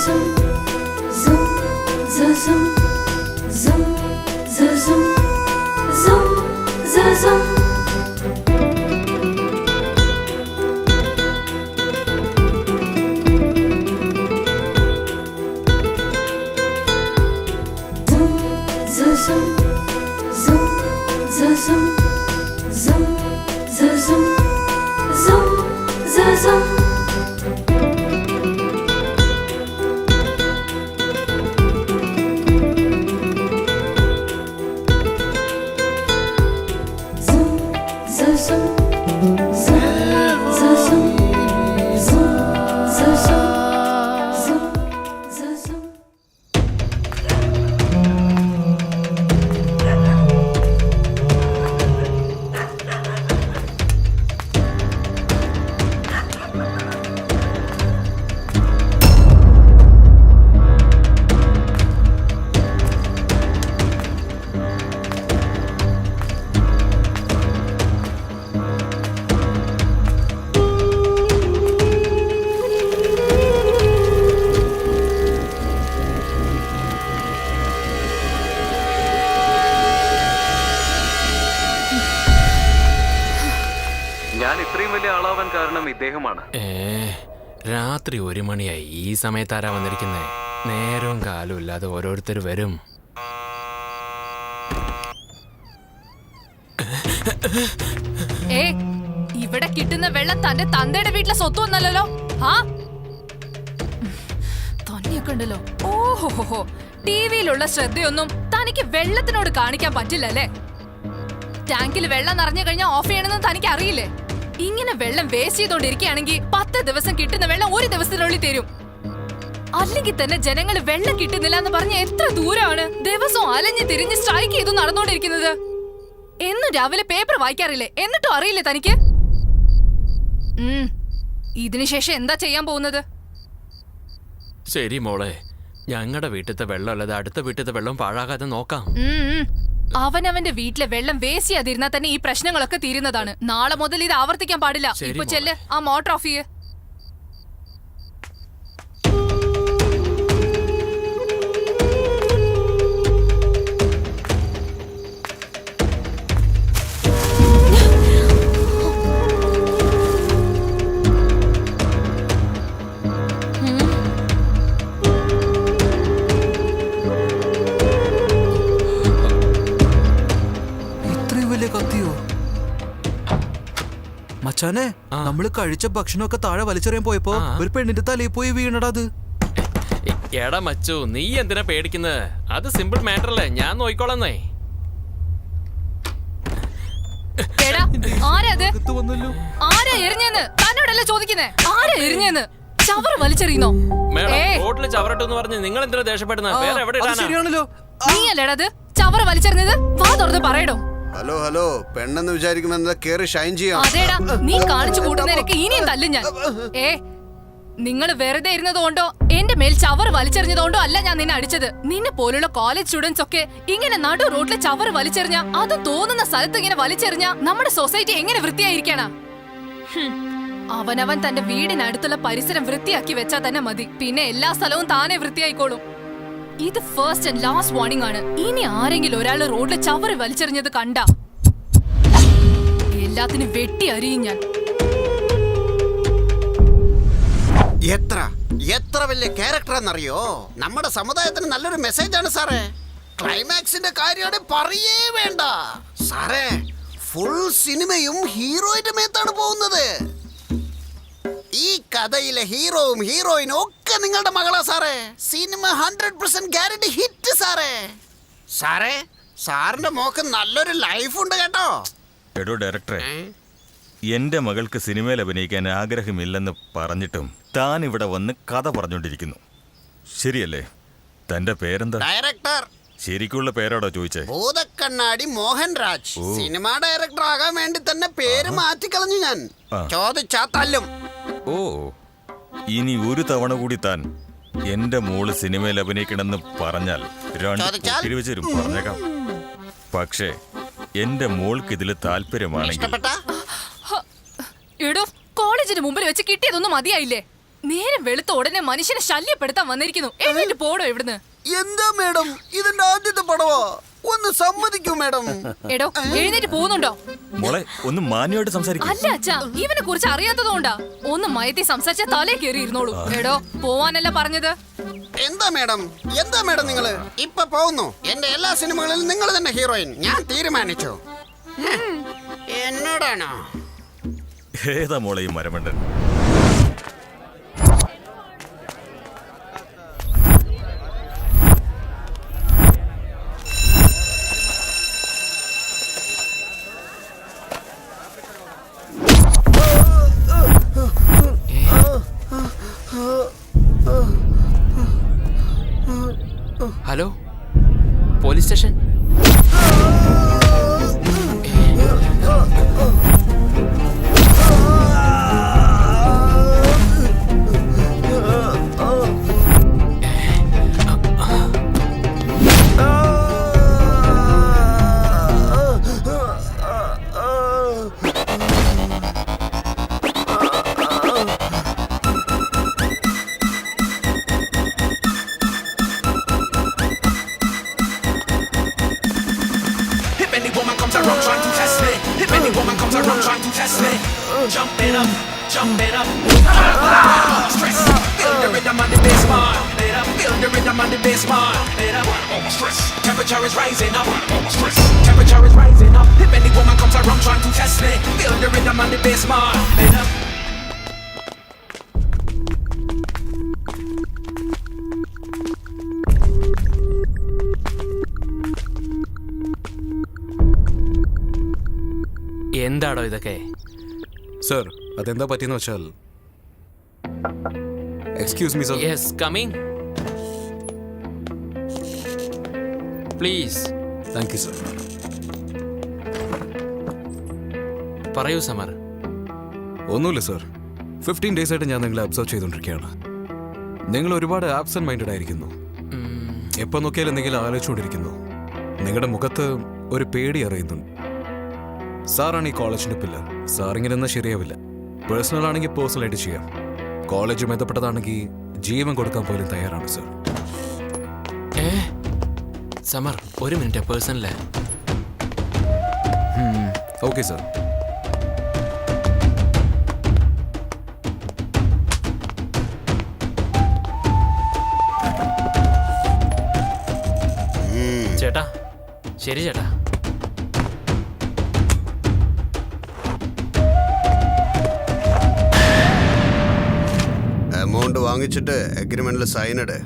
ഞാൻ ഇത്രയും വലിയ ആളാവാൻ കാരണം ഇദ്ദേഹമാണ്. രാത്രി 1 മണിയായി. ഈ സമയത്ത് ആരാ വന്നിരിക്കുന്നേ? നേരവും കാലവും ഇല്ലാതെ ഓരോരുത്തർ വരും. ഇവിടെ കിട്ടുന്ന വെള്ളം തന്റെ തന്തയുടെ വീട്ടിലെ സ്വത്തൊന്നല്ലോ. തന്നെയൊക്കെ ഉണ്ടല്ലോ. ഓഹോഹോ, ടിവിയിലുള്ള ശ്രദ്ധയൊന്നും തനിക്ക് വെള്ളത്തിനോട് കാണിക്കാൻ പറ്റില്ലല്ലേ? ടാങ്കിൽ വെള്ളം നിറഞ്ഞു കഴിഞ്ഞാൽ ഓഫ് ചെയ്യണമെന്ന് തനിക്ക് അറിയില്ലേ? ഇങ്ങനെ വെള്ളം വേസ്റ്റ് ചെയ്തോണ്ടിരിക്കുകയാണെങ്കിൽ 10 ദിവസം കിട്ടുന്ന വെള്ളം 1 ദിവസത്തിനുള്ളിൽ തരും. അല്ലെങ്കിൽ തന്നെ ജനങ്ങൾ വെള്ളം കിട്ടുന്നില്ല എന്ന് പറഞ്ഞ എത്ര ദൂരമാണ് ദിവസവും അലഞ്ഞ് തിരിഞ്ഞ് സ്ട്രൈക്ക് ചെയ്തു നടന്നുകൊണ്ടിരിക്കുന്നത്. എന്നും രാവിലെ പേപ്പർ വായിക്കാറില്ലേ? എന്നിട്ടും അറിയില്ലേ തനിക്ക്? ഇതിനുശേഷം എന്താ ചെയ്യാൻ പോകുന്നത്? ശരി മോളെ, ഞങ്ങളുടെ വീട്ടിലത്തെ വെള്ളം അല്ലാതെ അടുത്ത വീട്ടിലത്തെ വെള്ളം പാഴാകാതെ നോക്കാം. അവനവന്റെ വീട്ടിലെ വെള്ളം വേസ്റ്റ് ചെയ്യാതിരുന്നാൽ തന്നെ ഈ പ്രശ്നങ്ങളൊക്കെ തീരുന്നതാണ്. നാളെ മുതൽ ഇത് ആവർത്തിക്കാൻ പാടില്ല. ഇപ്പൊ ചെല്ല്, ആ മോട്ടർ ഓഫ് ചെയ്യ്. മച്ചാനെ, നമ്മള് കഴിച്ച ഭക്ഷണമൊക്കെ താഴെ വലിച്ചെറിയാൻ പോയപ്പോ ഒരു പെണ്ണിന്റെ തലയിൽ പോയി വീണടാ അത്. എടാ മച്ചു, നീ എന്തിനാ പേടിക്കുന്നത്? അത് സിമ്പിൾ മാറ്റർ അല്ലേ, ഞാൻ നോക്കിക്കോളന്നേ. ആരാ എറിഞ്ഞെന്ന് തന്നോടല്ലേ ചോദിക്കുന്നേ? ആരാ എറിഞ്ഞെന്ന്? ചവറ് വലിച്ചെറിയുന്നോ? റോഡില് ചവറട്ടെന്ന് പറഞ്ഞ് നിങ്ങൾ എന്തിനാ ദേഷ്യപ്പെടുന്നത്? വേറെ എവിടെ ഇടാനാ? നീ അല്ലേടത് ചവറ് വലിച്ചെറിഞ്ഞത്? വാ തുറന്ന് പറയടോ. ഹലോ ഹലോ, പെണ്ണെന്ന് വിചാരിക്കുമ്പോ കേറി ഷൈൻ ചെയ്യാം. അതേടാ, നീ കാണിച്ചു കൂട്ടുന്നതിനൊക്കെ ഇനിയും തല്ലും ഞാൻ. നിങ്ങൾ വെറുതെ ഇരുന്നതുകൊണ്ടോ എന്റെ മേൽ ചവറ് വലിച്ചെറിഞ്ഞതുകൊണ്ടോ അല്ല ഞാൻ നിന്നെ അടിച്ചത്. നിന്നെ പോലുള്ള കോളേജ് സ്റ്റുഡൻസ് ഒക്കെ ഇങ്ങനെ നടു റോഡിലെ ചവറ് വലിച്ചെറിഞ്ഞ, അത് തോന്നുന്ന സ്ഥലത്ത് ഇങ്ങനെ വലിച്ചെറിഞ്ഞ നമ്മുടെ സൊസൈറ്റി എങ്ങനെ വൃത്തിയായിരിക്കണ? അവനവൻ തന്റെ വീടിനടുത്തുള്ള പരിസരം വൃത്തിയാക്കി വെച്ചാൽ തന്നെ മതി. പിന്നെ എല്ലാ സ്ഥലവും താനെ വൃത്തിയായിക്കോളും. ഇത് ഫസ്റ്റ് ആൻഡ് ലാസ്റ്റ് വാർണിംഗ് ആണ്. ഇനി ആരെങ്കിലും ഒരാള് റോഡിൽ ചവറ് വലിച്ചെറിഞ്ഞത് കണ്ട എല്ലാത്തിനും വെട്ടി അരിയും ഞാൻ. എത്ര വലിയ ക്യാരക്ടർ എന്നറിയോ? നമ്മുടെ സമുദായത്തിന് നല്ലൊരു മെസ്സേജ് ആണ് സാറേ. ക്ലൈമാക്സിന്റെ കാര്യമാണ് പറയേ വേണ്ട സാറേ. ഫുൾ സിനിമയും ഹീറോയുടെ മേത്താണ് പോകുന്നത്. ഈ കഥയിലെ ഹീറോയും ഹീറോയിനും ഒക്കെ നിങ്ങളുടെ മകളാ സാറേ. സിനിമ 100% ഗ്യാരണ്ടി ഹിറ്റ് സാറേ. സാറേ, സാറിന്റെ മോക്ക് നല്ലൊരു ലൈഫ് ഉണ്ട് കേട്ടോ. എടോ ഡയറക്ടറെ, എന്റെ മകൾക്ക് സിനിമയിൽ അഭിനയിക്കാൻ ആഗ്രഹമില്ലെന്ന് പറഞ്ഞിട്ടും താൻ ഇവിടെ വന്ന് കഥ പറഞ്ഞോണ്ടിരിക്കുന്നു. ശരിയല്ലേ? തന്റെ പേരെന്താ? ഡയറക്ടർ. ശരിക്കുള്ള പേരോടോ ചോദിച്ചേ? ഭൂതക്കണ്ണാടി മോഹൻരാജ്. സിനിമ ഡയറക്ടർ ആകാൻ വേണ്ടി തന്നെ പേര് മാറ്റിക്കളഞ്ഞു ഞാൻ. ചോദിച്ചാ തല്ലും. ഓ, ഇനി ഒരു തവണ കൂടി താൻ എന്റെ മോള് സിനിമയിൽ അഭിനയിക്കണമെന്ന് പറഞ്ഞാൽ 2 തിരുവച്ചരും പറഞ്ഞേക്കാം. പക്ഷേ എന്റെ മോൾക്ക് ഇതിൽ താല്പര്യമാണെങ്കിൽ കോളേജിന് മുമ്പിൽ വെച്ച് കിട്ടിയതൊന്നും മതിയായില്ലേ? നേരം വെളുത്ത ഉടനെ മനുഷ്യനെ ശല്യപ്പെടുത്താൻ വന്നിരിക്കുന്നു. എഴുന്നേറ്റ് പോടോ ഇവിടുന്ന്. എന്താ മേഡം, ഇതിന്റെ ആദ്യത്തെ പടവാ. ഒന്ന് സമ്മതിക്കൂ മേഡം. എടോ എഴുന്നേറ്റ് പോകുന്നുണ്ടോ? മോളെ ഒന്ന് മാന്യമായിട്ട് സംസാരിക്കും. അല്ല അച്ഛാ, ഇവനെ കുറിച്ച് അറിയാത്തതുകൊണ്ടാ. ഒന്ന് മയത്തി സംസാരിച്ച തലേ കയറി ഇരുന്നോളൂ. എടോ പോവാനല്ല പറഞ്ഞത്. എന്താ മേഡം നിങ്ങള് ഇപ്പൊ പോകുന്നു? എന്റെ എല്ലാ സിനിമകളിലും നിങ്ങൾ തന്നെ ഹീറോയിൻ. ഞാൻ തീരുമാനിച്ചു. എന്നോടാണോ? ഏതാ മോളെ ഈ മരമണ്ടൻ? Hello, police station. Jumping up, stress. Feel the rhythm on the bass bar. Feel the rhythm on the bass bar. Stress. Temperature is rising up. Stress. Temperature is rising up. If any woman comes around trying to test me, feel the rhythm on the bass bar. എന്താടോ ഇതൊക്കെ? Sir, അതെന്താ പറ്റിയെന്ന് വെച്ചാൽ, excuse me sir. Yes, coming. Please. Thank you sir. പറയൂ സമർ. ഒന്നുമില്ല sir, 15 days ആയിട്ട് ഞാൻ നിങ്ങളെ അബ്സർവ് ചെയ്തുകൊണ്ടിരിക്കുകയാണ്. നിങ്ങൾ ഒരുപാട് ആബ്സെന്റ് മൈൻഡഡ് ആയിരിക്കുന്നു. എപ്പോൾ നോക്കിയാലും എന്തെങ്കിലും ആലോചിച്ചുകൊണ്ടിരിക്കുന്നു. നിങ്ങളുടെ മുഖത്ത് ഒരു പേടി അറിയുന്നുണ്ട്. സാറാണ് ഈ കോളേജിന്റെ പില്ലർ. സാർ ഇങ്ങനെ എന്നാൽ ശരിയാവില്ല. പേഴ്സണൽ ആണെങ്കിൽ പേഴ്സണലായിട്ട് ചെയ്യാം. കോളേജ് ബന്ധപ്പെട്ടതാണെങ്കിൽ ജീവൻ കൊടുക്കാൻ പോലും തയ്യാറാണ് സർ. സമർ, ഒരു മിനിറ്റ്. പേഴ്സണല്ലേ? Okay sir. ചേട്ടാ. ശരി ചേട്ടാ. എമൗണ്ട് വാങ്ങിച്ചിട്ട് അഗ്രിമെന്റിൽ സൈൻ ഇട്.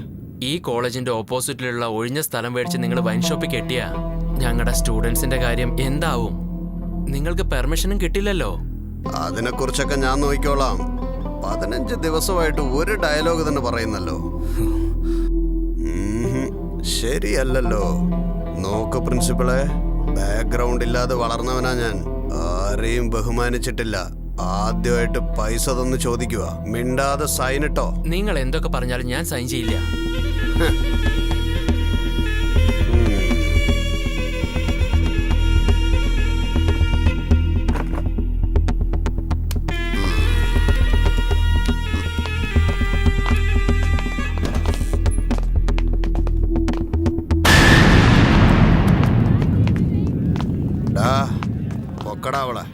ഈ കോളേജിന്റെ ഓപ്പോസിറ്റിലുള്ള ഒഴിഞ്ഞ സ്ഥലം മേടിച്ച് നിങ്ങൾ വൈൻ ഷോപ്പിൽ കെട്ടിയ ഞങ്ങളുടെ സ്റ്റുഡൻസിന്റെ കാര്യം എന്താവും? നിങ്ങൾക്ക് പെർമിഷനും കിട്ടില്ലല്ലോ. അതിനെക്കുറിച്ചൊക്കെ ഞാൻ നോക്കിക്കോളാം. 15 ദിവസമായിട്ട് ഒരു ഡയലോഗ് തന്നെ പറയുന്നല്ലോ. ശരിയല്ലല്ലോ. നോക്ക് പ്രിൻസിപ്പളെ, ബാക്ക്ഗ്രൗണ്ട് ഇല്ലാതെ വളർന്നവനാ ഞാൻ. ആരെയും ബഹുമാനിച്ചിട്ടില്ല. ആദ്യമായിട്ട് പൈസ തന്ന് ചോദിക്കുക. മിണ്ടാതെ സൈൻ ഇട്ടോ. നിങ്ങൾ എന്തൊക്കെ പറഞ്ഞാലും ഞാൻ സൈൻ ചെയ്യില്ല. പൊക്കടാവളെ.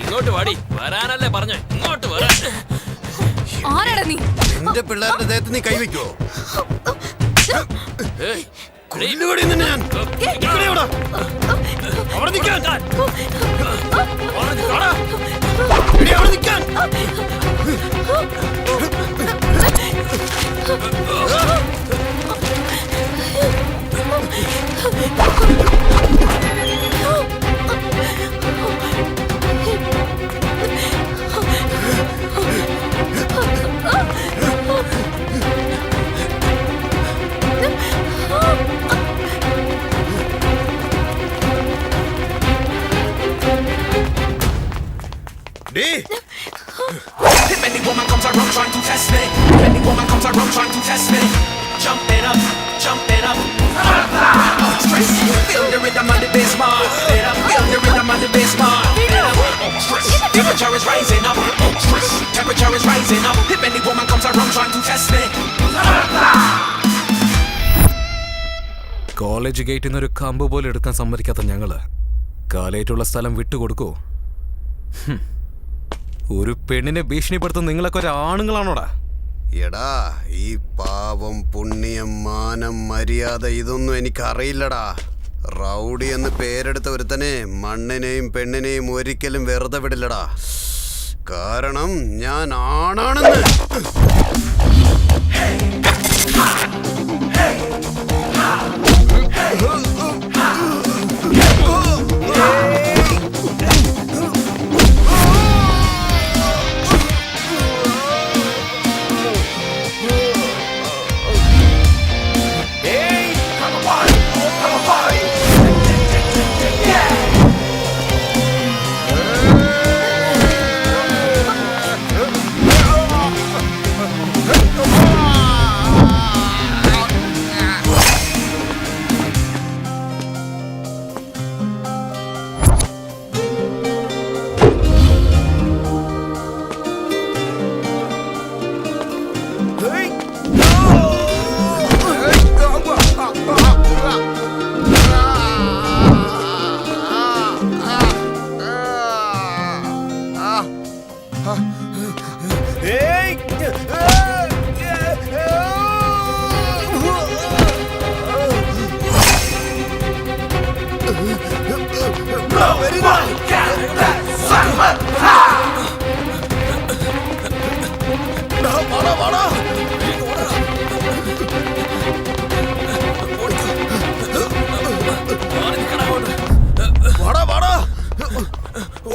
ഇങ്ങോട്ട് വാടി. വരാനല്ലേ പറഞ്ഞേ? ഇങ്ങോട്ട് വരാൻ. ആരാടാ നീ? എന്റെ പിള്ളേരുടെ ദേഹത്ത് നീ കൈവയ്ക്കോ? If any woman comes around trying to test me, if any woman comes around trying to test me, jumping up, stress. Feel the rhythm on the bass bar. Feel the rhythm on the bass bar. Stress. Temperature is rising up. Stress. Temperature is rising up. If any college ഗേറ്റിൽ നിന്ന് ഒരു കമ്പ് പോലെ എടുക്കാൻ സമ്മതിക്കാത്ത ഞങ്ങള് കാലേറ്റുള്ള സ്ഥലം വിട്ടുകൊടുക്കോ? ഒരു പെണ്ണിനെ ഭീഷണിപ്പെടുത്തുന്ന നിങ്ങളൊക്കെ ഒരു ആണുങ്ങളാണോടാ? എടാ, ഈ പാവം, പുണ്യം, മാനം, മര്യാദ ഇതൊന്നും എനിക്കറിയില്ലടാ. റൗഡി എന്ന് പേരെടുത്ത ഒരുത്തനെ മണ്ണിനെയും പെണ്ണിനെയും ഒരിക്കലും വെറുതെ വിടില്ലടാ. കാരണം ഞാൻ ആണാണെന്ന്.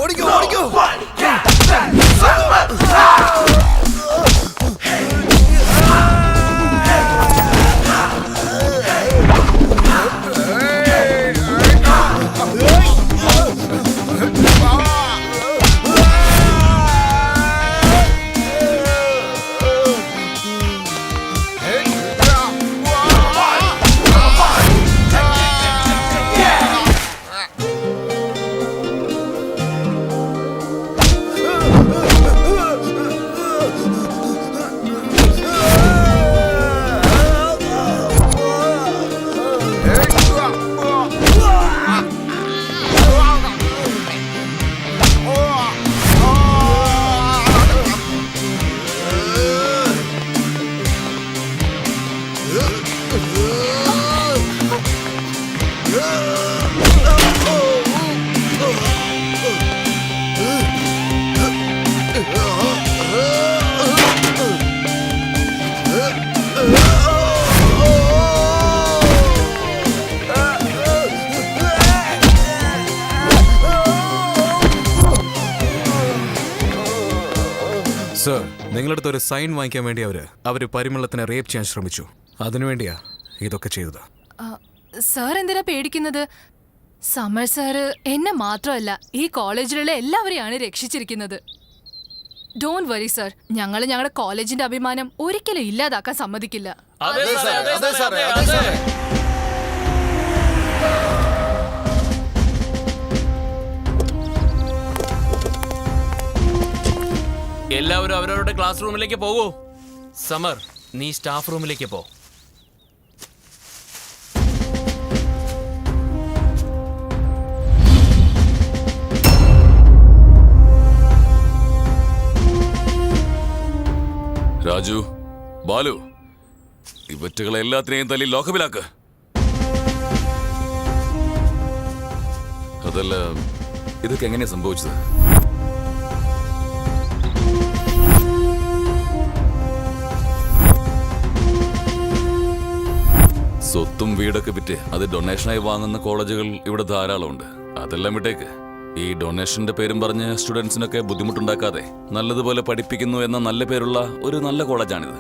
ഓടിക്കോ ഓടിക്കോ. സർ, നിങ്ങളടുത്ത് ഒരു സൈൻ വാങ്ങിക്കാൻ വേണ്ടി അവര് പരിമളത്തിനെ റേപ്പ് ചെയ്യാൻ ശ്രമിച്ചു. അതിനുവേണ്ടിയാ ഇതൊക്കെ ചെയ്തത്. സാർ എന്തിനാ പേടിക്കുന്നത്? സമർ സാറ് എന്നെ മാത്രമല്ല ഈ കോളേജിലുള്ള എല്ലാവരെയാണ് രക്ഷിച്ചിരിക്കുന്നത്. ഡോണ്ട് വറി സർ, ഞങ്ങൾ ഞങ്ങളുടെ കോളേജിന്റെ അഭിമാനം ഒരിക്കലും ഇല്ലാതാക്കാൻ സമ്മതിക്കില്ല. എല്ലാവരും അവരവരുടെ ക്ലാസ് റൂമിലേക്ക് പോകൂ. സമർ, നീ സ്റ്റാഫ് റൂമിലേക്ക് പോ. രാജു, ബാലു, ഇവറ്റുകളെ എല്ലാത്തിനെയും തല്ലി ലോക്കപ്പിലാക്ക്. അതല്ല, ഇതൊക്കെ എങ്ങനെയാ സംഭവിച്ചത്? സ്വത്തും വീടൊക്കെ വിറ്റ് അത് ഡൊണേഷനായി വാങ്ങുന്ന കോളേജുകൾ ഇവിടെ ധാരാളമുണ്ട്. അതെല്ലാം വിട്ടേക്ക്. ഈ ഡൊണേഷന്റെ പേരും പറഞ്ഞ് സ്റ്റുഡൻസിനൊക്കെ ബുദ്ധിമുട്ടുണ്ടാക്കാതെ നല്ലതുപോലെ പഠിപ്പിക്കുന്നു എന്ന നല്ല പേരുള്ള ഒരു നല്ല കോളേജാണിത്.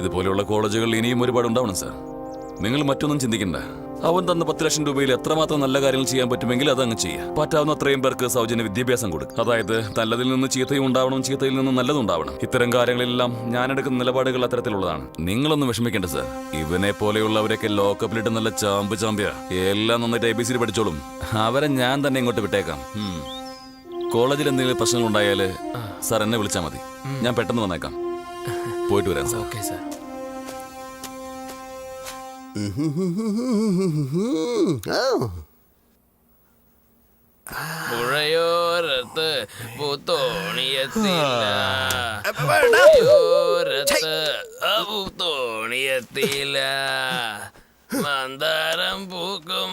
ഇതുപോലെയുള്ള കോളേജുകൾ ഇനിയും ഒരുപാട് ഉണ്ടാവണം സാർ. നിങ്ങൾ മറ്റൊന്നും ചിന്തിക്കണ്ട. അവൻ തന്ന 10 ലക്ഷം രൂപയിൽ എത്രമാത്രം നല്ല കാര്യങ്ങൾ ചെയ്യാൻ പറ്റുമെങ്കിൽ അതങ്ങ് ചെയ്യുക. പറ്റാവുന്ന അത്രയും പേർക്ക് സൗജന്യ വിദ്യാഭ്യാസം കൊടുക്കും. അതായത് നല്ലതിൽ നിന്ന് ചീത്തയും ഉണ്ടാവണം, ചീത്തയിൽ നിന്ന് നല്ലതും ഉണ്ടാവണം. ഇത്തരം കാര്യങ്ങളെല്ലാം ഞാനെടുക്കുന്ന നിലപാടുകൾ അത്തരത്തിലുള്ളതാണ്. നിങ്ങളൊന്നും വിഷമിക്കേണ്ട സാർ. ഇവനെ പോലെയുള്ളവരൊക്കെ ലോക്കപ്പിലിട്ട് നല്ല ചാമ്പ്യ എല്ലാം നന്നായിട്ട് ABCD പഠിച്ചോളും. അവരെ ഞാൻ തന്നെ ഇങ്ങോട്ട് വിട്ടേക്കാം. കോളേജിൽ എന്തെങ്കിലും പ്രശ്നങ്ങൾ ഉണ്ടായാല് സാർ എന്നെ വിളിച്ചാൽ മതി. ഞാൻ പെട്ടെന്ന് വന്നേക്കാം. പോയിട്ട് വരാം സാർ. Okay sir. പുഴയോരത്ത് പൂത്തോണിയെത്തില്ല, പുഴയോരത്ത് പൂത്തോണിയെത്തില്ല, മന്ദാരം പൂക്കും.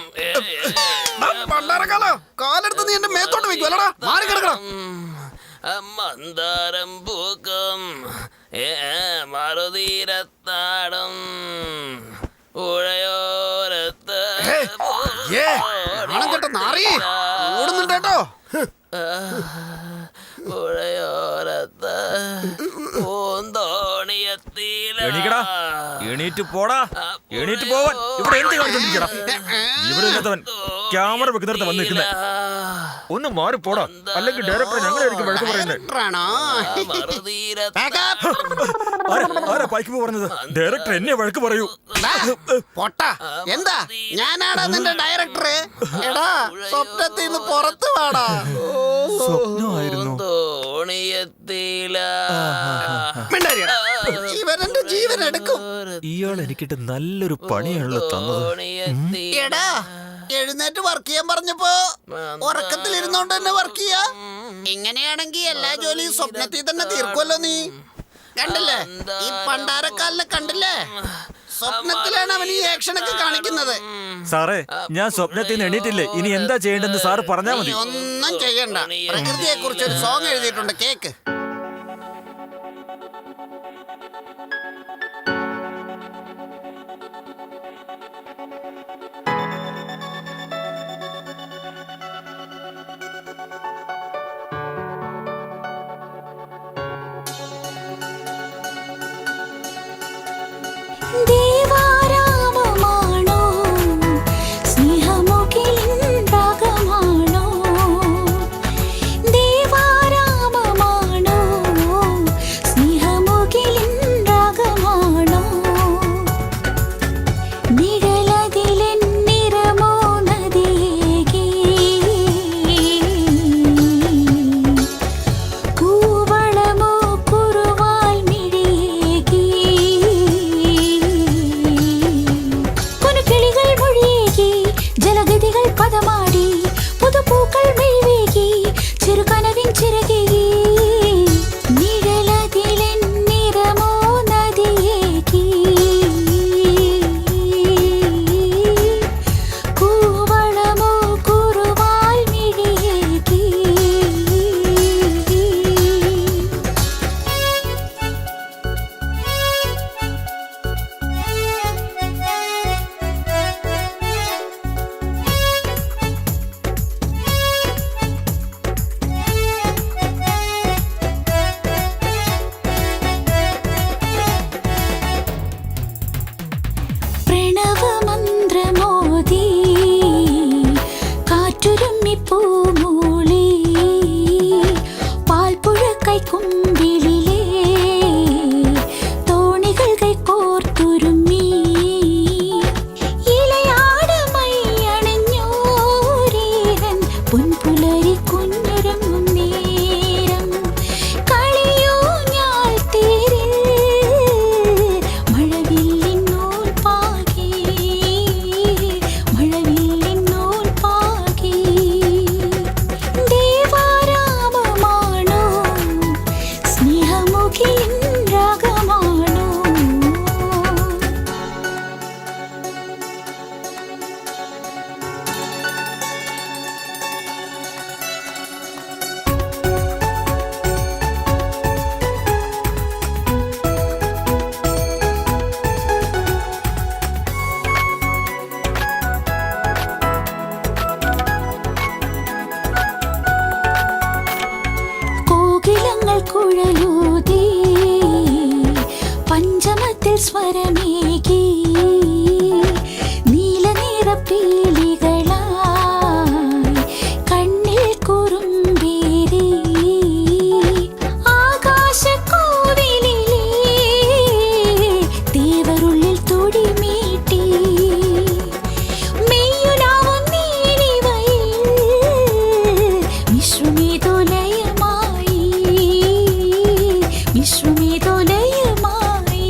കാലെടുത്ത് നീ എന്റെ മേത്തോട്ട് വെക്കുവല്ലടാ, മാറി കിടക്കണം. മന്ദാരം പൂക്കും മറുതീരത്താടും, പുഴയോരത്ത് ഓടുന്നുണ്ട് കേട്ടോ. പുഴയോരത്ത് പൂന്തോണിയെത്തിയില്ല. എണീറ്റ് പോടാ, എണീറ്റ് പോവാൻ. ഇവിടെ എന്ത് കാണിച്ചോണ്ടിരിക്കടാ? ഇവിടെ ഇല്ലാത്തവൻ ക്യാമറ വെക്കുന്നിടത്ത് വന്ന് നിൽക്കുന്നേ. ഒന്ന് മാറി പോടാ, അല്ലെങ്കിൽ ഡയറക്ടർ ഞങ്ങളായിരിക്കും വഴക്ക് പറയുന്നത്. ആരാ പൈക്ക് പറഞ്ഞത്? ഡയറക്ടർ എന്നെ വഴക്ക് പറയൂ. പൊട്ടാ, എന്താ ഞാനാടാ നിന്റെ ഡയറക്ടർ? എടാ, സ്വപ്നത്തിൽ നിന്ന് പുറത്തു വാടാ. സ്വപ്നമായിരുന്നു. ഇവരെന്റെ ജീവൻ എടുക്കും. ഇയാൾ എനിക്കിട്ട് നല്ലൊരു പണിയാണല്ലോ തന്നത്. എടാ, എഴുന്നേറ്റ് വർക്ക് ചെയ്യാൻ പറഞ്ഞപ്പോ ഉറക്കത്തിൽ ഇരുന്നോണ്ട് തന്നെ വർക്ക് ചെയ്യാ. ഇങ്ങനെയാണെങ്കി എല്ലാ ജോലിയും സ്വപ്നത്തിൽ തന്നെ തീർക്കുമല്ലോ നീ. കണ്ടില്ലേ ഈ പണ്ടാരക്കാലിനെ? കണ്ടില്ലേ, സ്വപ്നത്തിലാണ് അവൻ ഈ ആക്ഷനൊക്കെ കാണിക്കുന്നത്. സാറേ, ഞാൻ സ്വപ്നത്തിൽ നിന്ന് എണീറ്റില്ലേ, ഇനി എന്താ ചെയ്യേണ്ടെന്ന് സാറ് പറഞ്ഞാൽ മതി. ഒന്നും ചെയ്യണ്ട. പ്രകൃതിയെ കുറിച്ച് ഒരു സോങ് എഴുതിയിട്ടുണ്ട്, കേക്ക്. ദേവാരാമമാണോ സ്നേഹമുകിലിൻ രാഗമാണോ? ദേവാരാമമാണോ സ്നേഹമുകിലിൻ രാഗമാണോ? നിഴലതിലെൻ നിറമോ നദിയേകി, കൂവളമോ കുറുവാൽ മിഴിയേകി, കൊനുകിളികൾ മൊഴിയേകി, ജലഗതികൾ പദമാടി, പുതുപൂക്കൾ മെയ്വേകി, ചെറുകനവിൻ ചിറകേകി. നിഴലതിലെൻ നിറമോ നദിയേകി, കൂവളമോ കുറുവാൽ മിഴിയേകി. പ്രണവമന്ത്രമോദി കാറ്റുരുമ്മി പൂമൂളി, പാൽപ്പുഴ കൈക്കുമ്പിളിലെ തോണികൾ കൈകോർത്തുരുമ്മി, ഇലയാടമൈയണിഞ്ഞോരീരൻ പൊൻപുലരി കുഞ്ഞുരങ്ങും നേരം, കളിയൂഞ്ഞാൽ തേരിൽ മഴവില്ലിൻ നൂൽ പാകി, മഴവില്ലിൻ നൂൽ പാകി. ദേവാരാമമാണോ സ്നേഹമുകിലിൻ രാഗമാണോ? കോകിലങ്ങൾ കുഴലൂതി, പഞ്ചമത്തിൽ സ്വരമേകി, നീലനിറപ്പീലികളായി കണ്ണിൽ കുറുമ്പേരി, ആകാശക്കോവിലിലെ ദേവരുള്ളിൽ തുടിമീട്ടി, മെയ്യുലാവും നീലിവയിൽ വിശ്വമേതോ ലയമായി, വിശ്വമേതോ ലയമായി.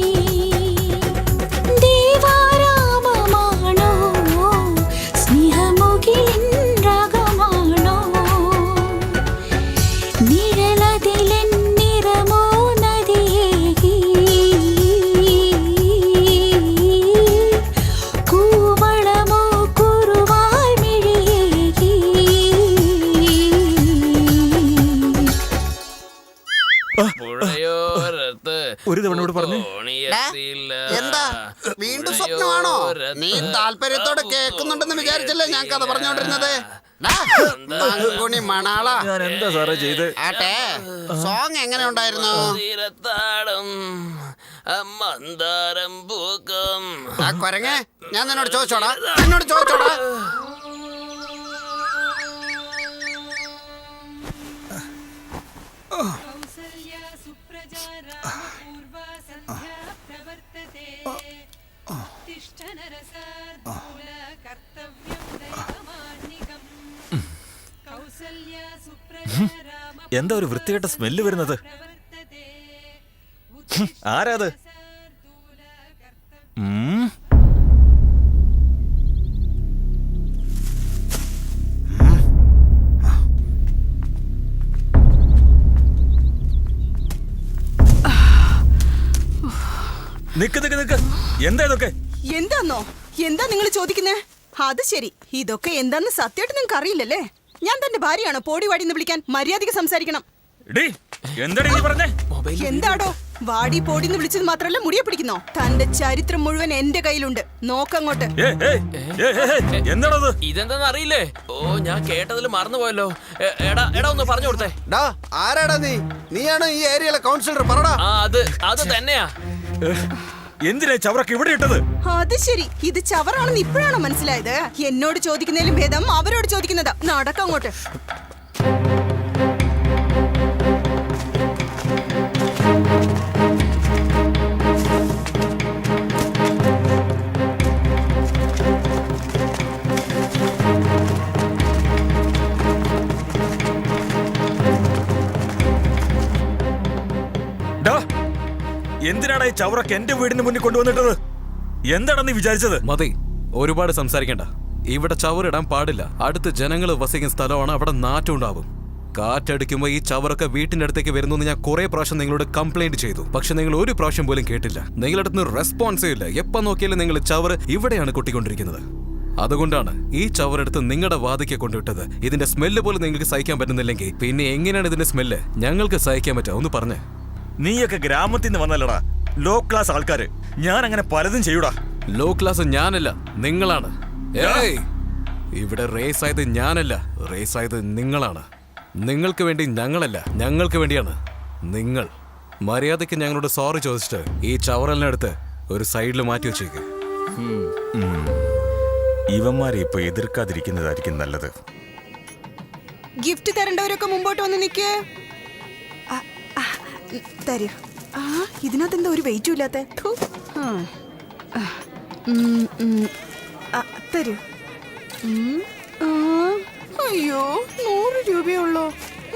ഒരു തവണയോട് പറഞ്ഞു. എന്താ വീണ്ടും സ്വപ്നമാണോ? നീ താല്പര്യത്തോടെ കേൾക്കുന്നുണ്ടെന്ന് വിചാരിച്ചല്ലേ ഞാൻ കഥ പറഞ്ഞോണ്ടിരുന്നത്. മണാള ഞാൻ എന്താ സാറേ ചെയ്ത്? ആട്ടെ, സോങ് എങ്ങനെ ഉണ്ടായിരുന്നു? ആ കൊരങ്ങേ, ഞാൻ നിന്നോട് ചോദിച്ചോടാ. എന്താ ഒരു വൃത്തികെട്ട സ്മെല്ല് വരുന്നത്? ആരാത്? നിക്ക് നിക്ക് നിക്ക്, എന്താ ഇതൊക്കെ? എന്താന്നോ? എന്താ നിങ്ങൾ ചോദിക്കുന്നേ? അത് ശരി, ഇതൊക്കെ എന്താന്ന് സത്യമായിട്ട് നിങ്ങൾക്ക് അറിയില്ലല്ലേ? ഞാൻ തന്റെ ഭാര്യയാണോ പോടി വാടിന്ന് വിളിക്കാൻ? മര്യാദയ്ക്ക് സംസാരിക്കണം. എന്താടോ വാടി പോടിന്ന് വിളിച്ചത് മാത്രല്ല മുടിയെ പിടിക്കുന്നോ? തന്റെ ചരിത്രം മുഴുവൻ എന്റെ കയ്യിലുണ്ട്, നോക്കങ്ങോട്ട്. ഇതെന്താന്ന് അറിയില്ലേ? ഓ, ഞാൻ കേട്ടതിൽ മറന്നുപോയല്ലോ. എടാ ഒന്ന് പറഞ്ഞു കൊടുത്തേ. ആരാടാ നീ? നീയാണോ ഈ ഏരിയയിലെ കൗൺസിലർ? പറടാ. അത് തന്നെയാ. എന്തിനാ ചവറൊക്കെ ഇവിടെ ഇട്ടത്? അത് ശരി, ഇത് ചവറാണെന്ന് ഇപ്പോഴാണോ മനസ്സിലായത്? എന്നോട് ചോദിക്കുന്നതിലും ഭേദം അവരോട് ചോദിക്കുന്നതാ. നടക്കങ്ങോട്ട്. എന്തിനാണ് ഈ ചവറൊക്കെ എന്റെ വീടിന് മുന്നിൽ കൊണ്ടുവന്നിട്ടത്? എന്താണ് നീ വിചാരിച്ചത്? മതി, ഒരുപാട് സംസാരിക്കണ്ട. ഇവിടെ ചവറിടാൻ പാടില്ല. അടുത്ത് ജനങ്ങൾ വസിക്കുന്ന സ്ഥലമാണ്, അവിടെ നാറ്റം ഉണ്ടാവും. കാറ്റടിക്കുമ്പോൾ ഈ ചവറൊക്കെ വീട്ടിന്റെ അടുത്തേക്ക് വരുന്നു എന്ന് ഞാൻ കുറെ പ്രാവശ്യം നിങ്ങളോട് കംപ്ലൈന്റ് ചെയ്തു. പക്ഷെ നിങ്ങൾ ഒരു പ്രാവശ്യം പോലും കേട്ടില്ല. നിങ്ങളുടെ അടുത്ത് റെസ്പോൺസേ ഇല്ല. എപ്പോ നോക്കിയാലും നിങ്ങൾ ചവറ് ഇവിടെയാണ് കൊട്ടിക്കൊണ്ടിരിക്കുന്നത്. അതുകൊണ്ടാണ് ഈ ചവറെടുത്ത് നിങ്ങളുടെ വാതിക്കെ കൊണ്ടുവിട്ടത്. ഇതിന്റെ സ്മെല്ല് പോലും നിങ്ങൾക്ക് സഹിക്കാൻ പറ്റുന്നില്ലെങ്കിൽ പിന്നെ എങ്ങനെയാണ് ഇതിന്റെ സ്മെല്ല് ഞങ്ങൾക്ക് സഹിക്കാൻ പറ്റുക? ഒന്ന് പറഞ്ഞേ. നീയൊക്കെ ഗ്രാമത്തിൽ നിന്ന് വന്നല്ലടാ, ലോ ക്ലാസ് ആൾക്കാര്. ഞാൻ അങ്ങനെ പലതും ചെയ്യൂടാ. ലോ ക്ലാസ് ഞാനല്ല, നിങ്ങളാണ്. ഏയ്, ഇവിടെ റേസ് ആയത് ഞാനല്ല, റേസ് ആയത് നിങ്ങളാണ്. നിങ്ങൾക്ക് വേണ്ടി ഞങ്ങളല്ല, ഞങ്ങൾക്ക് വേണ്ടിയാണ് നിങ്ങൾ. മര്യാദയ്ക്ക് ഞങ്ങളോട് സോറി ചോദിച്ചിട്ട് ഈ ചവറലിനടുത്ത് ഒരു സൈഡിൽ മാറ്റി വെച്ചേക്ക്. ഇവന്മാരെ ഇപ്പൊ എതിർക്കാതിരിക്കുന്നതായിരിക്കും നല്ലത്. ഗിഫ്റ്റ് തരേണ്ടവരൊക്കെ മുമ്പോട്ട് വന്ന് നിൽക്കേ. തരൂ. ഇതിനകത്ത് എന്താ ഒരു വെയിറ്റും ഇല്ലാത്ത? തരൂ. അയ്യോ, 100 രൂപയുള്ളോ?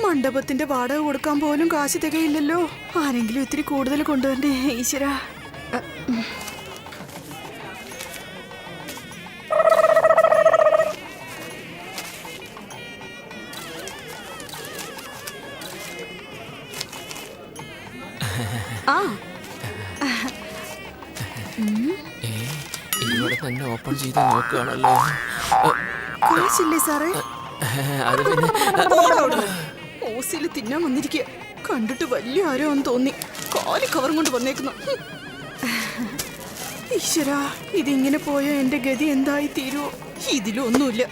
മണ്ഡപത്തിന്റെ വാടക കൊടുക്കാൻ പോലും കാശ് തികയില്ലല്ലോ. ആരെങ്കിലും ഇത്തിരി കൂടുതൽ കൊണ്ടുവരണ്ടേ ഈശ്വരാ. ഇവിടെ തന്നെ ഓപ്പൺ ചെയ്ത് നോക്കുകയാണല്ലോ. കാശില്ലേ സാറേ? അത് പിന്നെ ഓസിൽ തിന്നാൻ വന്നിരിക്കുക. കണ്ടിട്ട് വലിയ ആരോ എന്ന് തോന്നി. കാലി കവറും കൊണ്ട് വന്നേക്കുന്നു. ഈശ്വരാ, ഇതിങ്ങനെ പോയ എന്റെ ഗതി എന്തായി തീരുവോ? ഇതിലൊന്നുമില്ല.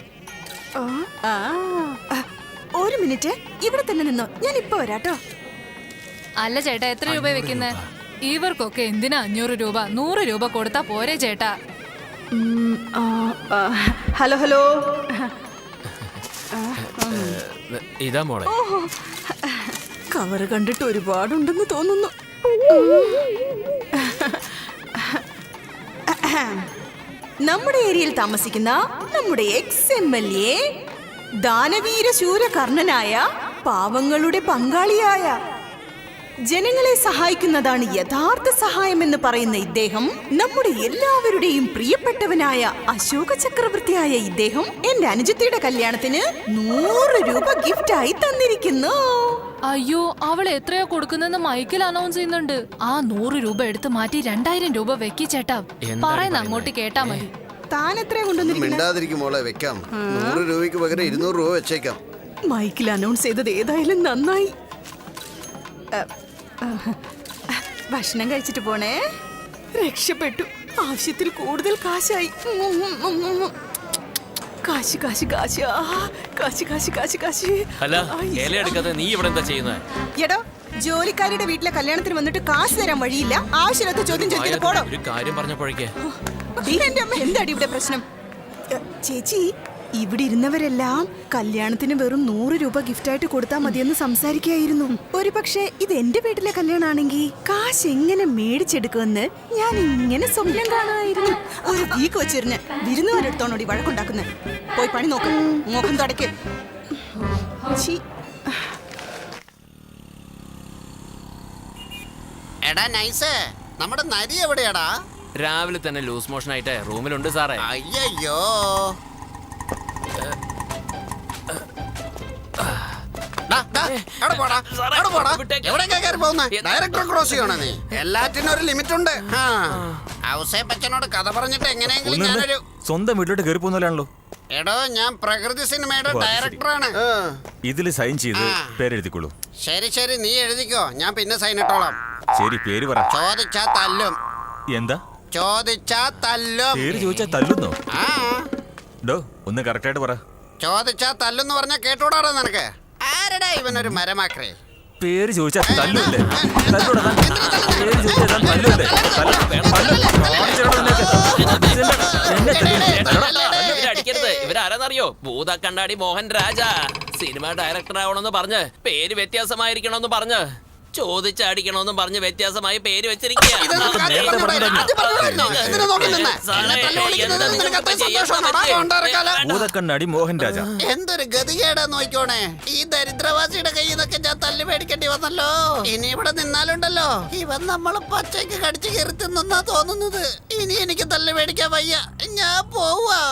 ഒരു മിനിറ്റ്, ഇവിടെ തന്നെ നിന്നോ, ഞാൻ ഇപ്പൊ വരാട്ടോ. അല്ല ചേട്ടാ, എത്ര രൂപ വെക്കുന്നേ? ഇവർക്കൊക്കെ എന്തിനാ 500 രൂപ? 100 രൂപ കൊടുത്താ പോരെ ചേട്ടാ? Hello hello. ഇതാ മോളെ. കവറ് കണ്ടിട്ട് ഒരുപാടുണ്ടെന്ന് തോന്നുന്നു. നമ്മുടെ ഏരിയയിൽ താമസിക്കുന്ന നമ്മുടെ ex-MLA, ദാനവീര ശൂരകർണനായ, പാവങ്ങളുടെ പങ്കാളിയായ, ജനങ്ങളെ സഹായിക്കുന്നതാണ് യഥാർത്ഥ സഹായം എന്ന് പറയുന്ന ഇദ്ദേഹം, നമ്മുടെ എല്ലാവരുടെയും പ്രിയപ്പെട്ടവനായ അശോക ചക്രവർത്തിയായ ഇദ്ദേഹം എന്റെ അനുജത്തിയുടെ കല്യാണത്തിന് 100 രൂപ ഗിഫ്റ്റായി തന്നിരിക്കുന്നു. അയ്യോ, അവൾ എത്രയാ കൊടുക്കുന്നെന്ന് മൈക്കിൽ അനൗൺസ് ചെയ്യുന്നുണ്ട്. ആ 100 രൂപ എടുത്ത് മാറ്റി 2000 രൂപ വെക്കി ചേട്ടാ. പറയുന്ന അങ്ങോട്ട് കേട്ടാ മതി. താൻ എത്രയാ കൊണ്ടുവന്നിരിക്കുന്നത്? വെക്കാം. 100 രൂപയ്ക്ക് പകരം 200 രൂപ വെച്ചേക്കാം. മൈക്കിൽ അനൗൺസ് ചെയ്തത് ഏതായാലും നന്നായി. ഭക്ഷണം കഴിച്ചിട്ട് പോണേ. രക്ഷപ്പെട്ടു. ആവശ്യത്തിൽ കൂടുതൽ കാശായി. കാശ് കാശ് കാശ് ആ, കാശ് കാശ് കാശ് കാശ്. അല്ല ഇലയെടുക്കാതെ നീ ഇവിടെ എന്താ ചെയ്യുന്നത്? എടോ, ജോലിക്കാരിയുടെ വീട്ടിലെ കല്യാണത്തിന് വന്നിട്ട് കാശ് തരാൻ വഴിയില്ല. ആവശ്യമില്ലാത്ത ചോദ്യം ചോദിച്ചിട്ട് പോടോ. ഒരു കാര്യം പറഞ്ഞപ്പോഴേക്കേ എന്റെ അമ്മ, എന്താടി ഇവിടെ പ്രശ്നം? ചേച്ചി, ഇവിടെ ഇരുന്നവരെല്ലാം കല്യാണത്തിന് വെറും 100 രൂപ ഗിഫ്റ്റായിട്ട് കൊടുത്താൽ മതിയെന്ന് സംസാരിക്കായിരുന്നു. ഒരു പക്ഷേ ഇത് എന്റെ വീട്ടിലെ കല്യാണാണെങ്കിൽ കാശ് എങ്ങനെ മേടിച്ചെടുക്കുമെന്ന് ഞാൻ ഇങ്ങനെ സ്വപ്നം കാണുമായിരുന്നു. ഒരു വീക്ക് വെച്ചിരുന്ന് വിരുന്നുകാരെടുത്തോണോടി വഴക്കുണ്ടാക്കുന്നത്. പോയി പണി നോക്ക്, മുഖം തുടയ്ക്ക്. എടാ നൈസ്, നമ്മുടെ നരി എവിടെയാടാ? രാവിലെ തന്നെ ലൂസ് മോഷൻ ആയിട്ട് റൂമിലുണ്ട് സാറേ. അയ്യോ, ഡയറക്ടർ ക്രോസ് ചെയ്യണോ നീ? എല്ലാറ്റിനും ഒരു ലിമിറ്റ് ഉണ്ട്. ഔസേപ്പച്ചനോട് കഥ പറഞ്ഞിട്ട് എങ്ങനെയെങ്കിലും ഞാനൊരു സ്വന്തം വീട്ടിലോട്ട് കയറി പോകുന്നല്ലോ. എടോ, ഞാൻ പ്രകൃതി സിനിമയുടെ ഡയറക്ടറാണ്. ഇതിൽ സൈൻ ചെയ്ത് പേരെഴുതിക്കോളൂ. ശരി ശരി, നീ എഴുതിക്കോ, ഞാൻ പിന്നെ സൈൻ ഇട്ടോളാം. ശരി, പേര് പറ. ചോദിച്ചാ തല്ലും. എന്താ ചോദിച്ചാ തല്ലും. പേര് ചോദിച്ചാ തല്ലുന്നോ? ആ, ഡോ ഒന്ന് കറക്റ്റ് ആയിട്ട് പറ. ചോദിച്ചാ തല്ലെന്ന് പറഞ്ഞാ കേട്ടോടാടാ നിനക്ക്? ആരടാ ഇവനൊരു മരമാക്രേ? പേര് ചോദിച്ചാ തല്ലൂല്ലേ? തല്ലൂടാ താൻ. പേര് ചോദിച്ചാ താൻ തല്ലൂല്ലേ? അടിക്കരുത്. ഇവരാരെന്നറിയോ? ഭൂത കണ്ണാടി മോഹൻ രാജ. സിനിമ ഡയറക്ടർ ആവണമെന്ന് പറഞ്ഞ് പേര് വ്യത്യാസമായിരിക്കണമെന്ന് പറഞ്ഞ് ചോദിച്ചടിക്കണമെന്നും പറഞ്ഞ് വ്യത്യാസമായി പേര് വെച്ചിരിക്കുക. ഭൂതക്കണ്ണാടി മോഹൻ രാജ. എന്തൊരു ഗതികേടാ നോക്കോണേ. ഈ ദരിദ്രവാസിയുടെ കയ്യിൽ നിന്നൊക്കെ ഞാൻ തല്ലി മേടിക്കേണ്ടി വന്നല്ലോ. ഇനി ഇവിടെ നിന്നാലുണ്ടല്ലോ, ഇവൻ നമ്മളെ പച്ചയ്ക്ക് കടിച്ചു കയറി തിന്നാ തോന്നുന്നത്. ഇനി എനിക്ക് തല്ലി മേടിക്കാൻ വയ്യ, ഞാൻ പോവാ.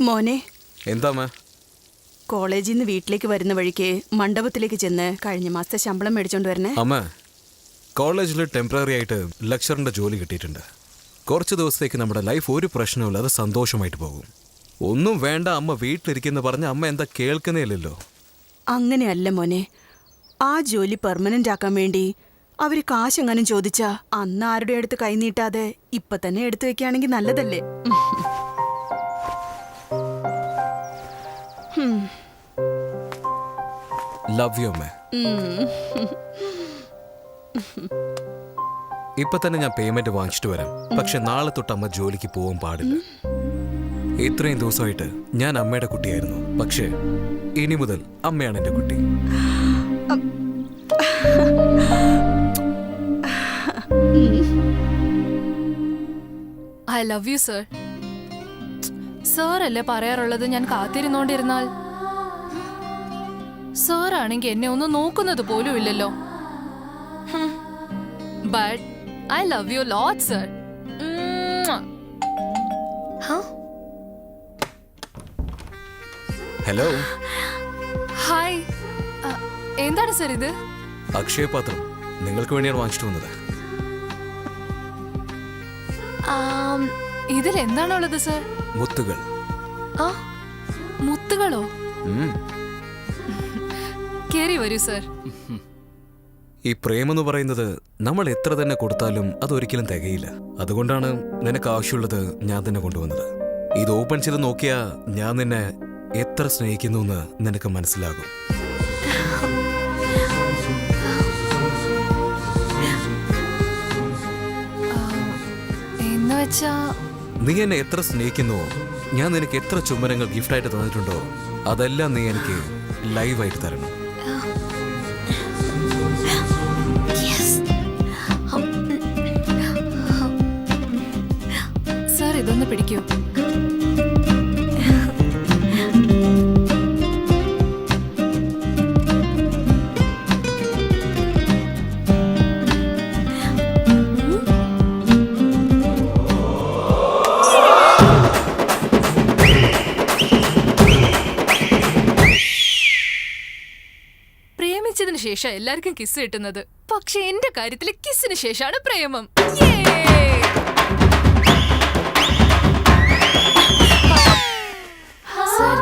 മോനെ, എന്താ കോളേജിൽ നിന്ന് വീട്ടിലേക്ക് വരുന്ന വഴിക്ക് മണ്ഡപത്തിലേക്ക് ചെന്ന് കഴിഞ്ഞ മാസത്തെ ശമ്പളം മേടിച്ചോണ്ട് വരണേ. അമ്മ, കോളേജിൽ ടെമ്പററി ആയിട്ട് ലെക്ചറിന്റെ ജോലി കിട്ടിയിട്ടുണ്ട്. കുറച്ച് ദിവസത്തേക്ക് നമ്മുടെ ലൈഫ് ഒരു പ്രശ്നമില്ലാതെ സന്തോഷമായിട്ട് പോകും. ഒന്നും വേണ്ട അമ്മ വീട്ടിലിരിക്കുന്ന പറഞ്ഞ അമ്മ എന്താ കേൾക്കുന്നേയില്ലല്ലോ. അങ്ങനെയല്ല മോനെ, ആ ജോലി പെർമനന്റ് ആക്കാൻ വേണ്ടി അവര് കാശെങ്ങാനും ചോദിച്ചാ അന്ന് ആരുടെ അടുത്ത് കൈനീട്ടാതെ ഇപ്പൊ തന്നെ എടുത്തു വെക്കുകയാണെങ്കിൽ നല്ലതല്ലേ? ലവ് യു അമ്മ. ഇപ്പൊ തന്നെ ഞാൻ പേയ്മെന്റ് വാങ്ങിച്ചിട്ട് വരാം. പക്ഷെ നാളെ തൊട്ട് അമ്മ ജോലിക്ക് പോകാൻ പാടില്ല. ഇത്രയും ദിവസമായിട്ട് ഞാൻ അമ്മയുടെ കുട്ടിയായിരുന്നു. പക്ഷേ ഇനി മുതൽ അമ്മയാണ് എന്റെ കുട്ടി. I love you sir. Sir അല്ലേ പറയാറുള്ളത് ഞാൻ കാത്തിരുന്നോണ്ടിരുന്നാൽ? സർ ആണെങ്കിൽ എന്നെ ഒന്ന് നോക്കുന്നത് പോലും ഇല്ലല്ലോ. But I love you lot sir. Hello. Hi. എന്താണ് സർ ഇത്? അക്ഷയപാത്രം നിങ്ങൾക്ക് വേണ്ടിയാണ് വാങ്ങിച്ചിട്ട് വന്നത്. ഇതിൽ എന്താണുള്ളത് സർ? മുത്തുകൾ. ആ, മുത്തുകളോ? കേറി വരൂ സർ. ഈ പ്രേമെന്ന് പറയുന്നത് നമ്മൾ എത്ര തന്നെ കൊടുത്താലും അതൊരിക്കലും തികയില്ല. അതുകൊണ്ടാണ് നിനക്ക് ആവശ്യമുള്ളത് ഞാൻ തന്നെ കൊണ്ടുവന്നത്. ഇത് ഓപ്പൺ ചെയ്ത് നോക്കിയാ ഞാൻ നിന്നെ എത്ര സ്നേഹിക്കുന്നു എന്ന് നിനക്ക് മനസ്സിലാകും. നീ എന്നെ എത്ര സ്നേഹിക്കുന്നുവോ, ഞാൻ നിനക്ക് എത്ര ചുംബനങ്ങൾ ഗിഫ്റ്റായിട്ട് തന്നിട്ടുണ്ടോ, അതെല്ലാം നീ എനിക്ക് ലൈവായിട്ട് തരണം. സർ ഇതൊന്ന് പിടിക്കൂ. പ്രേമിച്ചതിന് ശേഷം എല്ലാവർക്കും കിസ് കിട്ടുന്നത്, പക്ഷെ എന്റെ കാര്യത്തിൽ കിസ്സിന് ശേഷമാണ് പ്രേമം. സർ,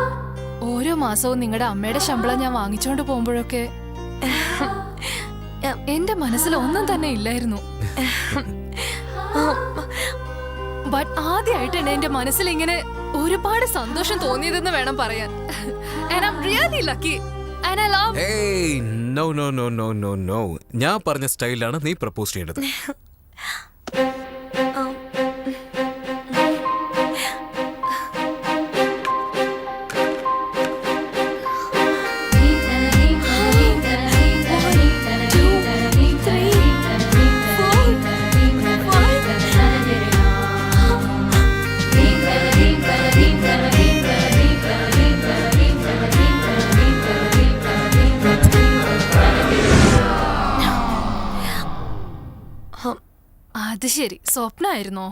ഓരോ മാസവും നിങ്ങളുടെ അമ്മയുടെ ശമ്പളം ഞാൻ വാങ്ങിച്ചോണ്ട് പോകുമ്പോഴൊക്കെ എന്റെ മനസ്സിൽ ഒന്നും തന്നെ ഇല്ലായിരുന്നു. ബട്ട് ആദ്യമായിട്ടാണ് എന്റെ മനസ്സിൽ ഇങ്ങനെ ഒരുപാട് സന്തോഷം തോന്നിയതെന്ന് വേണം പറയാൻ. And I'm really lucky. And I love... Hey, no. ഞാൻ പറഞ്ഞ സ്റ്റൈലാണ് നീ പ്രപ്പോസ് ചെയ്യേണ്ടത്. അത് ശരി, സ്വപ്നായിരുന്നോ?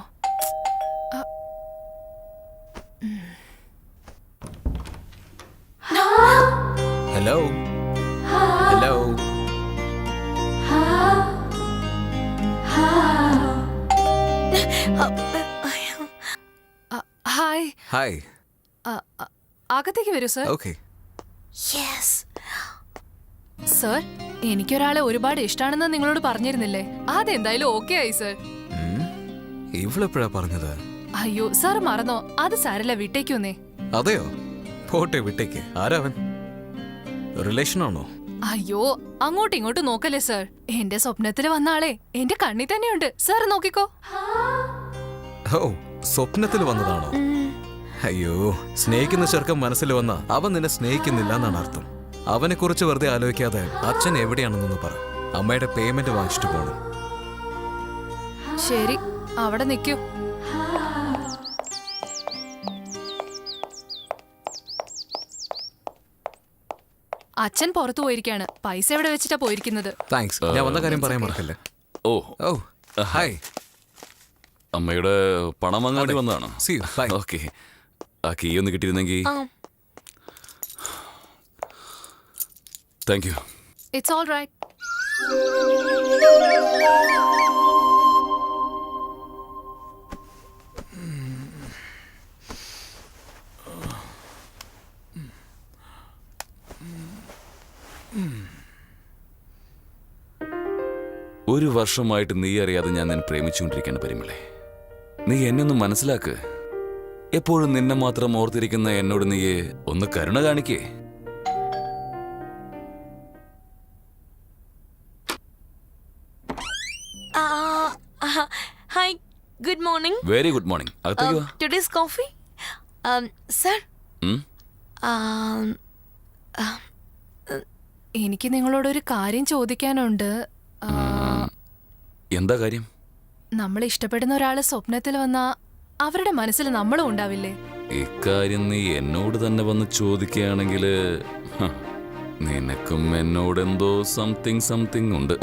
ഹലോ. ഹായ്. അകത്തേക്ക് വരൂ സർ. ഓക്കെ. സർ, എനിക്കൊരാളെ ഒരുപാട് ഇഷ്ടാണെന്ന് നിങ്ങളോട് പറഞ്ഞിരുന്നില്ലേ? അതെന്തായാലും ഓക്കെ ആയി സർ. ഇവളെപ്പോഴാ പറഞ്ഞത്? അയ്യോ സാർ മറന്നോ? അത് സാരല്ല, വിട്ടേക്കൊന്നേ. അതെയോ? പോട്ടെ, വിട്ടേക്ക്. ആരാവൻ? റിലേഷനാണോ? അയ്യോ, അങ്ങോട്ടും ഇങ്ങോട്ടും നോക്കല്ലേ സർ. എന്റെ സ്വപ്നത്തിൽ വന്ന ആളെ എന്റെ കണ്ണി തന്നെയുണ്ട്. സാർ നോക്കിക്കോ. ഓ, സ്വപ്നത്തിൽ വന്നതാണോ? അയ്യോ, സ്നേഹിക്കുന്ന ചെറുക്കൻ മനസ്സിൽ വന്ന അവൻ നിന്നെ സ്നേഹിക്കുന്നില്ല എന്നാണ് അർത്ഥം. അവനെ കുറിച്ച് വെറുതെ ആലോചിക്കാതെ അച്ഛൻ എവിടെയാണെന്നൊന്ന് പറ. അമ്മയുടെ പേയ്മെന്റ് വാങ്ങിച്ചിട്ട് പോകണം. ശരി, അവിടെ നിൽക്കൂ. അച്ഛൻ പുറത്തു പോയിരിക്കാണ്. പൈസ എവിടെ വെച്ചിട്ടാ പോയിരിക്കുന്നത്? താങ്ക്സ്. ഞാൻ വന്ന കാര്യം പറയാൻ മറക്കല്ലേ. Oh hi. അമ്മയുടെ പണം വാങ്ങാൻ വേണ്ടി വന്നതാണോ? See you. Bye. ഓക്കെ. ആ കീ ഒന്ന് കിട്ടിയിരുന്നെങ്കിൽ. Thank you. It's all right. ഒരു വർഷമായിട്ട് നീ അറിയാതെ ഞാൻ നിന്നെ പ്രേമിച്ചുകൊണ്ടിരിക്കുകയാണ് പരിമളെ. നീ എന്നെ ഒന്ന് മനസ്സിലാക്ക്. എപ്പോഴും നിന്നെ മാത്രം ഓർത്തിരിക്കുന്ന എന്നോട് നീ ഒന്ന് കരുണ കാണിക്കേ. Hi, good morning. Very good morning. അകത്തേക്ക് വാ. Today's coffee sir. എനിക്ക് നിങ്ങളോടൊരു കാര്യം ചോദിക്കാനുണ്ട്. എന്താ കാര്യം? നമ്മൾ ഇഷ്ടപ്പെടുന്ന ഒരാള് സ്വപ്നത്തിൽ വന്നാ അവരുടെ മനസ്സിൽ നമ്മളും ഉണ്ടാവില്ലേ? ഇക്കാര്യം നീ എന്നോട് തന്നെ വന്ന് ചോദിക്കുകയാണെങ്കിൽ നിനക്കും എന്നോട് എന്തോ സംതിങ് ഉണ്ട്.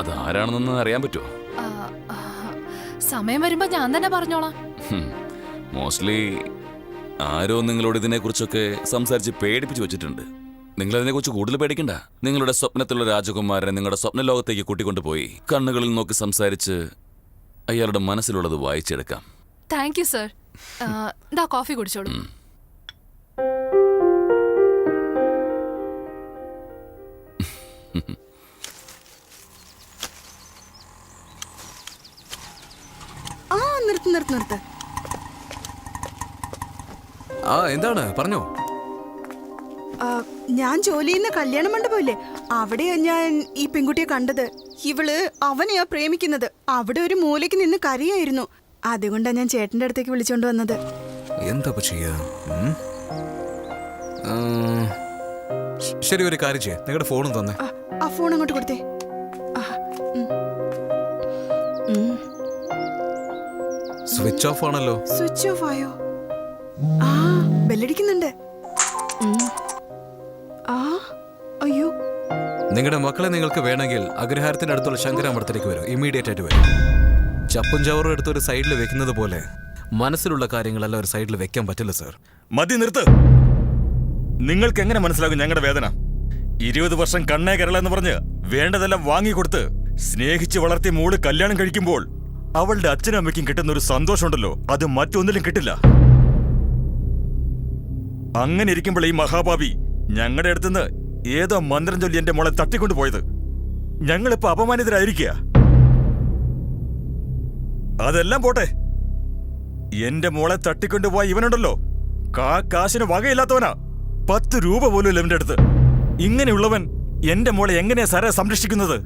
അതാരാണെന്നൊന്ന് അറിയാൻ പറ്റുമോ? സമയം വരുമ്പോ ഞാൻ തന്നെ പറഞ്ഞോളാം. മോസ്റ്റ്ലി ആരോ നിങ്ങളോട് ഇതിനെക്കുറിച്ചൊക്കെ സംസാരിച്ച് പേടിപ്പിച്ചു വെച്ചിട്ടുണ്ട്. നിങ്ങൾ അതിനെക്കുറിച്ച് കൂടുതൽ പേടിക്കണ്ട. നിങ്ങളുടെ സ്വപ്നത്തിലുള്ള രാജകുമാരനെ നിങ്ങളുടെ സ്വപ്ന ലോകത്തേക്ക് കൂട്ടിക്കൊണ്ടുപോയി കണ്ണുകളിൽ നോക്കി സംസാരിച്ച് അയാളുടെ മനസ്സിലുള്ളത് വായിച്ചെടുക്കാം. Thank you sir. ദാ കോഫി കുടിച്ചോളൂ. നിർത്ത്. എന്താണ് പറഞ്ഞോ? ഞാൻ ജോലി ചെയ്യുന്ന കല്യാണ മണ്ഡപമില്ലേ, അവിടെയാ ഞാൻ ഈ പെൺകുട്ടിയെ കണ്ടത്. ഇവള് അവനെയാ പ്രേമിക്കുന്നത്. അവിടെ ഒരു മൂലയ്ക്ക് നിന്ന് കരയായിരുന്നു. അതുകൊണ്ടാ ഞാൻ ചേട്ടന്റെ അടുത്തേക്ക് വിളിച്ചോണ്ട് വന്നത്. എന്താ ചെയ്യാ? ശരി, ഒരു കാര്യം ചെയ്യാം. നിങ്ങളുടെ ഫോണും തന്നെ. ആ ഫോൺ അങ്ങോട്ട് കൊടുത്തേ. സ്വിച്ച് ഓഫ് ആണല്ലോ. സ്വിച്ച് ഓഫ് ആയോ? ബെല്ലടിക്കുന്നുണ്ട്. അയ്യോ, നിങ്ങളുടെ മക്കളെ നിങ്ങൾക്ക് വേണമെങ്കിൽ അഗ്രഹാരത്തിന്റെ അടുത്തുള്ള ശങ്കരാമഠത്തിലേക്ക് വരും. ഇമ്മീഡിയറ്റ് ആയിട്ട് വരും. ചപ്പും ചവറും എടുത്ത് ഒരു സൈഡിൽ വെക്കുന്നത് പോലെ മനസ്സിലുള്ള കാര്യങ്ങളെല്ലാം ഒരു സൈഡിൽ വെക്കാൻ പറ്റില്ല സർ. മതി, നിർത്ത്. നിങ്ങൾക്ക് എങ്ങനെ മനസ്സിലാകും ഞങ്ങളുടെ വേദന? 20 വർഷം കണ്ണേ കരള എന്ന് പറഞ്ഞ് വേണ്ടതെല്ലാം വാങ്ങിക്കൊടുത്ത് സ്നേഹിച്ച് വളർത്തിയ മോള് കല്യാണം കഴിക്കുമ്പോൾ അവളുടെ അച്ഛനും അമ്മയ്ക്കും കിട്ടുന്ന ഒരു സന്തോഷമുണ്ടല്ലോ, അത് മറ്റൊന്നിലും കിട്ടില്ല. അങ്ങനെ ഇരിക്കുമ്പോൾ ഈ മഹാഭാവി ഞങ്ങളുടെ അടുത്തുനിന്ന് ഏതോ മന്ത്രം ചൊല്ലി എന്റെ മോളെ തട്ടിക്കൊണ്ടു പോയത്. ഞങ്ങളിപ്പോ അപമാനിതരായിരിക്കുക. അതെല്ലാം പോട്ടെ, എന്റെ മോളെ തട്ടിക്കൊണ്ടുപോയ ഇവനുണ്ടല്ലോ, കാശിന് വകയില്ലാത്തവനാ. 10 രൂപ പോലും ഇല്ല ഇവന്റെ അടുത്ത്. ഇങ്ങനെയുള്ളവൻ എന്റെ മോളെ എങ്ങനെയാ സാറേ സംരക്ഷിക്കുന്നത്?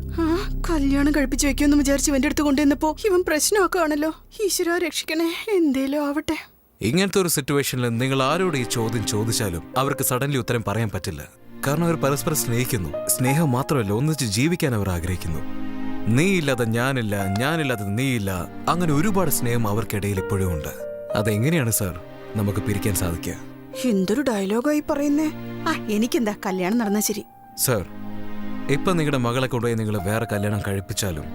കല്യാണം കഴിപ്പിച്ചു വെക്കുമെന്ന് വിചാരിച്ചു ഇവന്റെ അടുത്ത് കൊണ്ടുവന്നപ്പോ ഇവൻ പ്രശ്നമാക്കുകയാണല്ലോ. ഈശ്വര രക്ഷിക്കണേ, എന്തേലും ആവട്ടെ. ഇങ്ങനത്തെ ഒരു സിറ്റുവേഷനിൽ നിങ്ങൾ ആരോട് ഈ ചോദ്യം ചോദിച്ചാലും അവർക്ക് സഡൻലി ഉത്തരം പറയാൻ പറ്റില്ല. കാരണം അവർ പരസ്പരം സ്നേഹിക്കുന്നു. സ്നേഹം മാത്രമല്ല, ഒന്നിച്ച് ജീവിക്കാൻ അവർ ആഗ്രഹിക്കുന്നു. നീയില്ലാതെ ഞാനില്ല, ഞാനില്ലാതെ നീയില്ല, അങ്ങനെ ഒരുപാട് സ്നേഹം അവർക്കിടയിൽ ഇപ്പോഴും ഉണ്ട്. അതെങ്ങനെയാണ് സാർ നമുക്ക് പിരിക്കാൻ സാധിക്കുക? എന്തൊരു ഡയലോഗായി പറയുന്നേ. എനിക്കെന്താ, കല്യാണം നടന്നാ ശരി. സാർ, ഇപ്പൊ നിങ്ങളുടെ മകളെ കൊണ്ടുപോയി നിങ്ങൾ വേറെ കല്യാണം കഴിപ്പിച്ചാലും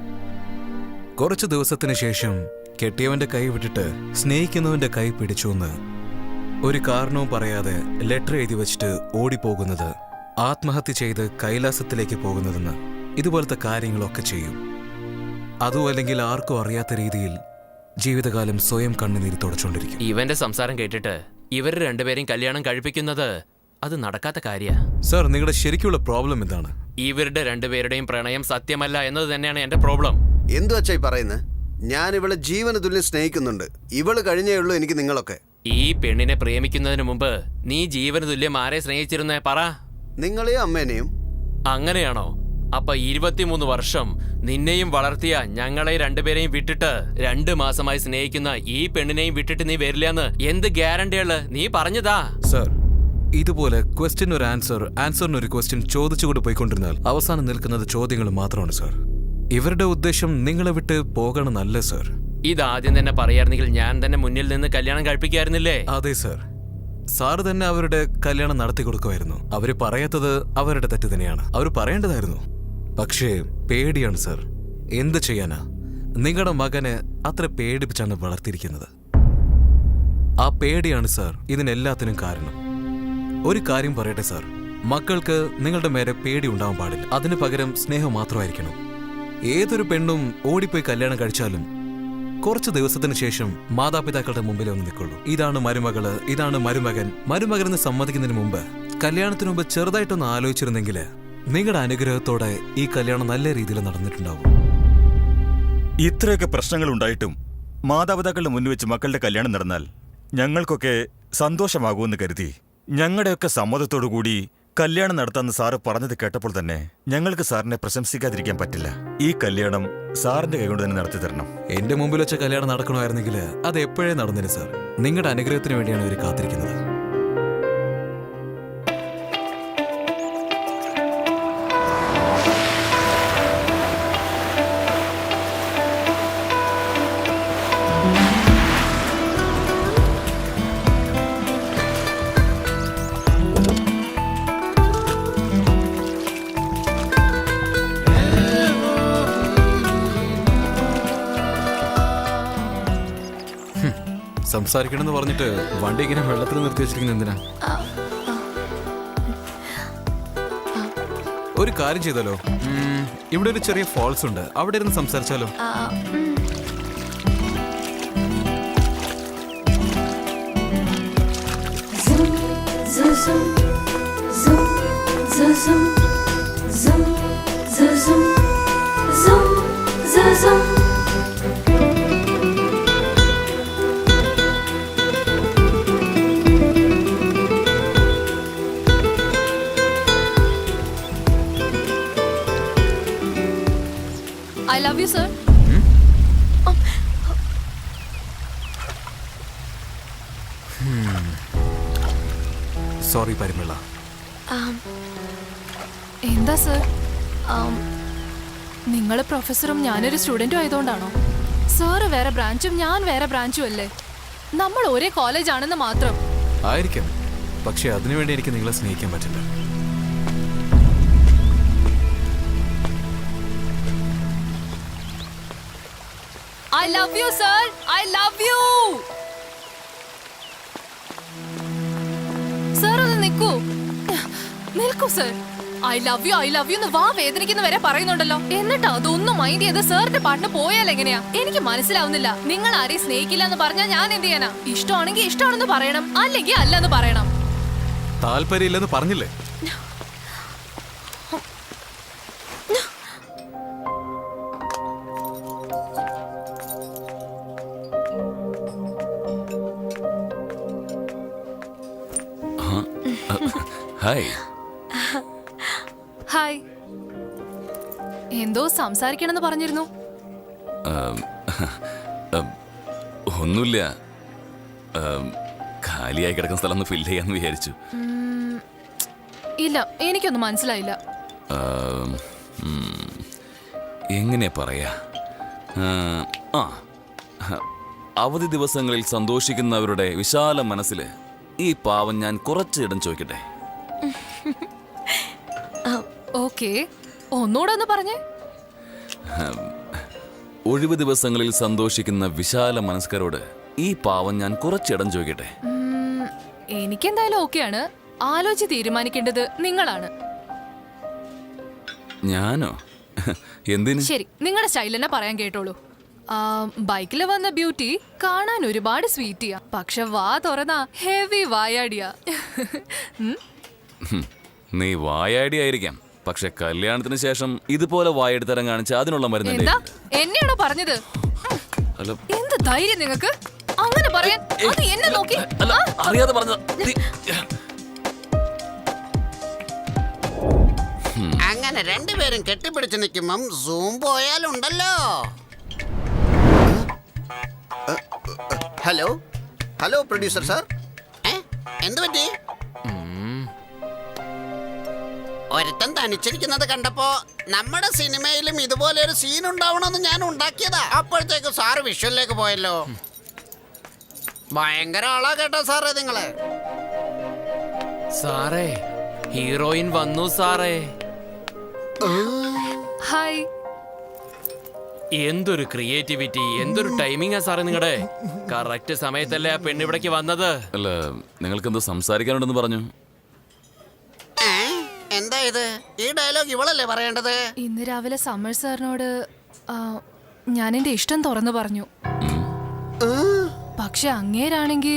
കുറച്ചു ദിവസത്തിന് ശേഷം കെട്ടിയവന്റെ കൈ വിട്ടിട്ട് സ്നേഹിക്കുന്നവന്റെ കൈ പിടിച്ചുവെന്ന് ഒരു കാരണവും പറയാതെ ലെറ്റർ എഴുതി വെച്ചിട്ട് ഓടിപ്പോകുന്നത്, ആത്മഹത്യ ചെയ്ത് കൈലാസത്തിലേക്ക് പോകുന്നതെന്ന്, ഇതുപോലത്തെ കാര്യങ്ങളൊക്കെ ചെയ്യും. അതും അല്ലെങ്കിൽ ആർക്കും അറിയാത്ത രീതിയിൽ ജീവിതകാലം സ്വയം കണ്ണുനീര് തുടച്ചുകൊണ്ടിരിക്കും. ഇവന്റെ സംസാരം കേട്ടിട്ട് ഇവർ രണ്ടുപേരെയും കല്യാണം കഴിപ്പിക്കുന്നത് അത് നടക്കാത്ത കാര്യ. സാർ, നിങ്ങളുടെ ശരിക്കുള്ള പ്രോബ്ലം എന്താണ്? ഇവരുടെ രണ്ടുപേരുടെയും പ്രണയം സത്യമല്ല എന്നത് തന്നെയാണ് എന്റെ പ്രോബ്ലം. എന്തു വച്ചായി പറയുന്നത്? ഞാൻ ഇവളെ ജീവന തുല്യം സ്നേഹിക്കുന്നുണ്ട്. ഇവള് കഴിഞ്ഞേ ഉള്ളൂ എനിക്ക് നിങ്ങളൊക്കെ. ഈ പെണ്ണിനെ പ്രേമിക്കുന്നതിന് മുമ്പ് നീ ജീവന തുല്യം ആരെ സ്നേഹിച്ചിരുന്നേ പറ? നിങ്ങളെയും അമ്മേനെയും. അങ്ങനെയാണോ? അപ്പൊ 23 വർഷം നിന്നെയും വളർത്തിയ ഞങ്ങളെ രണ്ടുപേരെയും വിട്ടിട്ട് 2 മാസമായി സ്നേഹിക്കുന്ന ഈ പെണ്ണിനെയും വിട്ടിട്ട് നീ വരില്ലെന്ന് എന്ത് ഗ്യാരണ്ടിയാണ് നീ പറഞ്ഞതാ? സാർ, ഇതുപോലെ ക്വസ്റ്റ്യൻ ഒരു ആൻസറിന് ഒരു ക്വസ്റ്റ്യൻ ചോദിച്ചുകൊണ്ട് പോയിക്കൊണ്ടിരുന്നാൽ അവസാനം നിൽക്കുന്നത് ചോദ്യങ്ങൾ മാത്രമാണ് സാർ. ഇവരുടെ ഉദ്ദേശം നിങ്ങളെ വിട്ട് പോകണമെന്നല്ല സാർ. ഇതാദ്യം തന്നെ പറയായിരുന്നെങ്കിൽ ഞാൻ തന്നെ മുന്നിൽ നിന്ന് കല്യാണം കഴിപ്പിക്കായിരുന്നില്ലേ? അതെ സാർ, സാറ് തന്നെ അവരുടെ കല്യാണം നടത്തി കൊടുക്കുമായിരുന്നു. അവര് പറയാത്തത് അവരുടെ തെറ്റ് തന്നെയാണ്. അവർ പറയേണ്ടതായിരുന്നു. പക്ഷേ പേടിയാണ് സാർ. എന്ത് ചെയ്യാനാ? നിങ്ങളുടെ മകനെ അത്ര പേടിപ്പിച്ചാണ് വളർത്തിയിരിക്കുന്നത്. ആ പേടിയാണ് സാർ ഇതിനെല്ലാത്തിനും കാരണം. ഒരു കാര്യം പറയട്ടെ സാർ, മക്കൾക്ക് നിങ്ങളുടെ മേലെ പേടി ഉണ്ടാവാൻ പാടില്ല. അതിന് പകരം സ്നേഹം മാത്രമായിരിക്കണം. ഏതൊരു പെണ്ണും ഓടിപ്പോയി കല്യാണം കഴിച്ചാലും കുറച്ചു ദിവസത്തിന് ശേഷം മാതാപിതാക്കളുടെ മുമ്പിൽ ഒന്ന് നിൽക്കുള്ളൂ. ഇതാണ് മരുമകള്, ഇതാണ് മരുമകൻ. മരുമകനെന്ന് സമ്മതിക്കുന്നതിന് മുമ്പ്, കല്യാണത്തിന് മുമ്പ് ചെറുതായിട്ടൊന്ന് ആലോചിച്ചിരുന്നെങ്കിൽ നിങ്ങളുടെ അനുഗ്രഹത്തോടെ ഈ കല്യാണം നല്ല രീതിയിൽ നടന്നിട്ടുണ്ടാവും. ഇത്രയൊക്കെ പ്രശ്നങ്ങൾ ഉണ്ടായിട്ടും മാതാപിതാക്കളുടെ മുന്നിൽ വെച്ച് മക്കളുടെ കല്യാണം നടന്നാൽ ഞങ്ങൾക്കൊക്കെ സന്തോഷമാകുമെന്ന് കരുതി ഞങ്ങളുടെയൊക്കെ സമ്മതത്തോടുകൂടി കല്യാണം നടത്താമെന്ന് സാറ് പറഞ്ഞത് കേട്ടപ്പോൾ തന്നെ ഞങ്ങൾക്ക് സാറിനെ പ്രശംസിക്കാതിരിക്കാൻ പറ്റില്ല. ഈ കല്യാണം സാറിന്റെ കൈകൊണ്ട് തന്നെ നടത്തി തരണം. എന്റെ മുമ്പിൽ വെച്ച കല്യാണം നടക്കണമായിരുന്നെങ്കിൽ അത് എപ്പോഴേ നടന്നേനെ സാർ. നിങ്ങളുടെ അനുഗ്രഹത്തിന് വേണ്ടിയാണ് ഇവർ കാത്തിരിക്കുന്നത്. സംസാരിക്കണമെന്ന് പറഞ്ഞിട്ട് വണ്ടി ഇങ്ങനെ വെള്ളത്തിൽ നിർത്തി വെച്ചിരിക്കുന്നത് എന്തിനാ? ഒരു കാര്യം ചെയ്താലോ, ഇവിടെ ഒരു ചെറിയ ഫോൾസ് ഉണ്ട്, അവിടെ ഇരുന്ന് സംസാരിച്ചാലോ? I love you, sir. Sorry Parimala. എന്താ സർ? നിങ്ങൾ പ്രൊഫസറും ഞാനൊരു സ്റ്റുഡന്റും ആയതുകൊണ്ടാണോ? സാറ് വേറെ ബ്രാഞ്ചും ഞാൻ വേറെ ബ്രാഞ്ചും അല്ലേ? നമ്മൾ ഒരേ കോളേജ് ആണെന്ന് മാത്രം. ആയിരിക്കാം, പക്ഷെ അതിനുവേണ്ടി എനിക്ക് നിങ്ങളെ സ്നേഹിക്കാൻ പറ്റില്ല. I love you, sir. I love you. Sir, ഒന്ന് നിൽക്കൂ. നിൽക്കൂ സർ. I love you എന്ന് വാ വേദനിക്കുന്ന വരെ പറയുന്നുണ്ടല്ലോ. എന്നിട്ട് അതൊന്നും മൈൻഡ് ചെയ്ത് സാറിന്റെ പാട്ടിന് പോയാൽ എങ്ങനെയാ? എനിക്ക് മനസ്സിലാവുന്നില്ല. നിങ്ങൾ ആരെയും സ്നേഹിക്കില്ല എന്ന് പറഞ്ഞാൽ ഞാൻ എന്ത് ചെയ്യാനാ? ഇഷ്ടമാണെങ്കിൽ ഇഷ്ടമാണെന്ന് പറയണം, അല്ലെങ്കിൽ അല്ലെന്ന് പറയണം. താല്പര്യമില്ലെന്ന് പറഞ്ഞില്ലേ? ഹായ്. ഹായ്. എന്തോ സംസാരിക്കണമെന്ന് പറഞ്ഞിരുന്നു. ഒന്നുമില്ല, കാലിയായി കിടക്കുന്ന സ്ഥലം ഒന്ന് ഫില്ല് ചെയ്യാന്ന് വിചാരിച്ചു. ഇല്ല, എനിക്കൊന്നും മനസ്സിലായില്ല. എങ്ങനെ പറയാ? ആ, അവധി ദിവസങ്ങളിൽ സന്തോഷിക്കുന്നവരുടെ വിശാല മനസ്സിൽ ഈ പാവം ഞാൻ കുറച്ച് ഇടം ചോദിക്കട്ടെ. ഓക്കേ, ഒന്നുകൂടെ ഒന്ന് പറഞ്ഞേ. ഒഴിവ് ദിവസങ്ങളിൽ സന്തോഷിക്കുന്ന വിശാല മനസ്കരോട് ഈ പാവം ഞാൻ കുറച്ചിടം ചോദിക്കട്ടെ. എനിക്കെന്തായാലും ഓക്കെയാണ്. ആലോചിച്ച് തീരുമാനിക്കേണ്ടത് നിങ്ങളാണ്. ഞാനോ? എന്തിന്? ശരി, നിങ്ങളുടെ സ്റ്റൈൽ തന്നെ പറയാൻ കേട്ടോളൂ. ബൈക്കിൽ വന്ന ബ്യൂട്ടി കാണാൻ ഒരുപാട് സ്വീറ്റിയാ, പക്ഷെ വാ തുറന്ന ഹെവി വായാടിയാ. നീ വായാടി ആയിരിക്കാം, പക്ഷെ കല്യാണത്തിന് ശേഷം ഇതുപോലെ വായെടുത്തരം കാണിച്ച അതിനുള്ള മരുന്ന് എന്താ എന്നെയാണോ പറഞ്ഞത്? എന്ത് ധൈര്യം നിങ്ങൾക്ക് അങ്ങനെ പറയാൻ? അത് എന്നെ നോക്കി അറിയാതെ പറഞ്ഞ. അങ്ങനെ രണ്ടുപേരും കെട്ടിപ്പിടിച്ച് നിൽക്കുമ്പം സൂം പോയാലുണ്ടല്ലോ. ഹലോ ഹലോ പ്രൊഡ്യൂസർ സാർ, എന്ത് പറ്റി? ഒരുത്തൻ തനിച്ചിരിക്കുന്നത് കണ്ടപ്പോ നമ്മുടെ സിനിമയിലും ഇതുപോലെ ഒരു സീൻ ഉണ്ടാവണമെന്ന് ഞാൻ ഉണ്ടാക്കിയതാ. അപ്പോഴത്തേക്ക് സാറ് വിഷ്വലിലേക്ക് പോയല്ലോ. ഭയങ്കര ആളാ കേട്ടോ സാറേ നിങ്ങളെ. സാറേ, ഹീറോയിൻ വന്നു സാറേ. ഹായ്. എന്തൊരു ക്രിയേറ്റിവിറ്റി, എന്തൊരു ടൈമിംഗാ സാറേ നിങ്ങളുടെ. കറക്റ്റ് സമയത്തല്ലേ ആ പെണ്ണിവിടേക്ക് വന്നത്. അല്ല, നിങ്ങൾക്ക് എന്തോ സംസാരിക്കാനുണ്ടെന്ന് പറഞ്ഞു. എന്താ ഇത്? ഈ ഡയലോഗ് ഇവളല്ലേ പറയേണ്ടത്? ഇന്ന് രാവിലെ സമ്മർ സാറിനോട് ഞാൻ എന്റെ ഇഷ്ടം തുറന്നു പറഞ്ഞു. പക്ഷെ അങ്ങേരാണെങ്കിൽ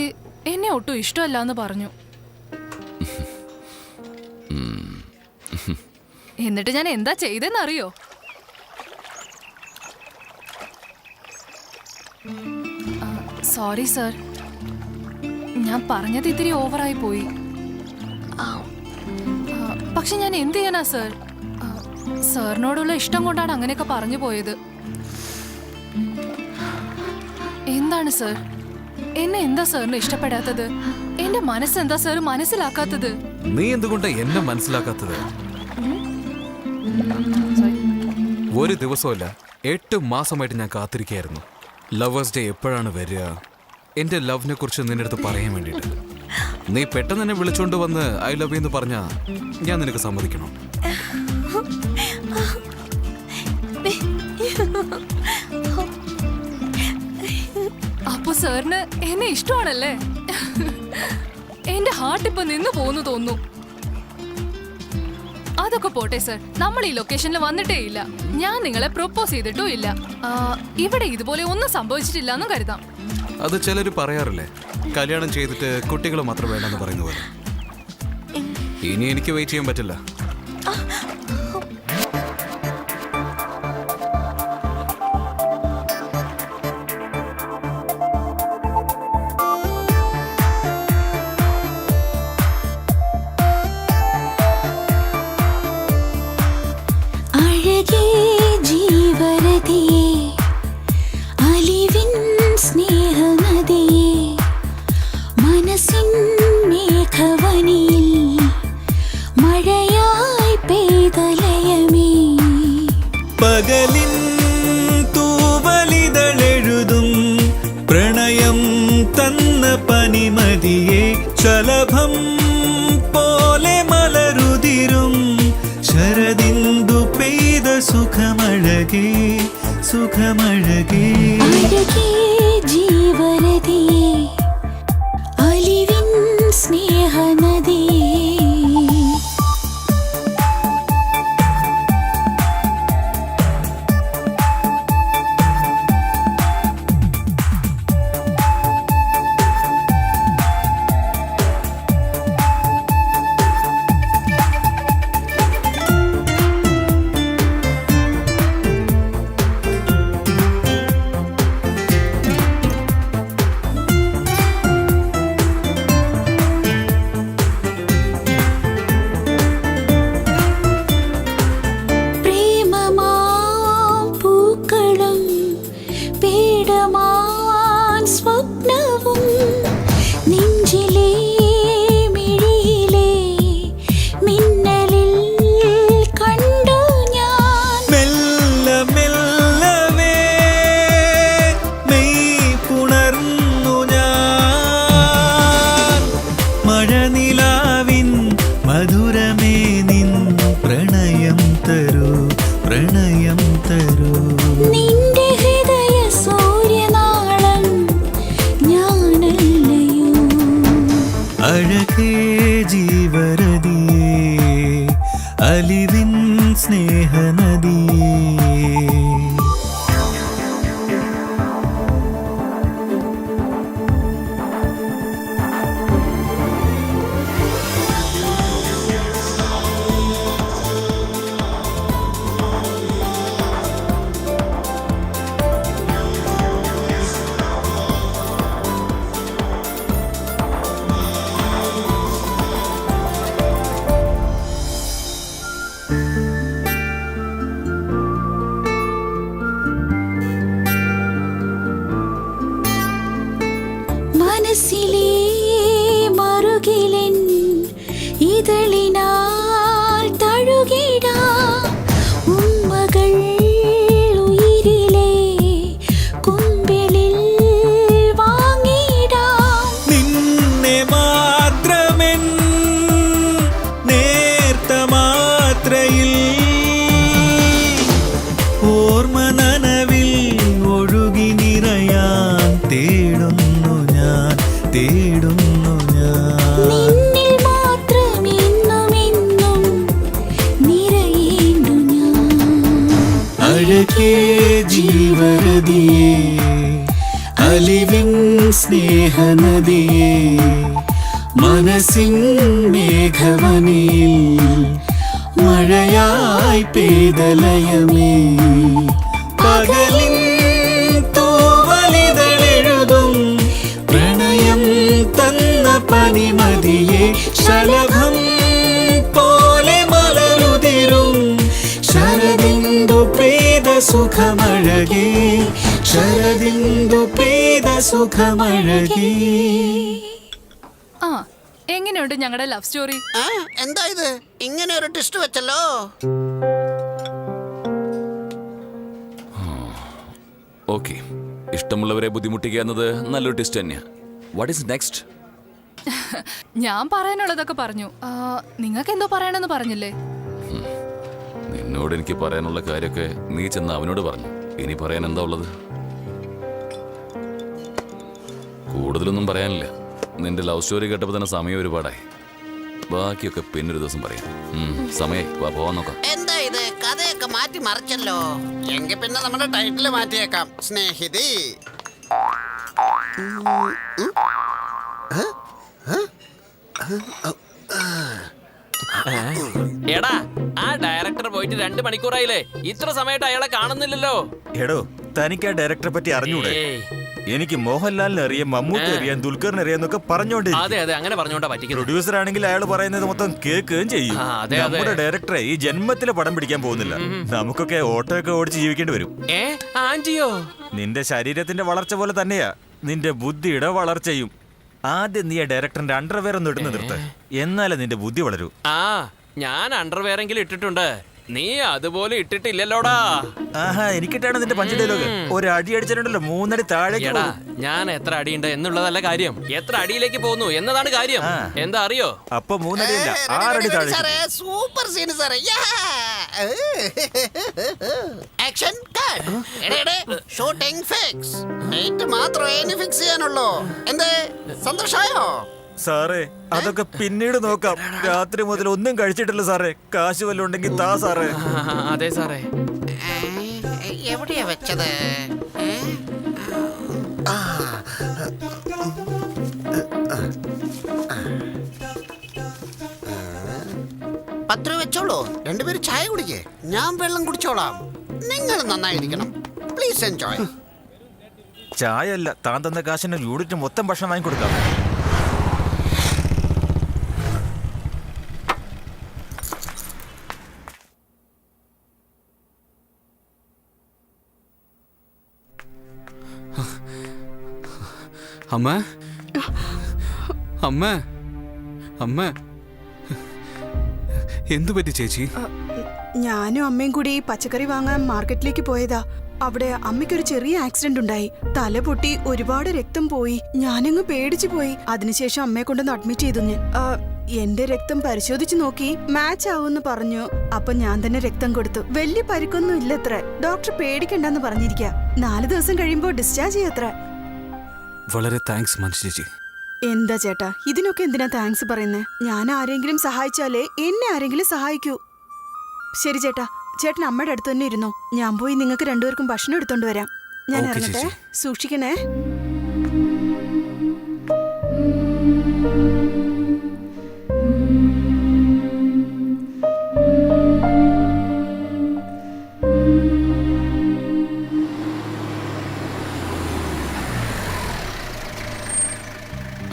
എന്നെ ഒട്ടും ഇഷ്ടമല്ല എന്ന് പറഞ്ഞു. എന്നിട്ട് ഞാൻ എന്താ ചെയ്തെന്നറിയോ? സോറി സർ, ഞാൻ പറഞ്ഞത് ഇത്തിരി ഓവറായി പോയി. പക്ഷെ ഞാൻ എന്ത് ചെയ്യാനാ സർ? സാറിനോടുള്ള ഇഷ്ടം കൊണ്ടാണ് അങ്ങനെയൊക്കെ പറഞ്ഞു പോയത്. എന്താണ് സർ, എന്നെ എന്താ സാറിന് ഇഷ്ടപ്പെടാത്തത്? എന്റെ മനസ്സെന്താ സാർ മനസ്സിലാക്കാത്തത്? നീ എന്തുകൊണ്ടാ എന്നെ മനസ്സിലാക്കാത്തത്? ഒരു ദിവസമല്ല, 8 മാസമായിട്ട് ഞാൻ കാത്തിരിക്കുകയായിരുന്നു. ലവേഴ്സ് ഡേ എപ്പോഴാണ് വരിക, എന്റെ ലവിനെ കുറിച്ച് നിന്റെ അടുത്ത് പറയാൻ വേണ്ടിയിട്ട്. നീ പെട്ടെന്ന് എന്നെ വിളിച്ചോണ്ട് വന്ന് ഐ ലവ് യു എന്ന് പറഞ്ഞാ ഞാൻ നിനക്ക് സമ്മതിക്കണം. അപ്പൊ സാറിന് എന്നെ ഇഷ്ടമാണല്ലേ? എന്റെ ഹാർട്ട് ഇപ്പൊ നിന്ന് പോന്നു തോന്നുന്നു. അതൊക്കെ പോട്ടെ സർ, നമ്മൾ ഈ ലൊക്കേഷനിൽ വന്നിട്ടേ ഇല്ല. ഞാൻ നിങ്ങളെ പ്രൊപ്പോസ് ചെയ്തിട്ടും ഇല്ല. ഇവിടെ ഇതുപോലെ ഒന്നും സംഭവിച്ചിട്ടില്ല എന്നും കരുതാം. അത് ചിലര് പറയാറില്ലേ, കല്യാണം ചെയ്തിട്ട് കുട്ടികൾ മാത്രം വേണമെന്ന് പറയുന്ന പോലെ. ഇനി എനിക്ക് വെയിറ്റ് ചെയ്യാൻ പറ്റില്ല. പകലിൻ തൂവലിതളെഴുതും പ്രണയം തന്ന പനിമതിയെ ശലഭം പോലെ മലരുതിരും ശരദിന്ദു പെയ്ത സുഖമഴകേ സുഖമഴകേ ജീവരതിയെ അലിവിൻ സ്നേഹനദിയെ. ഹൃദയം തരൂ. നിന്റെ ഹൃദയ സൂര്യനാളം ഞാനല്ലയോ. അഴകേ ജീവരതിയേ, അലിവിൻ സ്നേഹനദിയേ. മനസ്സിലെ മറുകിലൻ ഇതളിനാൽ തഴുകിടാം. ഉമ്മകൾ ഉയിരിലെ കുമ്പിളിൽ വാങ്ങിടാം. നിന്നെ മാത്രമെൻ നേർത്ത മാത്രയിൽ ഓർമ്മ നനവിൽ ഒഴുകി നിറയാൻ തേടുന്നു ഞാൻ, തേടുന്നു ഞാൻ. നിന്നിൽ മാത്രം എന്നും നിറയേണ്ടു ഞാൻ. അഴകേ ജീവരതിയേ, അലിവിൻ സ്നേഹനദിയേ. മനസ്സിൻ മേഘവനിയിൽ മഴയായി പെയ്തലയമേ. പകലിൻ തൂവലിതളെഴുതും പ്രണയം തന്ന പനിമതിയെ. ശലഭം പോലെ മലരുതിരും ശരദിന്ദു പെയ്ത സുഖമഴകേ, ശരദിന്ദു പെയ്ത സുഖമഴകേ. ആ എങ്ങനെയുണ്ട് ഞങ്ങളുടെ ലവ് സ്റ്റോറി? എന്താ ഇത് ഇങ്ങനെ ഒരു ടെസ്റ്റ് വെച്ചല്ലോ? ഓക്കെ, ഇഷ്ടമുള്ളവരെ ബുദ്ധിമുട്ടിക്കുക എന്നത് നല്ലൊരു ടെസ്റ്റ് തന്നെയാ. What is next? ഞാൻ പറയാനുള്ളതൊക്കെ പറഞ്ഞു. നിങ്ങൾക്ക് എന്തോ പറയണമെന്ന് പറഞ്ഞില്ലേ? നിന്നോട് എനിക്ക് പറയാനുള്ള കാര്യമൊക്കെ നീ ചെന്ന് അവനോട് പറഞ്ഞു. ഇനി പറയാൻ എന്താ ഉള്ളത്? കൂടുതലൊന്നും പറയാനില്ല. നിന്റെ ലവ് സ്റ്റോറി കേട്ടപ്പോൾ തന്നെ സമയം ഒരുപാടായി. ബാക്കിയൊക്കെ പിന്നൊരു ദിവസം പറയാം. സമയായി, വാ പോവാൻ നോക്കാം. എന്താ ഇത് കഥയൊക്കെ മാറ്റി മറിച്ചല്ലോ? എങ്കിൽ പിന്നെ നമ്മുടെ ടൈറ്റിൽ മാറ്റിയേക്കാം, സ്നേഹിതി. എടാ, ആ ഡയറക്ടർ പോയിട്ട് 2 മണിക്കൂറായില്ലേ? ഇത്ര സമയമായിട്ട് അയാളെ കാണുന്നില്ലല്ലോ. എടോ, തനിക്ക് ആ ഡയറക്ടറെ പറ്റി അറിഞ്ഞൂടെ? ഏയ്. എനിക്ക് മോഹൻലാലിനെ അറിയാം, മമ്മൂട്ടി അറിയാം, ദുൽഖറിനെ അറിയാം എന്നൊക്കെ പറഞ്ഞോണ്ടിരിക്കും. അതെ അതെ, അങ്ങനെ പറഞ്ഞോണ്ടാ പറ്റിക്കുന്നത്. പ്രൊഡ്യൂസർ ആണെങ്കിൽ അയാൾ പറയുന്നത് മൊത്തം കേൾക്കുകയും ചെയ്യും. ആ, അതെ, അതെ. നമ്മുടെ ഡയറക്ടറെ ഈ ജന്മത്തിലെ പടം പിടിക്കാൻ പോകുന്നില്ല. നമുക്കൊക്കെ ഓട്ടോ ഒക്കെ ഓടിച്ച് ജീവിക്കേണ്ടി വരും. ആന്റിയോ? നിന്റെ ശരീരത്തിന്റെ വളർച്ച പോലെ തന്നെയാ നിന്റെ ബുദ്ധിയുടെ വളർച്ചയും. ആദ്യം നീ ആ ഡയറക്ടറിന്റെ അണ്ടർവെയർ ഒന്ന് ഇടുന്ന നിർത്ത്, എന്നാലേ നിന്റെ ബുദ്ധി വളരൂ. ആ, ഞാൻ അണ്ടർവെയറെങ്കിലും ഇട്ടിട്ടുണ്ട്. നീ അതുപോലെ ഇട്ടിട്ടില്ലല്ലോടാ. ആഹാ, എനിക്കിട്ടാണ് നിന്റെ പഞ്ച് ഡയലോഗ്. ഒരു അടി അടിച്ചിട്ടുണ്ടല്ലോ 3 അടി താഴേക്ക് എടാ, പോകും. ഞാൻ എത്ര അടിയുണ്ട് എന്നുള്ളതല്ല കാര്യം, എത്ര അടിയിലേക്ക് പോകുന്നു എന്നതാണ് കാര്യം. എന്താ അറിയോ? അപ്പൊ 3 അടിയല്ല 6 അടി താഴേക്ക്. സൂപ്പർ സീൻ സാറേ. Action cut. Shooting fix. Date മാത്രമേ ഇനി ഫിക്സ് ചെയ്യാനുള്ളൂ. എന്തേ, സന്തോഷായോ? സാറേ, അതൊക്കെ പിന്നീട് നോക്കാം. രാത്രി മുതൽ ഒന്നും കഴിച്ചിട്ടില്ല സാറേ. കാശ് വല്ലതും ഉണ്ടെങ്കിൽ താ സാറേ. അതെ സാറേ. എവിടെയാ വെച്ചത്? പത്ര വെച്ചോളൂ. 2 പേര് ചായ കുടിക്കേ, ഞാൻ വെള്ളം കുടിച്ചോളാം. നിങ്ങൾ നന്നായിരിക്കണം. Please enjoy. ചായ അല്ല, താൻ തന്ന കാശിന് യൂണിറ്റ് മൊത്തം ഭക്ഷണം വാങ്ങിക്കൊടുക്കാം. അമ്മ, അമ്മ, അമ്മ, എന്തു പറ്റി ചേച്ചി? ഞാനും അമ്മയും കൂടി പച്ചക്കറി വാങ്ങാൻ മാർക്കറ്റിലേക്ക് പോയതാ. അവിടെ അമ്മയ്ക്കൊരു ചെറിയ ആക്സിഡന്റ് ഉണ്ടായി. തല പൊട്ടി ഒരുപാട് രക്തം പോയി. ഞാനങ്ങ് പേടിച്ചു പോയി. അതിനുശേഷം അമ്മയെ കൊണ്ടൊന്ന് അഡ്മിറ്റ് ചെയ്തു ഞാൻ. എന്റെ രക്തം പരിശോധിച്ചു നോക്കി മാച്ച് ആവുമെന്ന് പറഞ്ഞു. അപ്പൊ ഞാൻ തന്നെ രക്തം കൊടുത്തു. വലിയ പരിക്കൊന്നും ഇല്ലത്ര. ഡോക്ടർ പേടിക്കണ്ടെന്ന് പറഞ്ഞിരിക്ക. 4 ദിവസം കഴിയുമ്പോ ഡിസ്ചാർജ് ചെയ്യത്ര. വളരെ താങ്ക്സ് മനു ചേച്ചി. എന്താ ചേട്ടാ ഇതിനൊക്കെ എന്തിനാ താങ്ക്സ് പറയുന്നേ? ഞാൻ ആരെങ്കിലും സഹായിച്ചാലേ എന്നെ ആരെങ്കിലും സഹായിക്കൂ. ശരി ചേട്ടാ, ചേട്ടൻ അമ്മയുടെ അടുത്ത് തന്നെ ഇരുന്നോ. ഞാൻ പോയി നിങ്ങൾക്ക് രണ്ടുപേർക്കും ഭക്ഷണം എടുത്തോണ്ട് വരാം. ഞാൻ ഓക്കേ ഇറങ്ങട്ടെ. ചേച്ചി. സൂക്ഷിക്കണേ.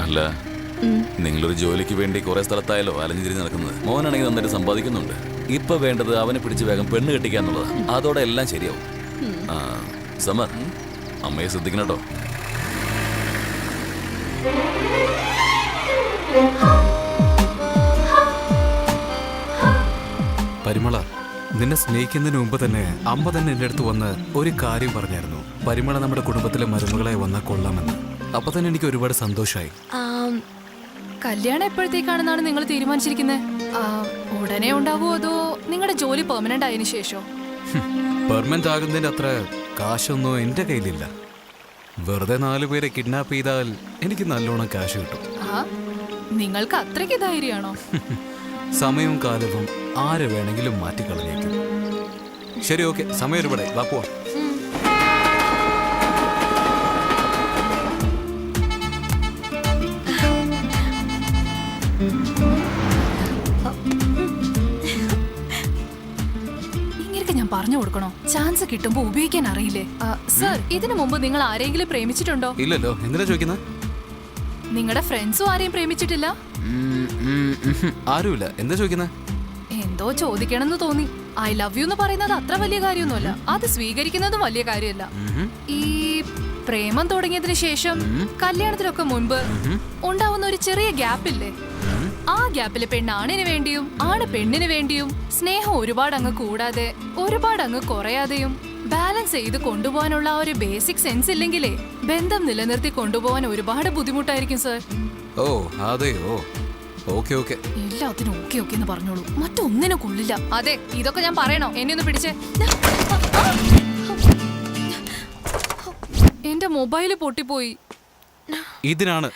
അല്ല, നിങ്ങളൊരു ജോലിക്ക് വേണ്ടി കുറെ സ്ഥലത്തായാലോ അലഞ്ഞു തിരിഞ്ഞ് നടക്കുന്നത്. മോനാണെങ്കിൽ നന്നായിട്ട് സമ്പാദിക്കുന്നുണ്ട്. ഇപ്പൊ വേണ്ടത് അവനെ പിടിച്ച് വേഗം പെണ്ണ് കെട്ടിക്കാന്നുള്ളതാ. അതോടെ എല്ലാം ശരിയാവും. ആ സമർ, അമ്മയെ ശ്രദ്ധിക്കണം കേട്ടോ. പരിമള, നിന്നെ സ്നേഹിക്കുന്നതിന് മുമ്പ് തന്നെ അമ്മ തന്നെ എൻ്റെ അടുത്ത് വന്ന് ഒരു കാര്യം പറഞ്ഞായിരുന്നു. പരിമള നമ്മുടെ കുടുംബത്തിലെ മരുമകളെ വന്നാൽ കൊള്ളാമെന്ന്. അപ്പൊ തന്നെ എനിക്ക് ഒരുപാട് സന്തോഷമായി. കല്യാണം എപ്പോഴത്തേക്കാണെന്നാണ് നിങ്ങൾ തീരുമാനിച്ചിരിക്കുന്നത്? ഉടനെ ഉണ്ടാവുമോ അതോ നിങ്ങളുടെ ജോലി പെർമനന്റ് ആയതിനു ശേഷോ? പെർമനന്റ് ആകുന്നതിന്റെ അത്ര കാശൊന്നും എൻ്റെ കയ്യിലില്ല. വെറുതെ 4 പേരെ കിഡ്നാപ്പ് ചെയ്താൽ എനിക്ക് നല്ലോണം കാശ് കിട്ടും. നിങ്ങൾക്ക് അത്രയ്ക്ക് ധൈര്യമാണോ? സമയവും കാലവും ആരെ വേണമെങ്കിലും മാറ്റിക്കളഞ്ഞേക്കും. ശരി, ഓക്കെ, സമയം ഒരുപാട്. വാ പോവാം. ഇങ്ങനെ ഞാൻ പറഞ്ഞു കൊടുക്കണോ? ചാൻസ് കിട്ടുമ്പോ ഉപയോഗിക്കാൻ അറിയില്ലേ? സർ, ഇതിനു മുമ്പ് നിങ്ങൾ ആരെങ്കിലും പ്രേമിച്ചിട്ടുണ്ടോ? ഇല്ലല്ലോ. എന്തിനാ ചോദിക്കുന്നത്? നിങ്ങളുടെ ഫ്രണ്ട്സും ആരെയും പ്രേമിച്ചിട്ടില്ല? ആരുമില്ല. എന്താ ചോദിക്കുന്നത്? എന്തോ ചോദിക്കണമെന്ന് തോന്നി. ഐ ലവ് യു എന്ന് പറയുന്നത് അത്ര വലിയ കാര്യമൊന്നുമല്ല. അത് സ്വീകരിക്കുന്നതും വലിയ കാര്യമല്ല. ഈ പ്രേമം തുടങ്ങിയതിനു ശേഷം കല്യാണത്തിനൊക്കെ മുൻപ് ഉണ്ടാവുന്ന ഒരു ചെറിയ ഗ്യാപ്പില്ലേ? ആ ഗ്യാപ്പില് പെണ്ണ് ആണിന് വേണ്ടിയും ആണ് പെണ്ണിന് വേണ്ടിയും സ്നേഹം ഒരുപാട് അങ്ങ് കൂടാതെ ഒരുപാട് അങ്ങ് കുറയാതെയും ബാലൻസ് ചെയ്ത് കൊണ്ടുപോകാനുള്ള ആ ഒരു ബേസിക് സെൻസ് ഇല്ലെങ്കിലേ ബന്ധം നിലനിർത്തി കൊണ്ടുപോകാൻ ഒരുപാട് ബുദ്ധിമുട്ടായിരിക്കും സർ. ഓ അതെയോ? Okay okay. എല്ലാത്തിനും ഓക്കെ ഓക്കെ എന്ന് പറഞ്ഞോളൂ. മറ്റൊന്നിനും കൊള്ളില്ല. അതെ, ഇതൊക്കെ ഞാൻ പറയണോ? എന്നെ ഒന്ന് പിടിച്ചേ. എന്റെ മൊബൈല് പൊട്ടിപ്പോയി. ഇതിനാണ്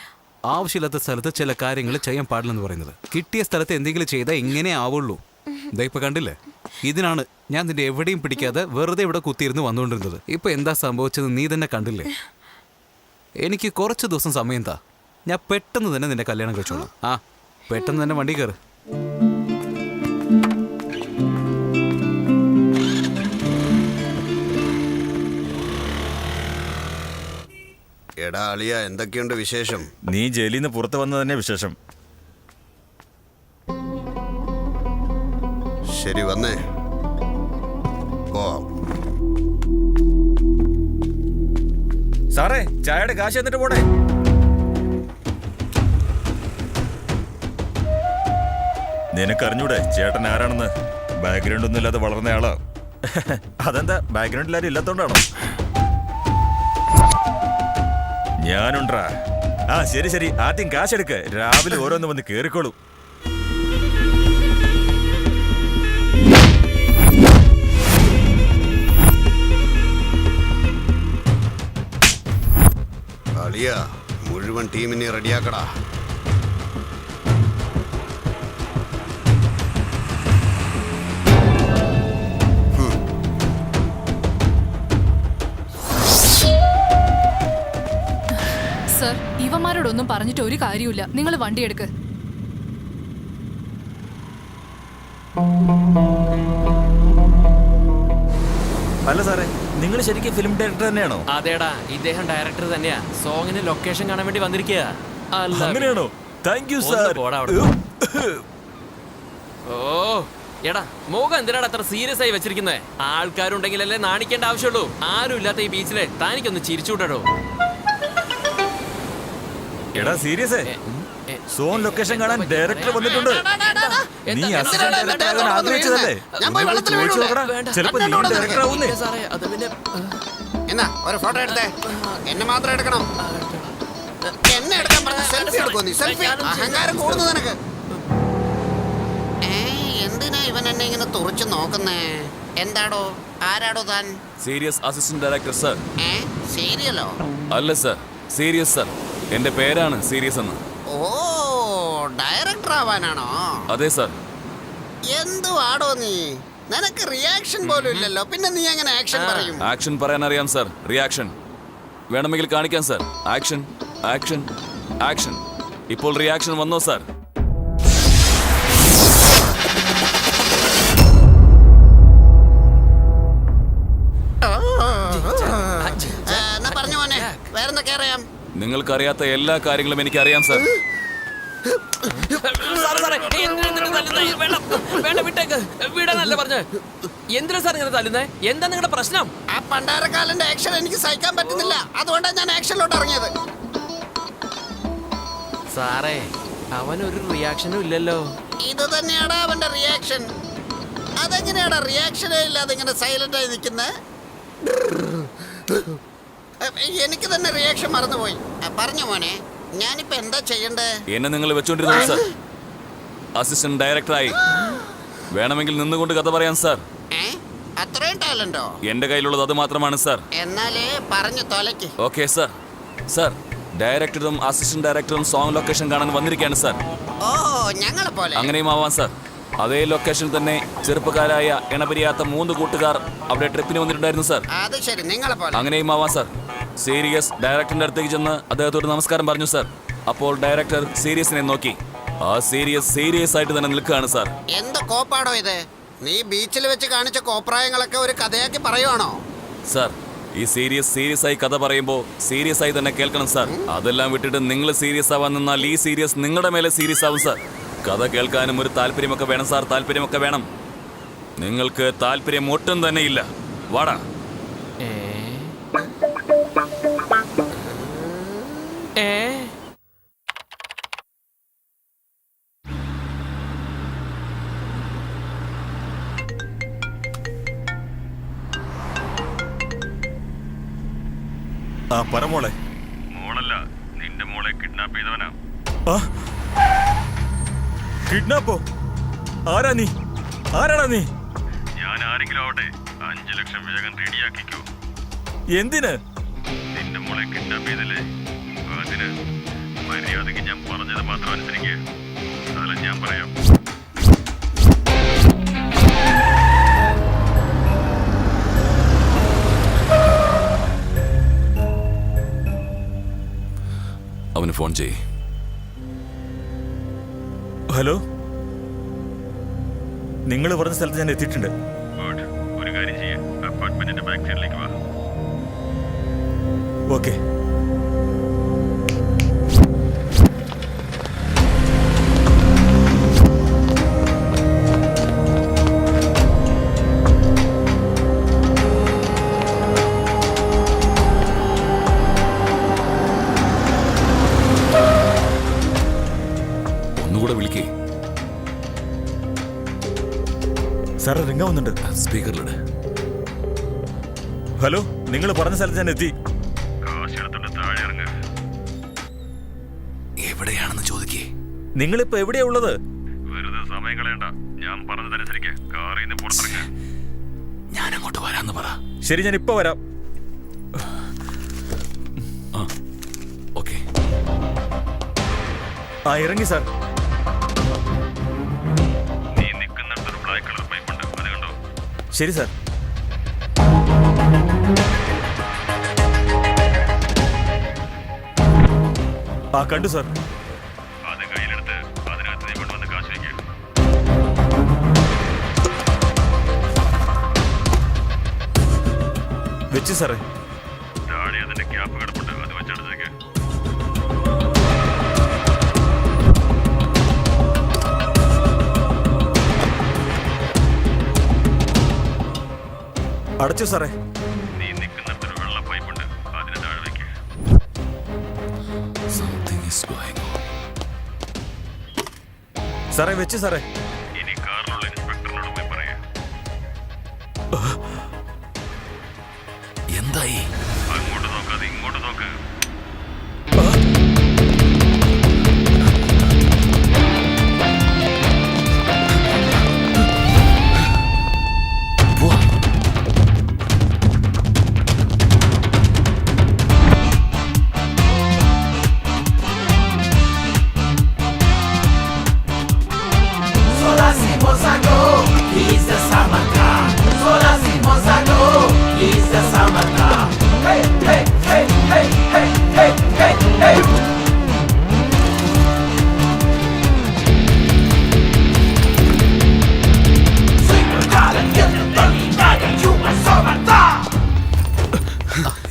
ആവശ്യമില്ലാത്ത സ്ഥലത്ത് ചില കാര്യങ്ങൾ ചെയ്യാൻ പാടില്ലെന്ന് പറയുന്നത്. കിട്ടിയ സ്ഥലത്ത് എന്തെങ്കിലും ചെയ്താൽ ഇങ്ങനെ ആവുള്ളൂ. ഇതാ ഇപ്പൊ കണ്ടില്ലേ? ഇതിനാണ് ഞാൻ നിന്റെ എവിടെയും പിടിക്കാതെ വെറുതെ ഇവിടെ കുത്തിയിരുന്ന് വന്നുകൊണ്ടിരുന്നത്. ഇപ്പൊ എന്താ സംഭവിച്ചത് നീ തന്നെ കണ്ടില്ലേ? എനിക്ക് കുറച്ച് ദിവസം സമയം താ. ഞാൻ പെട്ടെന്ന് തന്നെ നിന്റെ കല്യാണം കഴിച്ചോളാം. ആ, പെട്ടെന്ന് തന്നെ വണ്ടി കയറ്. എടാ അളിയ, എന്തൊക്കെയുണ്ട് വിശേഷം? നീ ജയിലിൽ നിന്ന് പുറത്തു വന്നത് തന്നെ വിശേഷം. ശരി, വന്നേ പോവാം. സാറേ, ചായയുടെ കാശ് എന്നിട്ട് പോടെ. നിനക്കറിഞ്ഞൂടെ ചേട്ടൻ ആരാണെന്ന്? ബാക്ക്ഗ്രൗണ്ട് ഒന്നും ഇല്ലാതെ വളർന്ന ആളാ. അതെന്താ, ബാക്ക്ഗ്രൗണ്ടിൽ ആരും ഇല്ലാത്തോണ്ടാണോ? ഞാനുണ്ടാ. ആ ശരി ശരി, ആദ്യം കാശെടുക്ക്. രാവിലെ ഓരോന്ന് വന്ന് കേറിക്കോളൂ. അളിയ, മുഴുവൻ ടീമിനെ റെഡിയാക്കടാ. സർ, ഇവന്മാരോടൊന്നും പറഞ്ഞിട്ട് ഒരു കാര്യമില്ല. നിങ്ങൾ വണ്ടി എടുക്ക്. അല്ല സാറേ, നിങ്ങൾ ശരിക്കും ഫിലിം ഡയറക്ടർ തന്നെയാണോ? അതേടാ, ഇദ്ദേഹം ഡയറക്ടർ തന്നെയാ. സോങ്ങിന് ലൊക്കേഷൻ കാണാൻ വേണ്ടി വന്നിരിക്കുക. അങ്ങനെയാണോ? Thank you sir. ഓ എടാ, മുഖം എന്തിനാണ് അത്ര സീരിയസ് ആയി വെച്ചിരിക്കുന്നത്? ആൾക്കാരുണ്ടെങ്കിലല്ലേ നാണിക്കേണ്ട ആവശ്യമുള്ളൂ. ആരും ഇല്ലാത്ത ഈ ബീച്ചിലെ താനിക്കൊന്ന് ചിരിച്ചുവിടോ. എടാ സീരിയസ്, സോൺ ലൊക്കേഷൻ കാണാൻ ഡയറക്ടർ വന്നിട്ടുണ്ട്. നീ അസിസ്റ്റന്റ് ഡയറക്ടർ ആകാൻ ആഗ്രഹിച്ചതല്ലേ? ചിലപ്പോ നീ ഡയറക്ടർ ആവുന്നേ. എന്നാ ഒരു ഫോട്ടോ എടുത്തേ. എന്നെ മാത്രം എടുക്കണം. എന്നെ എടുക്കാൻ പറഞ്ഞ സെൽഫി എടുക്കോ നീ? സെൽഫി അഹങ്കാരം കൂടുന്നു നിനക്ക്. എന്തിനാ ഇവൻ എന്നെ ഇങ്ങനെ തുറച്ചു നോക്കുന്നേ? എന്താടോ, ആരാടോ താൻ? Serious assistant director sir. സീരിയലോ? അല്ല സർ, സീരിയസ് സർ. എന്റെ പേരാണ് സീരിയസ് എന്ന്. ഓ, ഡയറക്ടർ ആവാനാണോ? അതെ സർ. എന്തുവാടോ നീ? നിനക്ക് റിയാക്ഷൻ പോലും ഇല്ലല്ലോ, പിന്നെ നീ എങ്ങനെ ആക്ഷൻ പറയും? ആക്ഷൻ പറയാൻ അറിയാം സർ. റിയാക്ഷൻ വേണമെങ്കിൽ കാണിക്കാം സർ. Action, action, action. ഇപ്പോൾ റിയാക്ഷൻ വന്നോ സർ? പറഞ്ഞു മോനെ, വേറെന്തൊക്കെ അറിയാം? നിങ്ങൾക്കറിയാത്ത എല്ലാ കാര്യങ്ങളും എനിക്കറിയാം സർ. എന്തിനാ സാർ ഇങ്ങനെ തല്ലുന്നേ? എന്താ നിങ്ങളുടെ പ്രശ്നം? ആ പണ്ടാരക്കാലന്റെ ആക്ഷൻ എനിക്ക് സഹിക്കാൻ പറ്റുന്നില്ല, അതുകൊണ്ടാണ് ഞാൻ ആക്ഷനിലോട്ട് ഇറങ്ങിയത്. സാറേ, അവനൊരു റിയാക്ഷനും ഇല്ലല്ലോ. ഇത് തന്നെയാടാ അവന്റെ റിയാക്ഷൻ. അതെങ്ങനെയാടാ റിയാക്ഷനേ ഇല്ലാതെ ഇങ്ങനെ സൈലന്റ് ആയി നിൽക്കുന്നത്? എനിക്ക് തന്നെ റിയാക്ഷൻ മറന്നുപോയി. പറഞ്ഞു മോനെ, ഞാനിപ്പോ എന്താ ചെയ്യണ്ടേ? എന്നെ നിങ്ങൾ വെച്ചോണ്ടിരുന്നു സർ. അസിസ്റ്റന്റ് ഡയറക്ടറായി വേണമെങ്കിൽ നിന്നുകൊണ്ട് കഥ പറയാം സാർ. അത്രയും ടാലന്റോ? എന്റെ കയ്യിലുള്ളത് അത് മാത്രമാണ് സാർ. എന്നാലേ പറഞ്ഞു തൊലയ്ക്ക്. Okay sir. സാർ, ഡയറക്ടറും അസിസ്റ്റന്റ് ഡയറക്ടറും സോങ് ലൊക്കേഷൻ കാണാൻ വന്നിരിക്കുകയാണ് സാർ. ഓ, ഞങ്ങളെ പോലെ. അങ്ങനെയും ആവാം സാർ. അതേ ലൊക്കേഷനിൽ തന്നെ ചെറുപ്പക്കാരായ ഇണപരിയാത്ത 3 കൂട്ടുകാർ അവിടെ ട്രിപ്പിന് വന്നിട്ടുണ്ടായിരുന്നു സാർ. അത് ശരി, നിങ്ങളെ പോലെ. അങ്ങനെയും ആവാം സാർ. സീരിയസ് ഡയറക്ടറിന്റെ അടുത്തേക്ക് ചെന്ന് അദ്ദേഹത്തോട് നമസ്കാരം പറഞ്ഞു സാർ. അപ്പോൾ ഡയറക്ടർ സീരിയസിനെ നോക്കി. ആ സീരിയസ് ആയിട്ട് തന്നെ നിൽക്കുകയാണ് സാർ. എന്ത് കോപ്പാടോ ഇത്? നീ ബീച്ചിൽ വെച്ച് കാണിച്ച കോപ്രായങ്ങളൊക്കെ ഒരു കഥയാക്കി പറയുവാണോ? സാർ, ഈ സീരിയസ് ആയി കഥ പറയുമ്പോൾ സീരിയസ് ആയി തന്നെ കേൾക്കണം സാർ. അതെല്ലാം വിട്ടിട്ട് നിങ്ങൾ സീരിയസ് ആവാൻ നിന്നാൽ ഈ സീരിയസ് നിങ്ങളുടെ മേലെ സീരിയസ് ആവും സാർ. കഥ കേൾക്കാനും ഒരു താല്പര്യമൊക്കെ വേണം സാർ. താല്പര്യമൊക്കെ വേണം. നിങ്ങൾക്ക് താല്പര്യം ഒട്ടും തന്നെ ഇല്ല. വാടാ. ആ പറമോളെ. മോളല്ല, നിന്റെ മോളെ കിഡ്നാപ്പ് ചെയ്തവനാ. കിഡ്നാപ്പോ? ആരാ നീ? ആരാടാ നീ? ഞാൻ ആരെങ്കിലും ആവട്ടെ, 5 ലക്ഷം വേഗം റെഡിയാക്കിക്കോ. എന്തിന്? നിന്റെ മോളെ കിഡ്നാപ്പ് ചെയ്തല്ലേ, അതിന് മര്യാദയ്ക്ക് ഞാൻ പറഞ്ഞത് മാത്രം അനുസരിക്കുക. സ്ഥലം ഞാൻ പറയാം. അവന് ഫോൺ ചെയ്യ്. ഹലോ, നിങ്ങൾ പറഞ്ഞ സ്ഥലത്ത് ഞാൻ എത്തിയിട്ടുണ്ട്. ഒരു കാര്യം ചെയ്യാം, അപ്പാർട്ട്മെന്റിന്റെ ബാക്ക് സൈഡിലേക്ക് വാ. ഓക്കെ. ഒന്നുകൂടെ വിളിക്കേ. സാറ് റിംഗ് ആവുന്നുണ്ട്. സ്പീക്കറിലിട്. ഹലോ, നിങ്ങൾ പറഞ്ഞ സ്ഥലത്ത് ഞാൻ എത്തി. എവിടെയാണെന്ന് ചോദിക്കേ. നിങ്ങളിപ്പോ എവിടെയാ ഉള്ളത്? വെറുതെ സമയം കളയണ്ട, ഞാൻ പറഞ്ഞതനുസരിക്ക് കാറിൽ നിന്ന് പുറത്തിറങ്ങ. ഞാൻ അങ്ങോട്ട് വരാന്ന് പറ. ശരി, ഞാൻ ഇപ്പൊ വരാം. ഓക്കെ. ആ, ഇറങ്ങി സാർ. നീ നിൽക്കുന്നിടത്തൊരു ബ്ലാക്ക് കളർ പൈപ്പ് ഉണ്ട്, അത് കണ്ടോ? ശരി സാർ. ആ, കണ്ടു സാർ. അത് കയ്യിലെടുത്ത് അതിനകത്ത് നീ കൊണ്ടുവന്ന് കാശ് വയ്ക്കുക. വെച്ചു സാറേ. താഴെ അതിന്റെ ക്യാപ്പ് കിടപ്പുണ്ട്, അത് വെച്ചെടുത്തേക്ക്. അടച്ചു സാറേ. നീ നിൽക്കുന്നിടത്തൊരു വെള്ള പൈപ്പ് ഉണ്ട്, അതിന് താഴെ വയ്ക്കുക. സാറേ, വെച്ചു സാറേ. ഇനി കാറിലുള്ള ഇൻസ്പെക്ടറിനോട് പോയി പറയാ. എന്തായി? അങ്ങോട്ട് നോക്കാതെ ഇങ്ങോട്ട് നോക്ക്.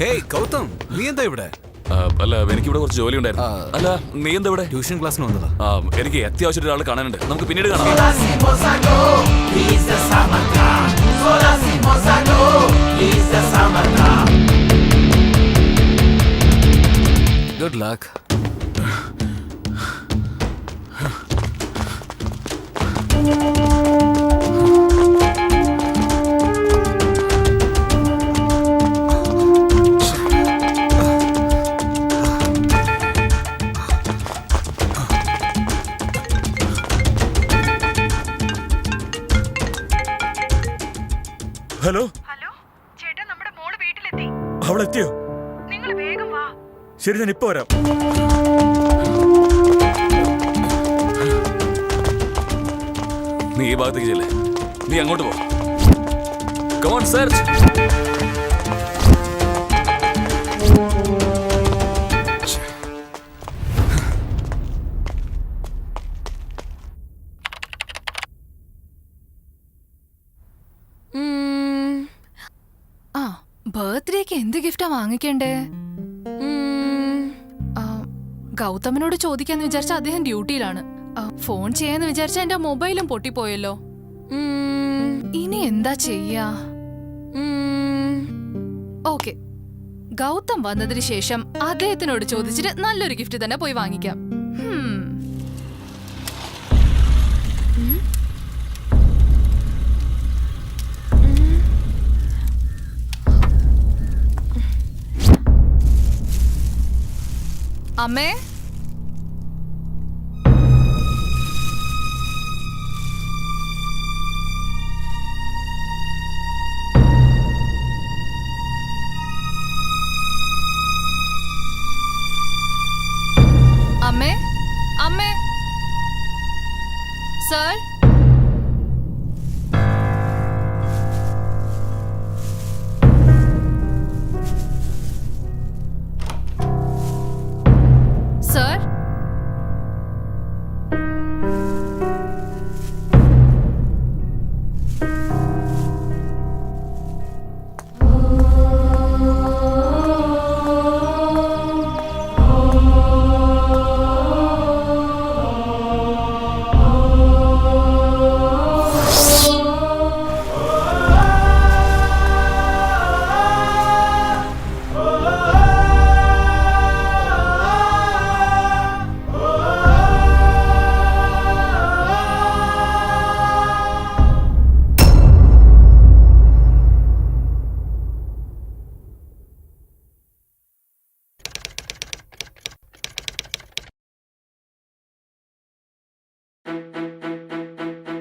ഹേയ് ഗൗതം, നീ എന്താ ഇവിടെ? അല്ല എനിക്കിവിടെ കുറച്ച് ജോലി ഉണ്ടായിരുന്നു. അല്ല നീ എന്താ ഇവിടെ? ട്യൂഷൻ ക്ലാസ്സിന് വന്നതാ. എനിക്ക് അത്യാവശ്യം ഒരാൾ കാണാനുണ്ട്. നമുക്ക് പിന്നീട് കാണാം. Good luck. ഹലോ, ഹലോ ചേട്ടാ, നമ്മുടെ മോള് വീട്ടിലെത്തി. അവളെത്തിയോ? നിങ്ങൾ വേഗം വാ. ശരി, ഞാൻ ഇപ്പൊ വരാം. നീ ഈ ഭാഗത്തേക്ക് ചെല്ലേ. നീ അങ്ങോട്ട് പോ. Come on, search. ബർത്ത്ഡേക്ക് എന്ത് ഗിഫ്റ്റാ വാങ്ങിക്കണ്ടേ? ഗൗതമിനോട് ചോദിക്കാന്ന് വിചാരിച്ച അദ്ദേഹം ഡ്യൂട്ടിയിലാണ്. ഫോൺ ചെയ്യാന്ന് വിചാരിച്ച എന്റെ മൊബൈലും പൊട്ടിപ്പോയല്ലോ. ഇനി എന്താ ചെയ്യാ? ഓക്കെ, ഗൗതം വന്നതിന് ശേഷം അദ്ദേഹത്തിനോട് ചോദിച്ചിട്ട് നല്ലൊരു ഗിഫ്റ്റ് തന്നെ പോയി വാങ്ങിക്കാം. അമ്മേ, അമ്മേ, അമ്മേ, സർ, സർ,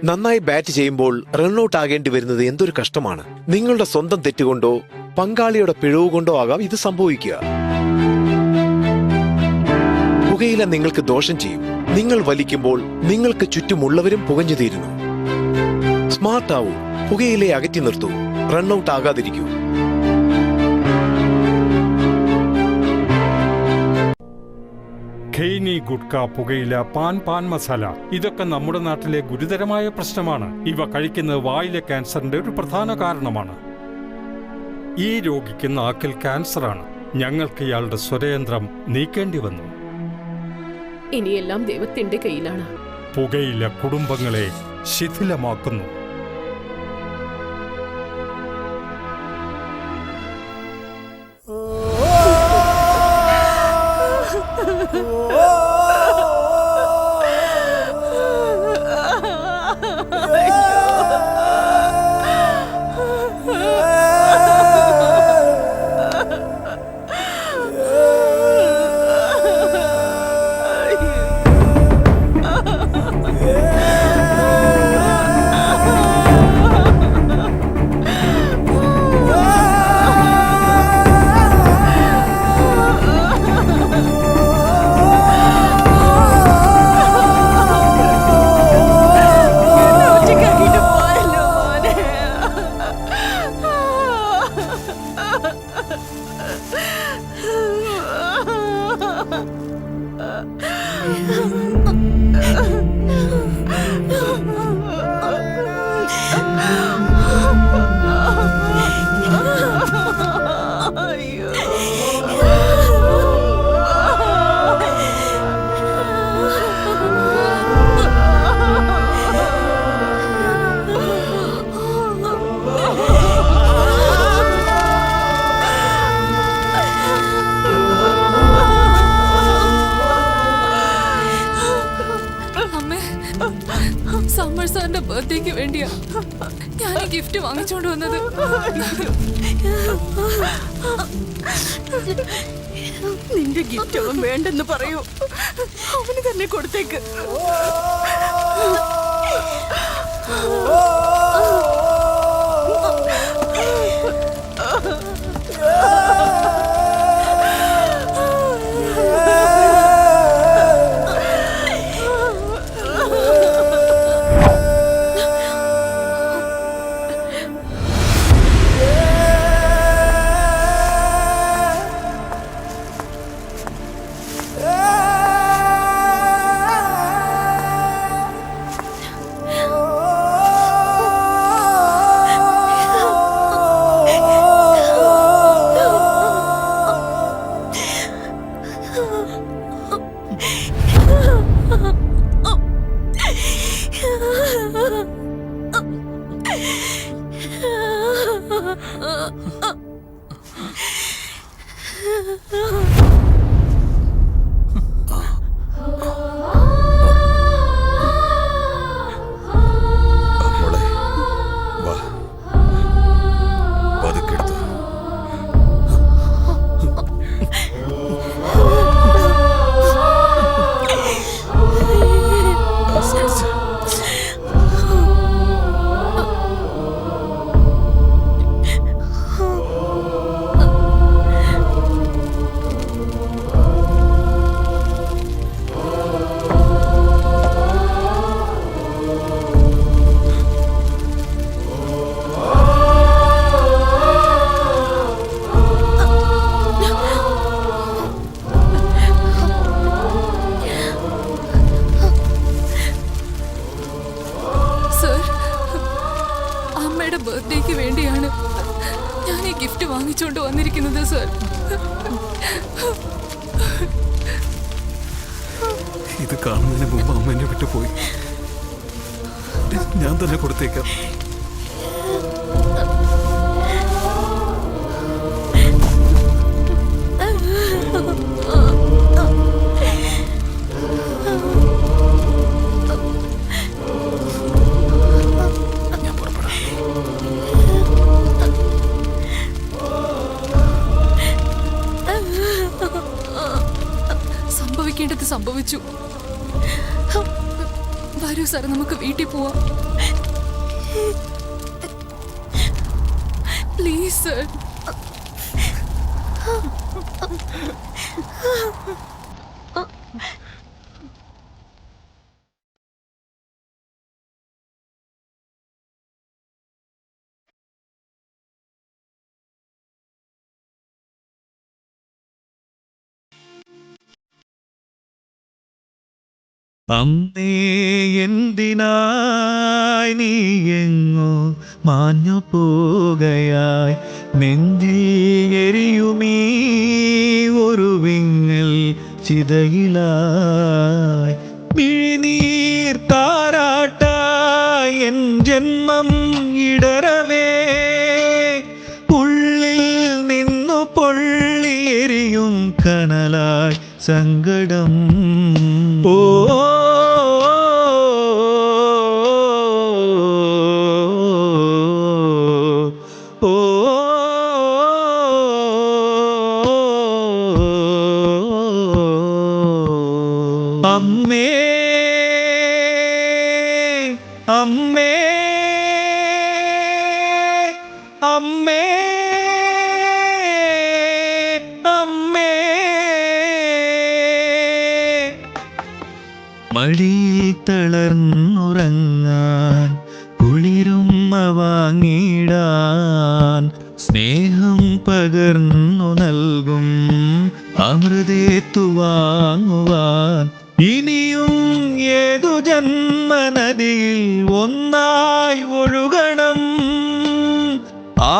നന്നായി ബാറ്റ് ചെയ്യുമ്പോൾ റൺഔട്ട് ആകേണ്ടി വരുന്നത് എന്തൊരു കഷ്ടമാണ്. നിങ്ങളുടെ സ്വന്തം തെറ്റുകൊണ്ടോ പങ്കാളിയുടെ പിഴവ് കൊണ്ടോ ആകാം ഇത് സംഭവിക്കുക. പുകയില നിങ്ങൾക്ക് ദോഷം ചെയ്യും. നിങ്ങൾ വലിക്കുമ്പോൾ നിങ്ങൾക്ക് ചുറ്റുമുള്ളവരും പുകഞ്ഞു തീരുന്നു. സ്മാർട്ട് ആവൂ, പുകയിലെ അകറ്റി നിർത്തൂ, റൺഔട്ട് ആകാതിരിക്കൂ. ഖെയ്നി, ഗുഡ്ക, പുകയില, പാൻ മസാല ഇതൊക്കെ നമ്മുടെ നാട്ടിലെ ഗുരുതരമായ പ്രശ്നമാണ്. ഇവ കഴിക്കുന്നത് വായിലെ ക്യാൻസറിന്റെ ഒരു പ്രധാന കാരണമാണ്. ഈ രോഗിക്ക് നാക്കിൽ ക്യാൻസറാണ്. ഞങ്ങൾക്ക് ഇയാളുടെ സ്വരയന്ത്രം നീക്കേണ്ടി വന്നു. ഇനിയെല്ലാം ദൈവത്തിന്റെ കയ്യിലാണ്. പുകയില കുടുംബങ്ങളെ ശിഥിലമാക്കുന്നു. അയ്യോ സാറിന്റെ ബർത്ത്ഡേക്ക് വേണ്ടിയാ ഞാൻ ഈ ഗിഫ്റ്റ് വാങ്ങിച്ചോണ്ട് വന്നത്. നിന്റെ ഗിഫ്റ്റ് അവൻ വേണ്ടെന്ന് പറയൂ, അവന് തന്നെ കൊടുത്തേക്ക്. ബർത്ത്ഡേക്ക് വേണ്ടിയാണ് ഞാൻ ഈ ഗിഫ്റ്റ് വാങ്ങിച്ചുകൊണ്ട് വന്നിരിക്കുന്നത് സർ. ഇത് കാണുന്നതിന് മുമ്പ് അമ്മ എന്നെ വിട്ടു പോയി. ഞാൻ തന്നെ കൊടുത്തേക്കാം. സംഭവിക്കേണ്ടത് സംഭവിച്ചു. വരൂ സാർ, നമുക്ക് വീട്ടിൽ പോവാം. Please sir. അമ്മേ എന്തിനായി നീ എങ്ങോ മാഞ്ഞു പോകയായി, നെഞ്ചിയെരിയുമീ ഒരു വിങ്ങൽ ചിതയിലായി, മിഴിനീർ താരാട്ടായി എൻ ജന്മം ഇടരവേ, ഉള്ളിൽ നിന്നു പൊള്ളിയെരിയും കനലായി സങ്കടം. ഓ അമ്മേ അമ്മേ അമ്മേ അമ്മേ, മടിയിൽ തളർന്നുറങ്ങാൻ കുളിരുമ്മ വാങ്ങിടാൻ, സ്നേഹം പകർന്നു നൽകും അമൃതേത്തു വാങ്ങുവാൻ, ഇനിയും ഏതു ജന്മനദിയിൽ ഒന്നായി ഒഴുകണം.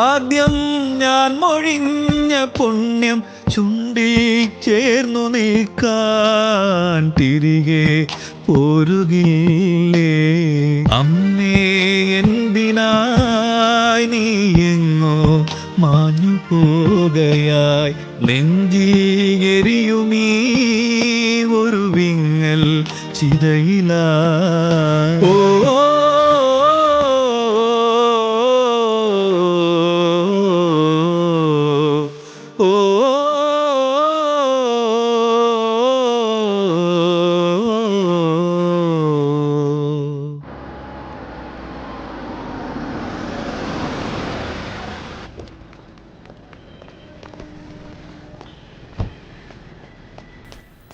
ആദ്യം ഞാൻ മൊഴിഞ്ഞ പുണ്യം ചുണ്ടിൽ ചേർന്നു നിൽക്കാൻ തിരികെ പോരുകില്ലേ. അമ്മേ എന്തിനായി നീ എങ്ങോ മാഞ്ഞു പോകയായി, നെഞ്ചിയെരിയുമീ ഒരു വിങ്ങൽ ചിതയിലായി. ഓ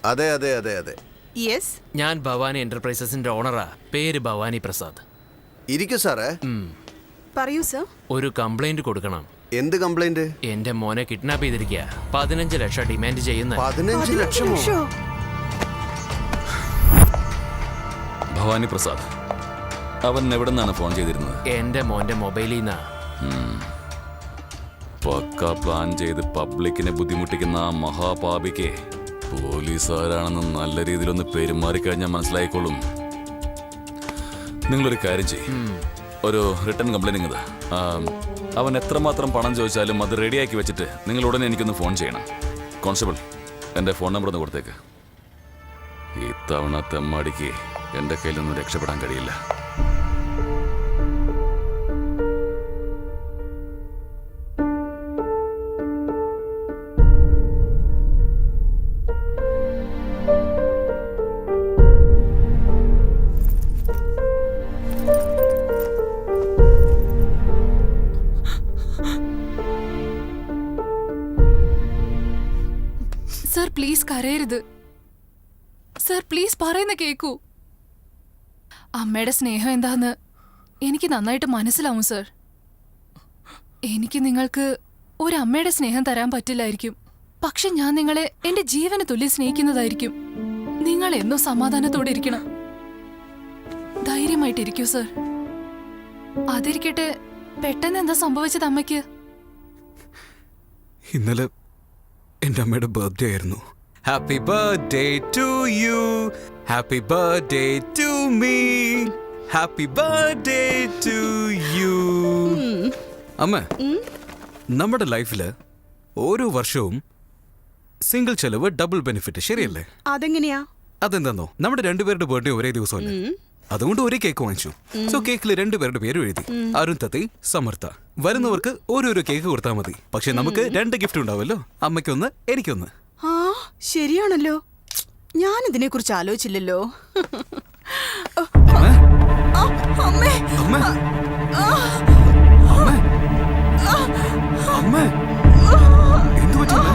അതെ അതെ അതെ അതെ. യെസ്. ഞാൻ ഭവാനി എന്റർപ്രൈസസിന്റെ ഓണറാ. പേര് ഭവാനി പ്രസാദ്. ഇരിക്കൂ സാറേ. പറയൂ സർ. ഒരു കംപ്ലൈന്റ് കൊടുക്കണം. എന്ത് കംപ്ലൈന്റ്? എന്റെ മോനെ കിഡ്നാപ്പ് ചെയ്തിരിക്കുക. 15 ലക്ഷം ഡിമാൻഡ് ചെയ്യുന്ന. 15 ലക്ഷമോ? ഭവാനി പ്രസാദ്, അവൻ എവിടെ നിന്നാണ് ഫോൺ ചെയ്തിരുന്നത്? എന്റെ മോന്റെ മൊബൈലിൽ നിന്നാ. പക്ക പ്ലാൻ ചെയ്ത് പബ്ലിക്കിനെ ബുദ്ധിമുട്ടിക്കുന്ന ആ മഹാപാപിക്ക് പോലീസുകാരാണെന്ന് നല്ല രീതിയിലൊന്ന് പെരുമാറിക്കഴിഞ്ഞാൽ മനസ്സിലായിക്കോളും. നിങ്ങളൊരു കാര്യം ചെയ്യും, ഒരു റിട്ടേൺ കംപ്ലൈൻറ്റ് ഇങ്ങതാ. അവൻ എത്രമാത്രം പണം ചോദിച്ചാലും അത് റെഡിയാക്കി വെച്ചിട്ട് നിങ്ങൾ ഉടനെ എനിക്കൊന്ന് ഫോൺ ചെയ്യണം. കോൺസ്റ്റബിൾ, എൻ്റെ ഫോൺ നമ്പർ ഒന്ന് കൊടുത്തേക്ക്. ഇത്തവണ തെമ്മാടിക്ക് എൻ്റെ കയ്യിലൊന്നും രക്ഷപ്പെടാൻ കഴിയില്ല. സർ പ്ലീസ് കരയരുത്. സർ പ്ലീസ് പറയുന്ന കേക്കൂ. അമ്മയുടെ സ്നേഹം എന്താന്ന് എനിക്ക് നന്നായിട്ട് മനസ്സിലാവും സർ. എനിക്ക് നിങ്ങൾക്ക് ഒരു അമ്മയുടെ സ്നേഹം തരാൻ പറ്റില്ലായിരിക്കും, പക്ഷെ ഞാൻ നിങ്ങളെ എന്റെ ജീവന് തുല്യം സ്നേഹിക്കുന്നതായിരിക്കും. നിങ്ങൾ എന്നോ സമാധാനത്തോടെ ഇരിക്കണം, ധൈര്യമായിട്ടിരിക്കൂ സർ. അതിരിക്കട്ടെ, പെട്ടെന്ന് എന്താ സംഭവിച്ചത് അമ്മയ്ക്ക്? ഇന്നലെ എൻ്റെ അമ്മയുടെ ബർത്ത്ഡേ ആയിരുന്നു. Happy birthday to you, happy birthday to me, happy birthday to you. അമ്മ, നമ്മുടെ ലൈഫില് ഓരോ വർഷവും സിംഗിൾ ചെലവ് ഡബിൾ ബെനിഫിറ്റ്, ശരിയല്ലേ? അതെങ്ങനെയാ? അതെന്താന്നോ, നമ്മുടെ രണ്ടുപേരുടെ ബർത്ത്ഡേ ഒരേ ദിവസമല്ലേ, അതുകൊണ്ട് ഒരേ കേക്ക് വാങ്ങിച്ചു. സോ കേക്കിൽ രണ്ടുപേരുടെ പേരും എഴുതി, അരുന്ധതി, സമർത്ഥ. വരുന്നവർക്ക് ഓരോരോ കേക്ക് കൊടുത്താൽ മതി. പക്ഷെ നമുക്ക് 2 ഗിഫ്റ്റ് ഉണ്ടാവുമല്ലോ, അമ്മയ്ക്കൊന്ന് എനിക്കൊന്ന്. ആ ശരിയാണല്ലോ, ഞാൻ ഇതിനെ കുറിച്ച് ആലോചിച്ചില്ലല്ലോ. അമ്മേ, അമ്മേ, അമ്മേ, എന്തു പറ്റില്ല?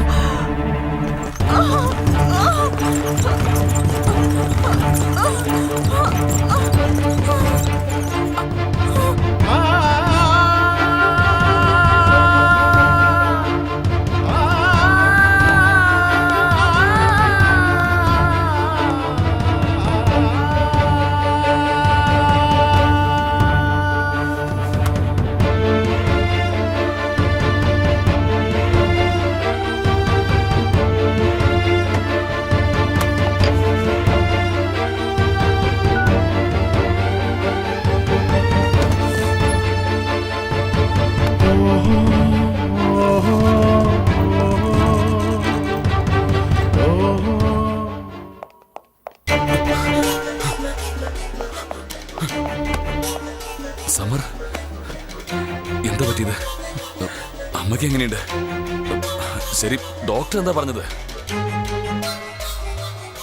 സമർ, എന്താ പറ്റിയത്? അമ്മയ്ക്ക് എങ്ങനെയുണ്ട്? ശരി, ഡോക്ടർ എന്താ പറഞ്ഞത്?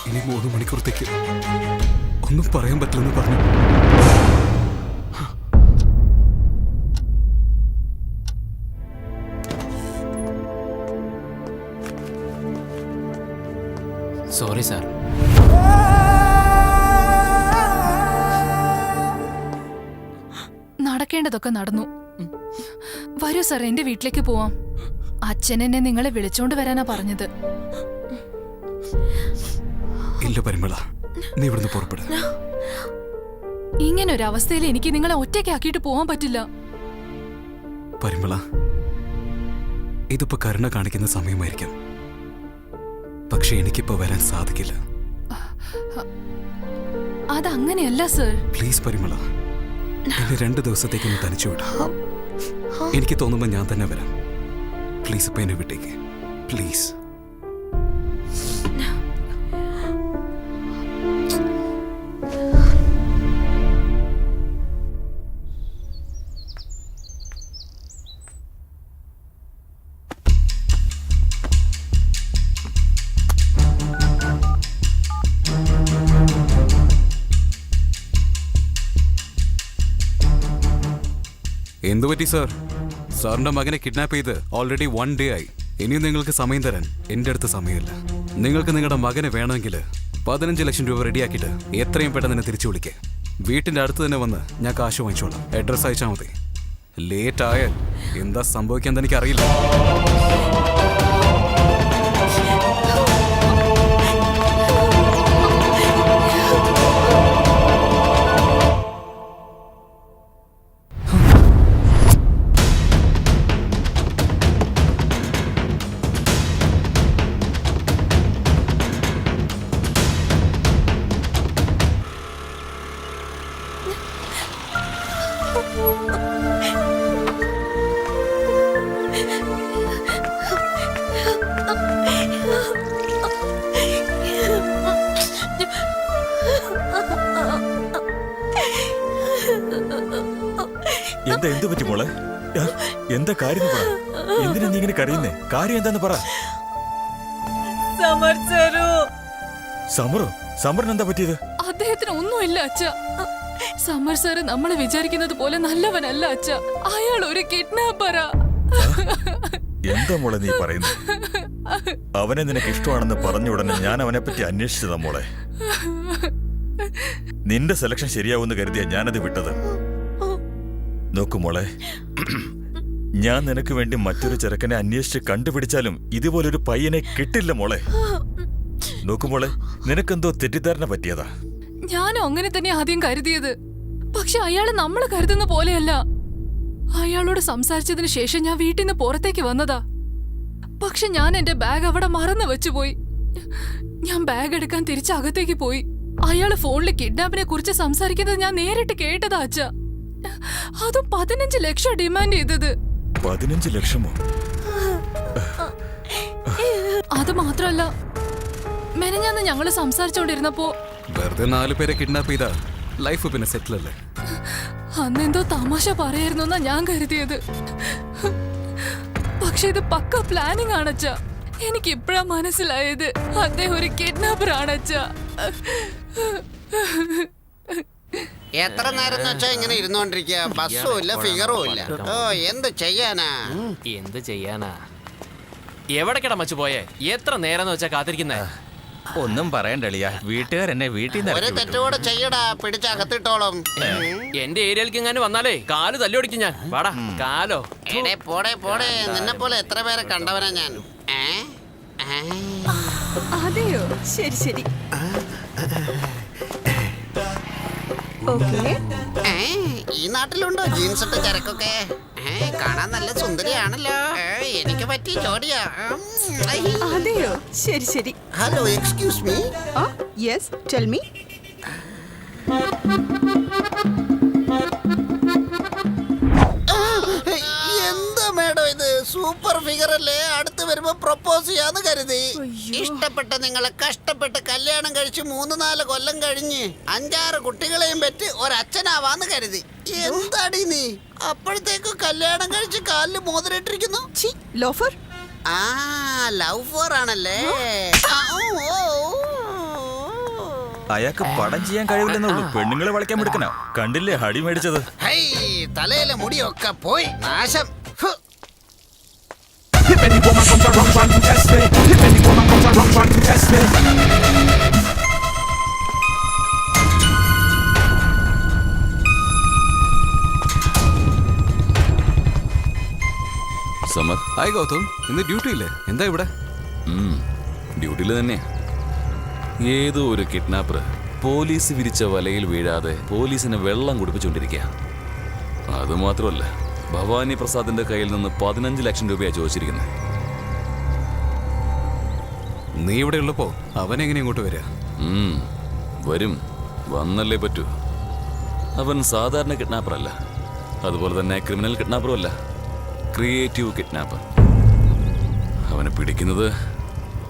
ഇനി 3 മണിക്കൂറത്തേക്ക് ഒന്നും പറയാൻ പറ്റില്ലെന്ന് പറഞ്ഞു. Sorry sir. നടക്കേണ്ടതൊക്കെ നടന്നു. വരൂ സാർ, എന്റെ വീട്ടിലേക്ക് പോവാം. അച്ഛൻ എന്നെ നിങ്ങളെ വിളിച്ചോണ്ട് വരാനാ പറഞ്ഞത്. ഇല്ല പരിമള, നീ ഇവിടുന്ന് പുറപ്പെടുക. ഇങ്ങനെ ഒരു അവസ്ഥയിൽ എനിക്ക് നിങ്ങളെ ഒറ്റയ്ക്കാക്കിയിട്ട് പോവാൻ പറ്റില്ല. പരിമള, ഇതിപ്പോ കരുണ കാണിക്കുന്ന സമയമായിരിക്കാം, പക്ഷെ എനിക്കിപ്പോ വരാൻ സാധിക്കില്ല. അതങ്ങനെയല്ല സർ. പ്ലീസ് പരിമള, എന്നെ 2 ദിവസത്തേക്കൊന്ന് തനിച്ചു വിടാം. എനിക്ക് തോന്നുമ്പോ ഞാൻ തന്നെ വരാം. പ്ലീസ് ഇപ്പൊ എന്നെ വിട്ടേക്ക്, പ്ലീസ്. എന്തു പറ്റി സാർ? സാറിന്റെ മകനെ കിഡ്നാപ്പ് ചെയ്ത് ഓൾറെഡി 1 ഡേ ആയി. ഇനിയും നിങ്ങൾക്ക് സമയം തരാൻ എൻ്റെ അടുത്ത് സമയമില്ല. നിങ്ങൾക്ക് നിങ്ങളുടെ മകനെ വേണമെങ്കിൽ 15 ലക്ഷം രൂപ റെഡിയാക്കിയിട്ട് എത്രയും പെട്ടെന്ന് തന്നെ തിരിച്ചു വിളിക്കുക. വീട്ടിന്റെ അടുത്ത് തന്നെ വന്ന് ഞാൻ കാശ് വാങ്ങിച്ചോളാം. അഡ്രസ് അയച്ചാൽ മതി. ലേറ്റ് ആയാൽ എന്താ സംഭവിക്കാൻ എനിക്കറിയില്ല. എന്ത് പറ്റി മോളെ? എന്താ കാര്യം പറ. എന്തിനാ നീ ഇങ്ങനെ കരയുന്നേ? കാര്യം എന്താന്ന് പറ. സമറോ? സമറിന് എന്താ പറ്റിയത്? അദ്ദേഹത്തിന് ഒന്നുമില്ല അച്ഛ. സമർ സാറ് നമ്മള് വിചാരിക്കുന്നത് പോലെ നല്ലവനല്ല അച്ഛ. അയാൾ ഒരു കിഡ്നാപ്പറാ. എന്താ മോളെ നീ പറയുന്നത്? അവനെ നിനക്ക് ഇഷ്ടമാണെന്ന് പറഞ്ഞ ഉടനെ ഞാൻ അവനെ പറ്റി അന്വേഷിച്ചതാ മോളെ. നിന്റെ സെലക്ഷൻ ശരിയാവുമെന്ന് കരുതിയാ ഞാനത് വിട്ടത്. നോക്കു മോളെ, ഞാൻ നിനക്ക് വേണ്ടി മറ്റൊരു ചെറുക്കനെ അന്വേഷിച്ച് കണ്ടുപിടിച്ചാലും ഇതുപോലൊരു പയ്യനെ കിട്ടില്ല മോളെ. നോക്കുമോളെ, നിനക്കെന്തോ തെറ്റിദ്ധാരണ പറ്റിയതാ. ഞാനും അങ്ങനെ തന്നെ ആദ്യം കരുതിയത്. പക്ഷെ അയാള് നമ്മള് കരുതുന്ന പോലെയല്ല. അയാളോട് സംസാരിച്ചതിന് ശേഷം ഞാൻ വീട്ടിൽ നിന്ന് പുറത്തേക്ക് വന്നതാ. പക്ഷെ ഞാൻ എന്റെ ബാഗ് അവിടെ മറന്നു വെച്ചുപോയി. ഞാൻ ബാഗ് എടുക്കാൻ തിരിച്ചകത്തേക്ക് പോയി. അയാള് ഫോണില് കിഡ്നാപ്പിനെ കുറിച്ച് സംസാരിക്കുന്നത് ഞാൻ നേരിട്ട് കേട്ടതാ അച്ഛ. അതും 15 ലക്ഷം ഡിമാൻഡ് ചെയ്തത്. 15 ലക്ഷമോ? അത് മാത്രല്ല, മെനഞ്ഞാന്ന് ഞങ്ങള് സംസാരിച്ചോണ്ടിരുന്നപ്പോ വെറുതെ 4 പേരെ കിഡ്നാപ്പ് ചെയ്താ ലൈഫ് പിന്നെ സെറ്റിൽ അല്ലേ? അന്നെന്തോ തമാശ പറയായിരുന്നെന്നാ ഞാൻ കരുതിയത്. പക്ഷെ ഇത് പക്ക പ്ലാനിങ് ആണച്ച. എനിക്ക് ഇപ്പഴാ മനസ്സിലായത് അദ്ദേഹം ഒരു കിഡ്നാപ്പർ ആണച്ച. എത്ര നേരം വെച്ചാ ഇങ്ങനെ ഇരുന്നോണ്ടിരിക്കുക? ബസ്സും ഇല്ല, ഫിഗറും ഇല്ല. ഓ, എന്ത് ചെയ്യാനാ? എന്ത് ചെയ്യാനാ? എവിടേക്കടാ മച്ചു പോയേ? എത്ര നേരം വെച്ചാ കാത്തിരിക്കുന്നേ? ഒന്നും പറയണ്ടളിയാ, വീട്ടുകാർ എന്നെ വീട്ടിൽ ഒരു തെറ്റുകൂടെ ചെയ്യടാ, പിടിച്ചകത്തിട്ടോളും. എന്റെ ഏരിയയിലേക്ക് എങ്ങാനും വന്നാലേ കാല് തല്ലിയൊടിക്കും ഞാൻ. വാടാ കാലോ. എടേ പോടേ പോടേ, നിന്നെ പോലെ എത്ര പേരെ കണ്ടവനാ ഞാൻ. അതെയോ? ശരി ശരി. ഈ നാട്ടിലുണ്ടോ ജീൻസ് ഇട്ട ചരക്കൊക്കെ? കാണാൻ നല്ല സുന്ദരിയാണല്ലോ. എനിക്ക് പറ്റിയ ജോഡിയാ. അതെയോ? ശരി ശരി. Hello, excuse me. Yes, tell me. എന്താ മേഡം ഇത്? സൂപ്പർ ഫിഗർ അല്ലേ? അടുത്ത് വരുമ്പോ പ്രൊപ്പോസ് ചെയ്യാന്ന് കരുതി. ഇഷ്ടപ്പെട്ട നിങ്ങളെ കഷ്ടപ്പെട്ട് കല്യാണം കഴിച്ച് 3-4 കൊല്ലം കഴിഞ്ഞ് 5-6 കുട്ടികളെയും പറ്റി ഒരച്ഛനാവാന്ന് കരുതി. എന്താടി നീ? അപ്പോഴത്തേക്ക് കല്യാണം കഴിച്ച് കാലില് മോതിരിട്ടിരിക്കുന്നു. ലോഫർ. ആ, ലവ് ഫോർ ആണല്ലേ? അയാൾക്ക് പടം ചെയ്യാൻ കഴിവില്ലെന്നുള്ളൂ. പെണ്ണുങ്ങളെ വളയ്ക്കാൻ എടുക്കണോ? കണ്ടില്ലേ ഹടി മേടിച്ചത്? തലയിലെ മുടിയൊക്കെ പോയി നാശം. If any woman comes around trying to test me, if any woman comes around trying to test me. Samar. Hi Gautham, ഇന്ന് ഡ്യൂട്ടി ഇല്ലേ? എന്താ ഇവിടെ? ഡ്യൂട്ടിയിൽ തന്നെ. ഏതോ ഒരു കിഡ്നാപ്പർ പോലീസ് വിരിച്ച വലയിൽ വീഴാതെ പോലീസിനെ വെള്ളം കുടിപ്പിച്ചുകൊണ്ടിരിക്കുക. അതുമാത്രമല്ല, ഭവാനി പ്രസാദിന്റെ കയ്യിൽ നിന്ന് 15 ലക്ഷം രൂപയാണ് ചോദിച്ചിരിക്കുന്നത്. നീ ഇവിടെ ഉള്ളപ്പോ അവനെങ്ങനെ ഇങ്ങോട്ട് വരിക? വരും, വന്നല്ലേ പറ്റൂ. അവൻ സാധാരണ കിഡ്നാപ്പർ അല്ല, അതുപോലെ തന്നെ ക്രിമിനൽ കിഡ്നാപ്പറും അല്ല, ക്രിയേറ്റീവ് കിഡ്നാപ്പർ. അവനെ പിടിക്കുന്നത്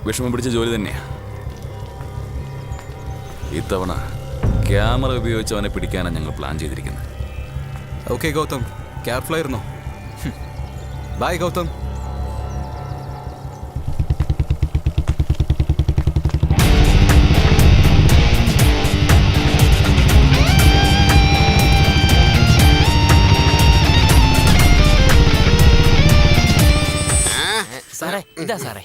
വിഷമം പിടിച്ച ജോലി തന്നെയാ. ഇത്തവണ ക്യാമറ ഉപയോഗിച്ച് അവനെ പിടിക്കാനാണ് ഞങ്ങൾ പ്ലാൻ ചെയ്തിരിക്കുന്നത്. ഓക്കെ ഗൗതം, കെയർഫുൾ ആയിരുന്നോ? ബൈ ഗൗതം. സാറേ, ഇതാ സാറേ.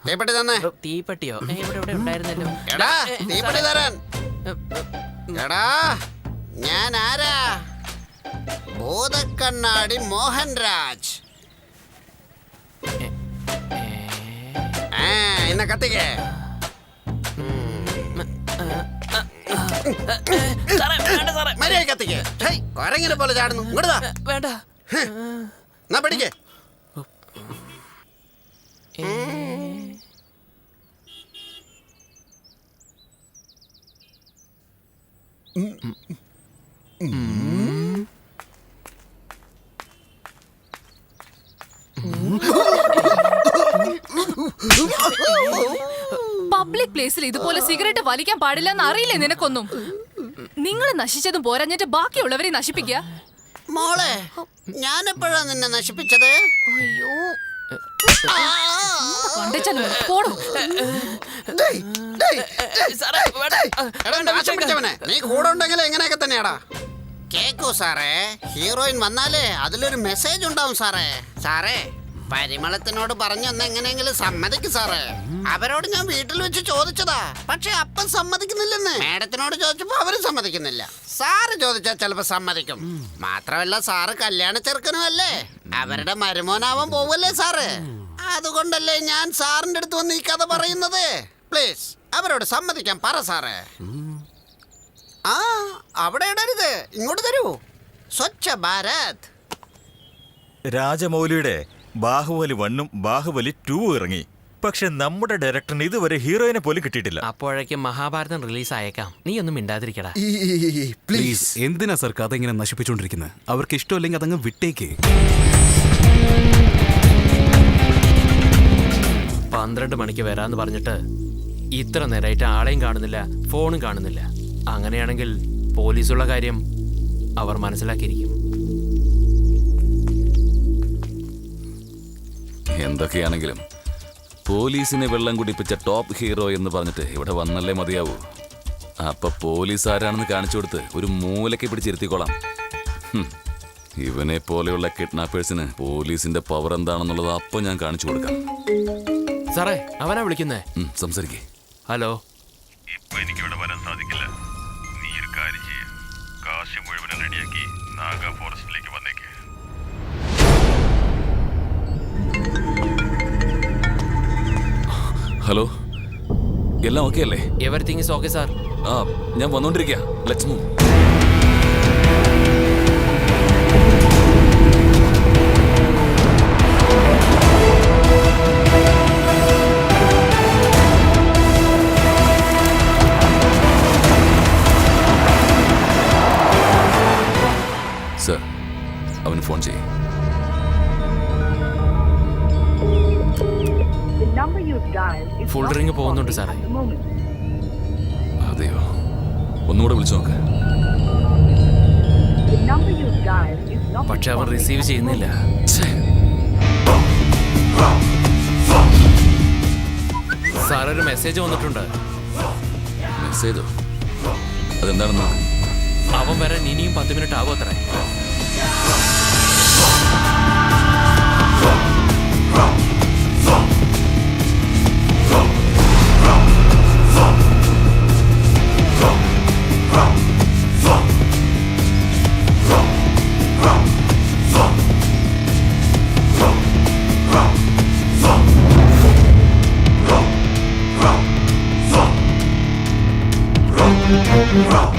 തീപ്പെട്ടി തന്നെ. തീപ്പെട്ടിയോ ഇവിടെ ഉണ്ടായിരുന്നല്ലോ. എടാ തീപ്പെട്ടി തരാൻ. എടാ ഞാൻ ആരാ? ഭൂതക്കണ്ണാടി മോഹൻരാജ്. എന്നെ കത്തിക്കേ. മര്യാദ കത്തിക്കേ. കൊരങ്ങിനെ പോലെ ചാടുന്നു. ഇങ്ങോട്ടാ. വേണ്ട. എന്നാ പിടിക്കേ. പബ്ലിക് പ്ലേസിൽ ഇതുപോലെ സിഗരറ്റ് വലിക്കാൻ പാടില്ലെന്ന് അറിയില്ലേ നിനക്കൊന്നും? നിങ്ങൾ നശിച്ചതും പോരാഞ്ഞിട്ട് ബാക്കിയുള്ളവരെ നശിപ്പിക്കുക. മോളെ ഞാനെപ്പോഴാ നിന്നെ നശിപ്പിച്ചത്? അയ്യോ പോടും. നീ കൂടെ ഉണ്ടെങ്കിൽ എങ്ങനെയൊക്കെ തന്നെയാടാ. കേക്കൂ സാറേ, ഹീറോയിൻ വന്നാലേ അതിലൊരു മെസ്സേജ് ഉണ്ടാവും സാറേ. സാറേ പരിമളത്തിനോട് പറഞ്ഞൊന്ന് എങ്ങനെയെങ്കിലും സമ്മതിക്കും സാറേ. അവരോട് ഞാൻ വീട്ടിൽ വെച്ച് ചോദിച്ചതാ, പക്ഷെ അപ്പം സമ്മതിക്കുന്നില്ലെന്ന്. മേഡത്തിനോട് ചോദിച്ചപ്പോ അവരും സമ്മതിക്കുന്നില്ല. സാറ് ചോദിച്ചാൽ ചിലപ്പോ സമ്മതിക്കും. മാത്രമല്ല സാറ് കല്യാണ ചെറുക്കനും അല്ലേ, അവരുടെ മരുമോനാവാൻ പോവല്ലേ സാറ്. അതുകൊണ്ടല്ലേ ഞാൻ സാറിന്റെ അടുത്ത് വന്ന് ഈ കഥ പറയുന്നത്. പ്ലീസ് അവരോട് സമ്മതിക്കാൻ പറ സാറേ. ആ അവിടെ ഇടരുത്, ഇങ്ങോട്ട് തരൂ. സ്വച്ഛ ഭാരത്. രാജമൗലിയുടെ ബാഹുബലി 1ഉം ബാഹുബലി 2ഉം ഇറങ്ങി. പക്ഷെ നമ്മുടെ ഡയറക്ടറിന് ഇതുവരെ ഹീറോയിനെ പോലും കിട്ടിയിട്ടില്ല. അപ്പോഴേക്കും മഹാഭാരതം റിലീസ് ആയേക്കാം. നീ ഒന്നും മിണ്ടാതിരിക്കടാ പ്ലീസ്. എന്തിനാ സർ കഥ ഇങ്ങനെ നശിപ്പിച്ചുകൊണ്ടിരിക്കുന്നത്? അവർക്ക് ഇഷ്ടമില്ലെങ്കിൽ അതങ്ങ് വിട്ടേക്ക്. 12 മണിക്ക് വരാന്ന് പറഞ്ഞിട്ട് ഇത്ര നേരമായിട്ട് ആളെയും കാണുന്നില്ല, ഫോണും കാണുന്നില്ല. അങ്ങനെയാണെങ്കിൽ പോലീസുള്ള കാര്യം അവർ മനസ്സിലാക്കിയിരിക്കും. എന്തൊക്കെയാണെങ്കിലും പോലീസിനെ വെള്ളം കുടിപ്പിച്ച ടോപ്പ് ഹീറോ എന്ന് പറഞ്ഞിട്ട് ഇവിടെ വന്നല്ലേ മതിയാവൂ. അപ്പൊ പോലീസ് ആരാണെന്ന് കാണിച്ചു കൊടുത്ത് ഒരു മൂലയ്ക്ക് പിടിച്ചിരുത്തിക്കോളാം. ഇവനെ പോലെയുള്ള കിഡ്നാപ്പേഴ്സിന് പോലീസിന്റെ പവർ എന്താണെന്നുള്ളത് അപ്പൊ ഞാൻ കാണിച്ചു കൊടുക്കാം. സാറേ അവനാ വിളിക്കുന്നേ. സംസാരിക്കേ. ഹലോ. ഇപ്പൊ എനിക്ക് ഇവിടെ വരാൻ സാധിക്കില്ല. നീ ഒരു കാര്യം ചെയ്യ, കാശ് മുഴുവനും റെഡിയാക്കി നാഗ ഫോറസ്റ്റിലേക്ക് വന്നേക്ക്. ഹലോ, എല്ലാം ഓക്കെ അല്ലേ? Everything is okay sir. ആ ഞാൻ വന്നോണ്ടിരിക്കുക. Let's move. സർ അവന് ഫോൺ ചെയ്യും. ഫുൾ റിംഗ് പോകുന്നുണ്ട് സാറേ. അതെയോ, ഒന്നുകൂടെ വിളിച്ചു നോക്ക്. പക്ഷെ അവൻ റിസീവ് ചെയ്യുന്നില്ല. സാറൊരു മെസ്സേജ് വന്നിട്ടുണ്ട്. മെസ്സേജോ? അതെന്താണെന്ന്? അവൻ വരാൻ ഇനിയും 10 മിനിറ്റ് ആകും അത്രേ. Rock.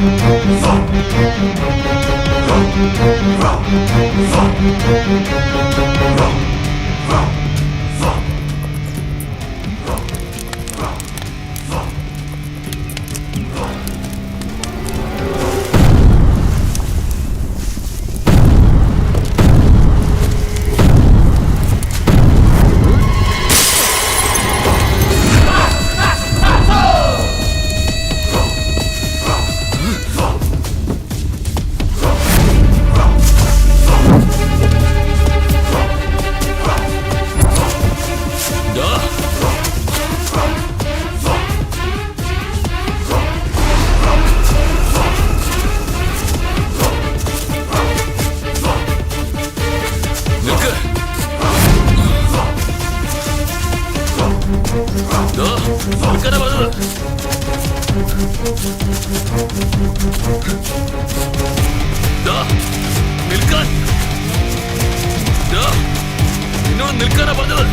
നിന്നോട് നിൽക്കാനാ പറഞ്ഞത്.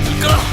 നിൽക്കണം.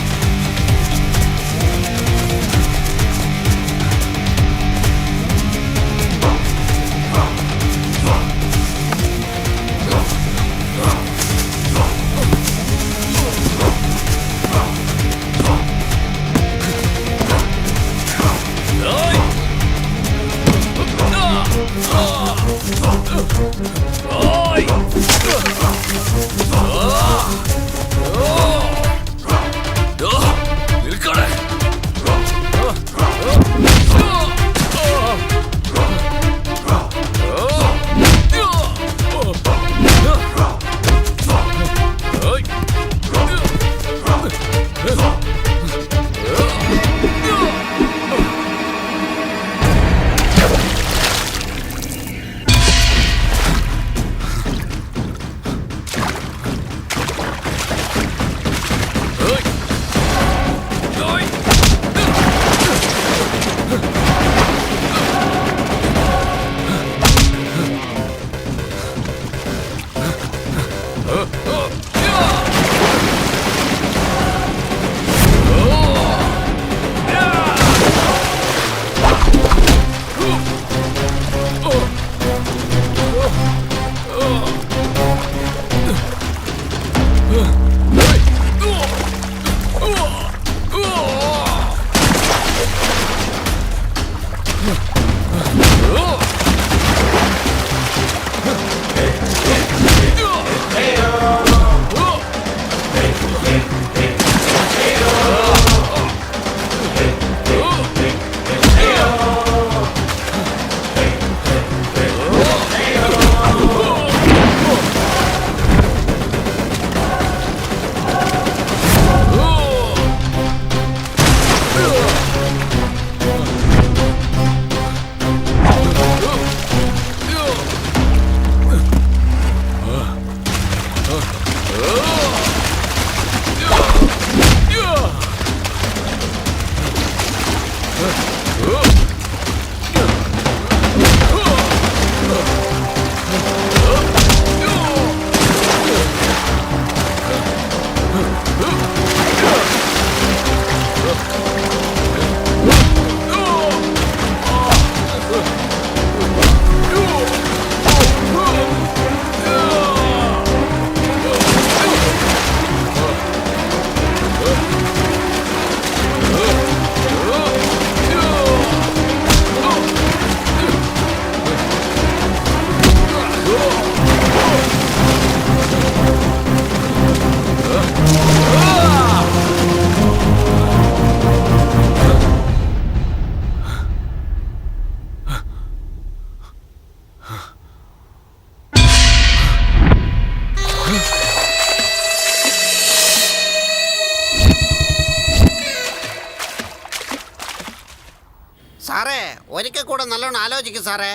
സാറേ ഒരിക്കൽ കൂടെ നല്ലോണം ആലോചിക്കും സാറേ.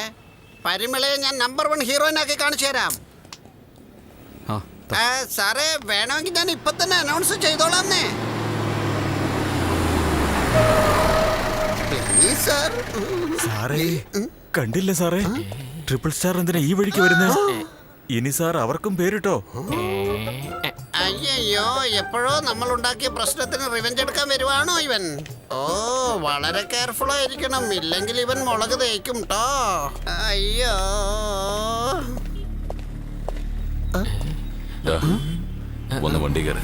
പരിമളയെ ഞാൻ നമ്പർ 1 ഹീറോയിനാക്കി കാണിച്ചു തരാം. സാറേ വേണമെങ്കിൽ ഞാൻ ഇപ്പൊ തന്നെ അനൗൺസ് ചെയ്തോളാന്നേ. സാറേ കണ്ടില്ല സാറേ, ട്രിപ്പിൾ സ്റ്റാർ എന്തിനാ ഈ വഴിക്ക് വരുന്നത്? ഇനി സാർ അവർക്കും പേരിട്ടോ. അയ്യോ, എപ്പോഴോ നമ്മൾ ഉണ്ടാക്കിയ പ്രശ്നത്തിന് റിവെഞ്ച് എടുക്കാൻ വരുവാണോ ഇവൻ? ഓ, വളരെ കെയർഫുൾ ആയിരിക്കണം, ഇല്ലെങ്കിൽ ഇവൻ മുളക് തേക്കും ട്ടോ. അയ്യോ, ഒന്ന് വണ്ടി കയറി.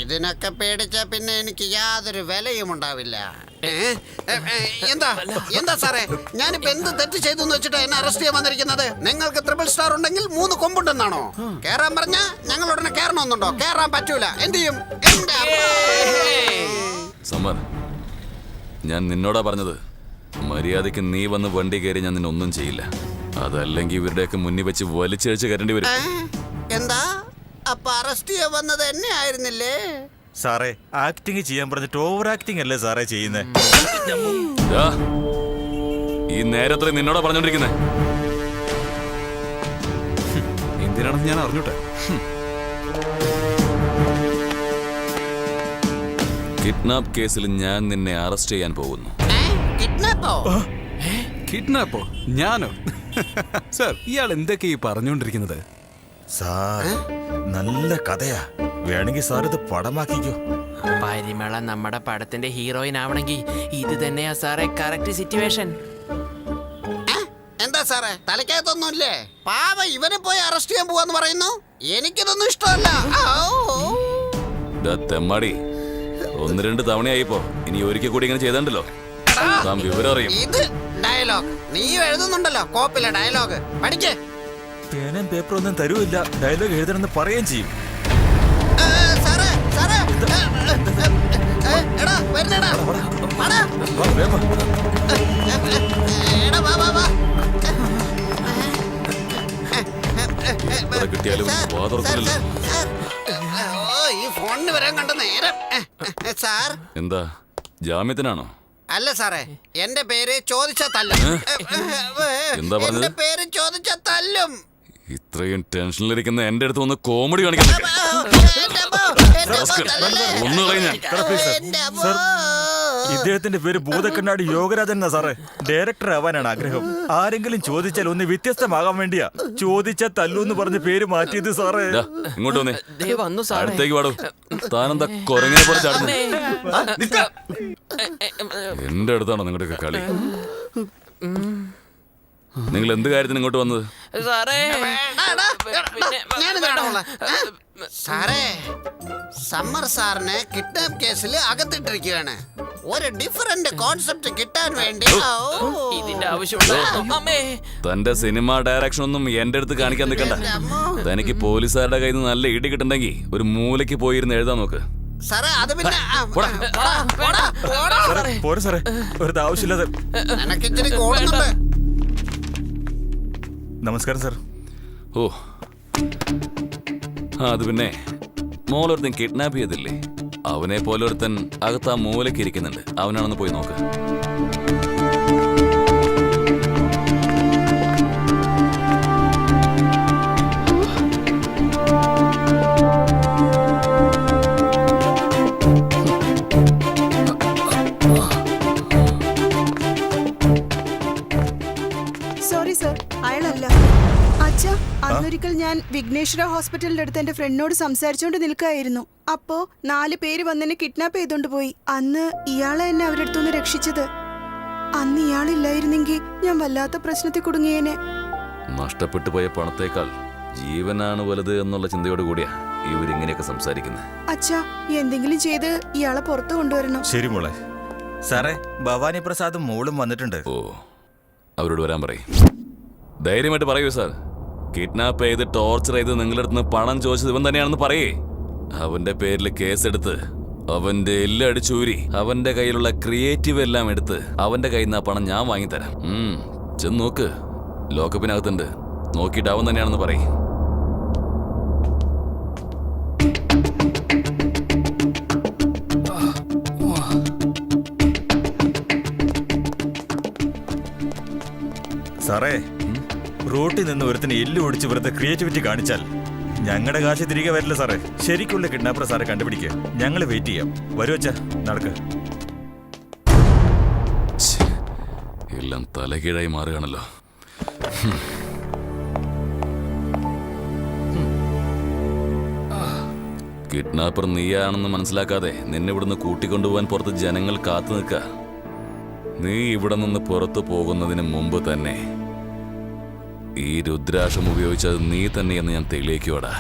ഇതിനൊക്കെ പേടിച്ച പിന്നെ എനിക്ക് യാതൊരു വിലയും ഉണ്ടാവില്ല. എന്താ എന്താ സാറേ, ഞാനിപ്പോ എന്ത് തെറ്റ് ചെയ്തു എന്ന് വെച്ചിട്ട് എന്നെ അറസ്റ്റ് ചെയ്യാൻ വന്നിരിക്കുന്നത്? നിങ്ങൾക്ക് ട്രിപ്പിൾ സ്റ്റാർ ഉണ്ടെങ്കിൽ 3 കൊമ്പുണ്ടെന്നാണോ? കേറാൻ പറഞ്ഞ ഞങ്ങൾ ഉടനെ കേറണമെന്നുണ്ടോ? കേറാൻ പറ്റൂല. എന്ത് ചെയ്യും? സമ്മർ, ഞാൻ നിന്നോടാ പറഞ്ഞത്, മര്യാദയ്ക്ക് നീ വന്ന് വണ്ടി കയറി ഞാൻ നിന്നെ ഒന്നും ചെയ്യില്ല. അതല്ലെങ്കിൽ ഇവരുടെയൊക്കെ മുന്നിൽ വെച്ച് വലിച്ചഴിച്ച് കയറേണ്ടി വരും. എന്താ അപ്പൊ അറസ്റ്റ് ചെയ്യാൻ വന്നത് എന്നെ ആയിരുന്നില്ലേ? സാറേ ആക്ടിങ് ചെയ്യാൻ പറഞ്ഞിട്ട് ഓവർ ആക്ടിങ് അല്ലേ സാറേ ചെയ്യുന്നേ? ഈ നേരത്ര നിന്നോടാ പറഞ്ഞോണ്ടിരിക്കുന്നേ. എന്തിനാണെന്ന് ഞാൻ അറിഞ്ഞോട്ടെ. കിഡ്നാപ്പ് കേസിൽ ഞാൻ നിന്നെ അറസ്റ്റ് ചെയ്യാൻ പോകുന്നു. കിഡ്നാപ്പോ? ഞാനോ? സർ, ഇയാൾ എന്തൊക്കെ ഈ പറഞ്ഞുകൊണ്ടിരിക്കുന്നത്? സാർ നല്ല കഥയാ, വേണമെങ്കിൽ സാർ ഇത് പടമാക്കിക്കോ. പരിമള നമ്മുടെ പടത്തിന്റെ ഹീറോയിൻ ആവണമെങ്കിൽ ഇത് തന്നെയാ സാറേ കറക്റ്റ് സിറ്റുവേഷൻ. എന്താ സാറേ തലക്കകത്തൊന്നുമില്ലേ? പാവ ഇവനെ പോയി അറസ്റ്റ് ചെയ്യാൻ പോവാന്ന് പറയുന്നു. എനിക്കിതൊന്നും ഇഷ്ടമല്ല. തെമ്മാടി, 1-2 തവണയായിപ്പോ, ഇനി ഒരിക്കൽ കൂടി ഇങ്ങനെ ചെയ്തണ്ടല്ലോ താൻ വിവരം അറിയും. ഇത് ഡയലോഗ് നീ എഴുതുന്നുണ്ടല്ലോ, കോപ്പിലെ ഡയലോഗ് പഠിക്കേ. പേനും പേപ്പറും ഒന്നും തരൂല്ല, ഡയലോഗ് എഴുതണമെന്ന് പറയുകയും ചെയ്യും. സാറേ സാറേ എടാ വരുന്നേടാ, എടാ വാ വാ വാ. കിട്ടിയാലും വാതുറക്കില്ലല്ലോ. ഓ, ഈ ഫോണിന് വരാൻ കണ്ട നേരം. സാർ എന്താ ജാമ്യത്തിനാണോ? അല്ല സാറേ, എന്റെ പേര് ചോദിച്ച തല്ലും. എന്താ പറഞ്ഞത്? എന്റെ പേര് ചോദിച്ച തല്ലും. ഇത്രയും ടെൻഷനിലിരിക്കുന്ന എന്റെ അടുത്ത് ഒന്ന് കോമഡി കാണിക്കാൻ ഒന്ന് കളഞ്ഞ. ഇദ്ദേഹത്തിന്റെ പേര് ഭൂതക്കണ്ണാടി യോഗരാജൻ എന്നാ സാറേ. ഡയറക്ടർ ആവാനാണ് ആഗ്രഹം. ആരെങ്കിലും ചോദിച്ചാൽ ഒന്ന് വ്യത്യസ്തമാകാൻ വേണ്ടിയാ ചോദിച്ച തല്ലൂന്ന് പറഞ്ഞ പേര് മാറ്റിയത് സാറേ. ഇങ്ങോട്ട് വന്നേ, അടുത്തേക്ക് പാടൂ. താനെന്താ കൊരങ്ങനെ പോലെ ചാടുന്നു? എന്റെ അടുത്താണോ നിങ്ങളുടെയൊക്കെ കളി? നിങ്ങൾ എന്ത് കാര്യത്തിന് ഇങ്ങോട്ട് വന്നത്? സാറേ, സമ്മർ സാറിനെ കിഡ്നാപ്പ് കേസിൽ അകത്തിട്ടിരിക്കുകയാണ്. ഒരു ഡിഫറന്റ് കോൺസെപ്റ്റ് കിട്ടാൻ വേണ്ടി ഇതിന്റെ ആവശ്യമുണ്ടോ? തന്റെ സിനിമ ഡയറക്ഷൻ ഒന്നും എന്റെ അടുത്ത് കാണിക്കാൻ നിൽക്കണ്ട. തനിക്ക് പോലീസുകാരുടെ കയ്യിൽ നിന്ന് നല്ല ഇടി കിട്ടണ്ടെങ്കിൽ ഒരു മൂലയ്ക്ക് പോയിരുന്ന് എഴുതാൻ നോക്ക്. സാറേ അത് പിന്നെ പോരെ സാറേ, ഒരു ആവശ്യമില്ലാതെ. എനിക്കിച്ചിരി കൂടുന്നുണ്ട്. നമസ്കാരം സാർ. ഓ, അത് പിന്നെ മോളൊരുത്തൻ കിഡ്നാപ്പ് ചെയ്തില്ലേ? അവനെ പോലെ ഒരുത്തൻ അകത്ത് ആ മൂലയ്ക്ക് ഇരിക്കുന്നുണ്ട്. അവനാണെന്ന് പോയി നോക്ക്. സോറി സർ, അയാളല്ല. അച്ഛാ, അന്നൊരിക്കൽ ഞാൻ വിഘ്നേശ്വര ഹോസ്പിറ്റലിന്റെ അടുത്ത് എന്റെ ഫ്രണ്ടിനോട് സംസാരിച്ചോണ്ട് നിൽക്കായിരുന്നു. അപ്പോ 4 പേര് വന്നെന്നെ കിഡ്നാപ്പ് ചെയ്തോണ്ട് പോയി. അന്ന് ഇയാളെ എന്നെ അവരുടെ അടുത്തുനിന്ന് രക്ഷിച്ചത്. അന്ന് ഇയാളില്ലായിരുന്നെങ്കിൽ ഞാൻ വല്ലാത്ത പ്രശ്നത്തിൽ കുടുങ്ങിയേനെ. നഷ്ടപ്പെട്ടു പോയ പണത്തേക്കാൾ ജീവനാണ് വലുത് എന്നുള്ള ചിന്തയോട് കൂടിയാ ഇവരിങ്ങനെയൊക്കെ സംസാരിക്കുന്നത്. അച്ഛാ, എന്തെങ്കിലും ചെയ്ത് ഇയാളെ പുറത്തു കൊണ്ടുവരണം. ശരി മോളെ. സാറേ, ഭവാനി പ്രസാദും മോളും വന്നിട്ടുണ്ട്. ഓ, അവരോട് വരാൻ പറയും. ധൈര്യമായിട്ട് പറയൂ സാർ. കിഡ്നാപ്പ് ചെയ്ത് ടോർച്ചർ ചെയ്ത് നിങ്ങളുടെ അടുത്ത് നിന്ന് പണം ചോദിച്ചത് ഇവൻ തന്നെയാണെന്ന് പറയേ. അവന്റെ പേരിൽ കേസെടുത്ത് അവന്റെ എല്ലാം അടിച്ചൂരി അവന്റെ കയ്യിലുള്ള ക്രിയേറ്റീവ് എല്ലാം എടുത്ത് അവന്റെ കയ്യിൽ നിന്ന് ആ പണം ഞാൻ വാങ്ങിത്തരാം. ചെന്ന് നോക്ക്, ലോക്കപ്പിനകത്തുണ്ട്. നോക്കിയിട്ട് അവൻ തന്നെയാണെന്ന് പറയും. സാറേ, റൂട്ടിൽ നിന്ന് ഒരുത്തിന് എല്ല് ഓടിച്ച് വെറുതെ ക്രിയേറ്റിവിറ്റി കാണിച്ചാൽ ഞങ്ങളുടെ കാശ് തിരികെ വരില്ല സാറേ. ശരിക്കുള്ള കിഡ്നാപ്പർ സാറെ കണ്ടുപിടിക്കുക. ഞങ്ങൾ വെയിറ്റ് ചെയ്യാം. വരുവച്ചാ, നടക്ക്. എല്ലാം തലകീഴായി മാറുകയാണല്ലോ. കിഡ്നാപ്പർ നീയാണെന്ന് മനസ്സിലാക്കാതെ നിന്നെ ഇവിടുന്ന് കൂട്ടിക്കൊണ്ടുപോകാൻ പുറത്ത് ജനങ്ങൾ കാത്തു നിൽക്കുക. നീ ഇവിടെ നിന്ന് പുറത്തു പോകുന്നതിന് മുമ്പ് തന്നെ ഈ രുദ്രാക്ഷം ഉപയോഗിച്ചത് നീ തന്നെയെന്ന് ഞാൻ തെളിയിക്കുവാടാ.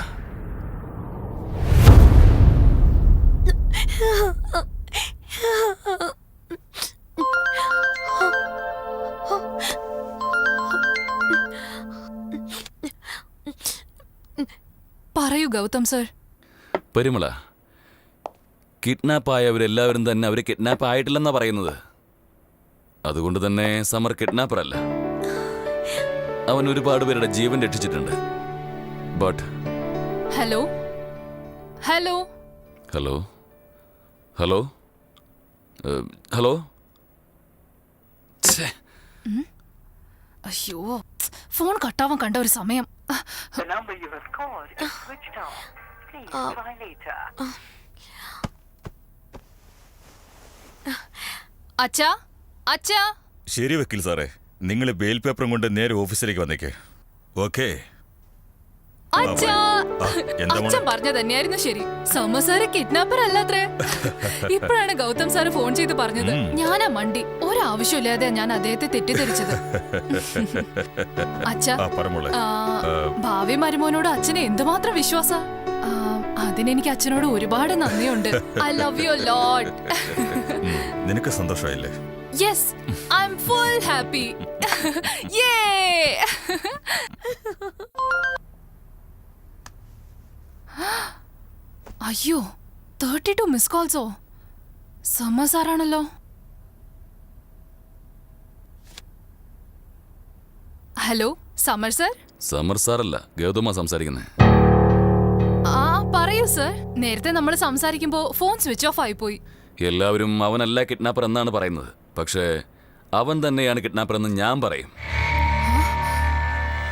പറയൂ ഗൗതം സർ. പരിമള, കിഡ്നാപ്പ് ആയവരെല്ലാവരും തന്നെ അവര് കിഡ്നാപ്പ് ആയിട്ടില്ലെന്നാ പറയുന്നത്. അതുകൊണ്ട് തന്നെ സമർ കിഡ്നാപ്പർ അല്ല. അവൻ ഒരുപാട് പേരുടെ ജീവൻ രക്ഷിച്ചിട്ടുണ്ട്. But hello hello hello hello hello അയ്യോ, ഫോൺ കട്ടാവാൻ കണ്ട ഒരു സമയം. അച്ഛാ അച്ഛാ. ശരി വക്കീൽ സാറേ, നിങ്ങൾ ബെയിൽ പേപ്പറും കൊണ്ട് നേരെ ഓഫീസിലേക്ക് വന്നേക്ക്. ഓക്കേ? അച്ഛാ, എന്താ മോളെ? അച്ഛൻ പറഞ്ഞ തന്നെയായിരുന്നു ശരി. സമ സാറ് കിഡ്നാപ്പർ അല്ലാത്രേ. ഇപ്പോഴാണ് ഗൗതം സാറ് ഫോൺ ചെയ്ത് പറഞ്ഞത്. ഞാനാ മണ്ടി. ഒരാവശ്യമില്ലാതെ ഞാൻ അദ്ദേഹത്തെ തെറ്റിദ്ധരിച്ചത്. അച്ഛാ, ഭാവി മരുമോനോട് അച്ഛന് എന്തുമാത്രം വിശ്വാസ. അതിനെനിക്ക് അച്ഛനോട് ഒരുപാട് നന്ദിയുണ്ട്. I love you lot. നിനക്ക് സന്തോഷമായില്ലേ? Yes, I'm full happy. യേ. അയ്യോ, 32 മിസ് കോൾസോ? സമ സാറാണല്ലോ. Hello, Samar sir? സമർ സാറല്ല, ഗൗതമ സംസാരിക്കുന്നത്. ആ പറയൂ സർ. നേരത്തെ നമ്മൾ സംസാരിക്കുമ്പോ ഫോൺ സ്വിച്ച് ഓഫ് ആയി പോയി. എല്ലാവരും അവനല്ല കിഡ്നാപ്പർ എന്നാണ് പറയുന്നത്. പക്ഷേ അവൻ തന്നെയാണ് കിഡ്നാപ്പർ എന്ന് ഞാൻ പറയും.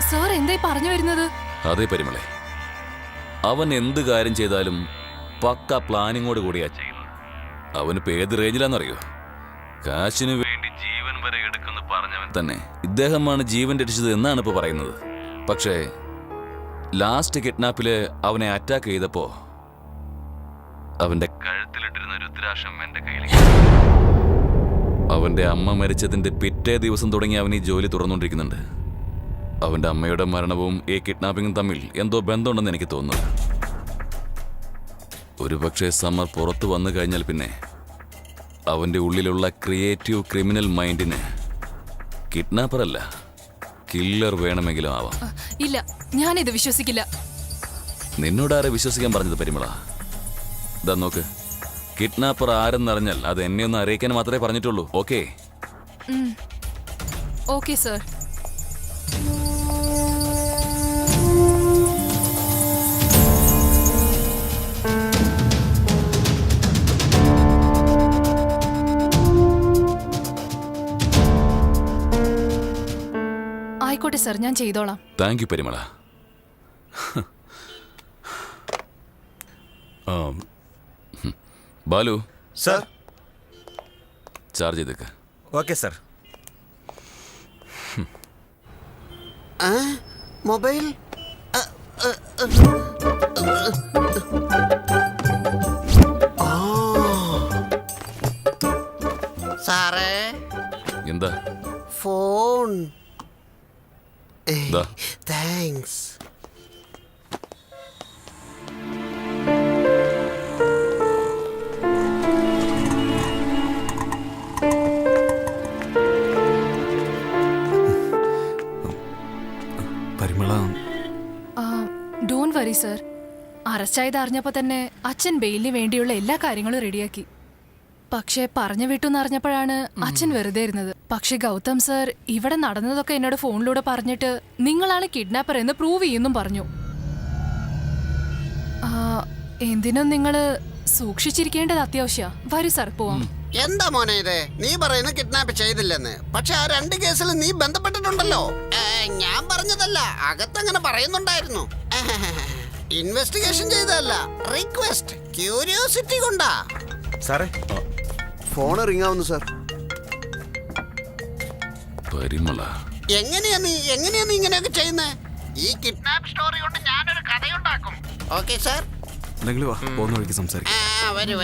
സർ എന്തായി പറഞ്ഞു വരുന്നത്? അതേ പരിമളെ, അവൻ എന്ത് കാര്യം ചെയ്താലും പക്ക പ്ലാനിങ്ങോട് കൂടിയാ ചെയ്യുന്നത്. അവനിപ്പോ ഏത് റേഞ്ചിലാണെന്നറിയോ? കാശിനു വേണ്ടി ജീവൻ വരെ എടുക്കുന്ന പറഞ്ഞവൻ തന്നെ ഇദ്ദേഹമാണ് ജീവൻ രക്ഷിച്ചത് എന്നാണ് ഇപ്പൊ പറയുന്നത്. പക്ഷേ ലാസ്റ്റ് കിഡ്നാപ്പില് അവനെ അറ്റാക്ക് ചെയ്തപ്പോ അവന്റെ കഴുത്തിലിട്ടിരുന്ന രുദ്രാക്ഷം എന്റെ കയ്യിൽ. അവന്റെ അമ്മ മരിച്ചതിന്റെ പിറ്റേ ദിവസം തുടങ്ങി അവൻ ഈ ജോലി തുറന്നുകൊണ്ടിരിക്കുന്നുണ്ട്. അവന്റെ അമ്മയുടെ മരണവും ഈ കിഡ്നാപ്പിങ്ങും തമ്മിൽ എന്തോ ബന്ധമുണ്ടെന്ന് എനിക്ക് തോന്നുന്നു. ഒരുപക്ഷെ സമർ പുറത്തു വന്നു കഴിഞ്ഞാൽ പിന്നെ അവന്റെ ഉള്ളിലുള്ള ക്രിയേറ്റീവ് ക്രിമിനൽ മൈൻഡിന് കിഡ്നാപ്പർ അല്ല, കില്ലർ വേണമെങ്കിലും ആവാം. ഇല്ല, ഞാനിത് വിശ്വസിക്കില്ല. നിന്നോടാരെ വിശ്വസിക്കാൻ പറഞ്ഞത് പരിമള? ഇതാ നോക്ക്, കിഡ്നാപ്പർ ആരെന്നറിഞ്ഞാൽ അത് എന്നെ ഒന്ന് അറിയിക്കാൻ മാത്രമേ പറഞ്ഞിട്ടുള്ളൂ. ഓക്കേ? Okay sir. ആയിക്കോട്ടെ സർ, ഞാൻ ചെയ്തോളാം. Thank you Parimala. Balu sir, charge ചെയ്തേക്ക്. Okay sir. മൊബൈൽ സാറേ. എന്താ? ഫോൺ. ദാ. Thanks. Parimala, don't worry sir. Arrest ആയത് അറിഞ്ഞപ്പോ തന്നെ അച്ഛൻ ബെയിലിന് വേണ്ടിയുള്ള എല്ലാ കാര്യങ്ങളും റെഡിയാക്കി. പക്ഷേ പറഞ്ഞു വിട്ടു അറിഞ്ഞപ്പോഴാണ് അച്ഛൻ വെറുതെ ഇരുന്നത്. പക്ഷെ ഗൗതം സർ ഇവിടെ നടന്നതൊക്കെ എന്നോട് ഫോണിലൂടെ പറഞ്ഞിട്ട് നിങ്ങളാണ് കിഡ്നാപ്പർ എന്ന് പ്രൂവ് ചെയ്യുന്നും പറഞ്ഞു. എന്തിനും നിങ്ങള് സൂക്ഷിച്ചിരിക്കേണ്ടത് അത്യാവശ്യ. വരൂ സർ, പോവാം. എന്താ മോനെ ഇത്? നീ പറയുന്നു കിഡ്നാപ്പ് ചെയ്തില്ലെന്ന്. പക്ഷെ ആ 2 കേസിൽ നീ ബന്ധപ്പെട്ടിട്ടുണ്ടല്ലോ. ഞാൻ പറഞ്ഞതല്ല, അകത്തങ്ങനെ പറയുന്നുണ്ടായിരുന്നു. ഇൻവെസ്റ്റിഗേഷൻ ചെയ്തതല്ല, റിക്വസ്റ്റ്, ക്യൂരിയോസിറ്റി കൊണ്ടാ. സാറേ, ഫോൺ റിംഗ് ആവുന്നു സാർ. പരിമള, എങ്ങനെയാ നീ ഇങ്ങനെയൊക്കെ ചെയ്യുന്നത്? ഈ കിഡ്നാപ്പ് സ്റ്റോറി കൊണ്ട് ഞാനൊരു കഥയുണ്ടാക്കും. Okay sir? നിങ്ങൾ വാ, പോകുന്ന വഴിക്ക് സംസാരിക്കാം. വരൂ.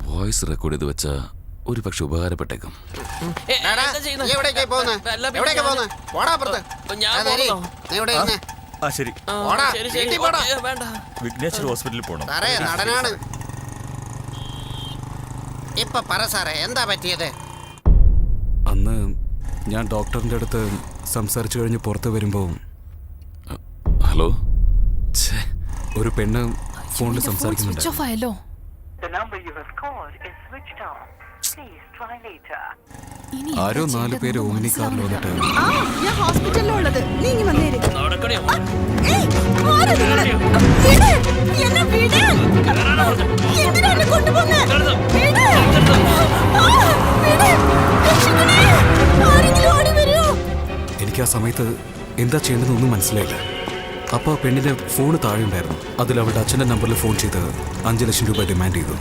വോയിസ് റെക്കോർഡ് ചെയ്ത് വെച്ചാ ഒരു പക്ഷെ ഉപകാരപ്പെട്ടേക്കും. എവിടേക്കാ പോകുന്നത്? വിഘ്നേശ്വർ ഹോസ്പിറ്റലിൽ പോകണം. സാറേ, നടനാണ്. ഇപ്പൊ പറ സാറേ, എന്താ പറ്റിയത്? അന്ന് ഞാൻ ഡോക്ടറിന്റെ അടുത്ത് സംസാരിച്ചു കഴിഞ്ഞ് പുറത്ത് വരുമ്പോൾ ഹലോ, ഒരു പെണ്ണ് ഫോണിൽ സംസാരിക്കുന്നുണ്ട്. സ്വിച്ച് ഓഫ് ആയല്ലോ. ആരോ 4 പേര് ഓമിനി കാറിൽ വന്നിട്ട് ഞാൻ ഹോസ്പിറ്റലിലുള്ളത്. നീ ഇങ്ങ് വന്നേര്. എനിക്ക് ആ സമയത്ത് എന്താ ചെയ്യേണ്ടതെന്നൊന്നും മനസ്സിലായില്ല. അപ്പോൾ പെണ്ണിന്റെ ഫോൺ താഴെ ഉണ്ടായിരുന്നു. അതിൽ അവളുടെ അച്ഛൻ്റെ നമ്പറിൽ ഫോൺ ചെയ്ത് 5 ലക്ഷം രൂപ ഡിമാൻഡ് ചെയ്തു.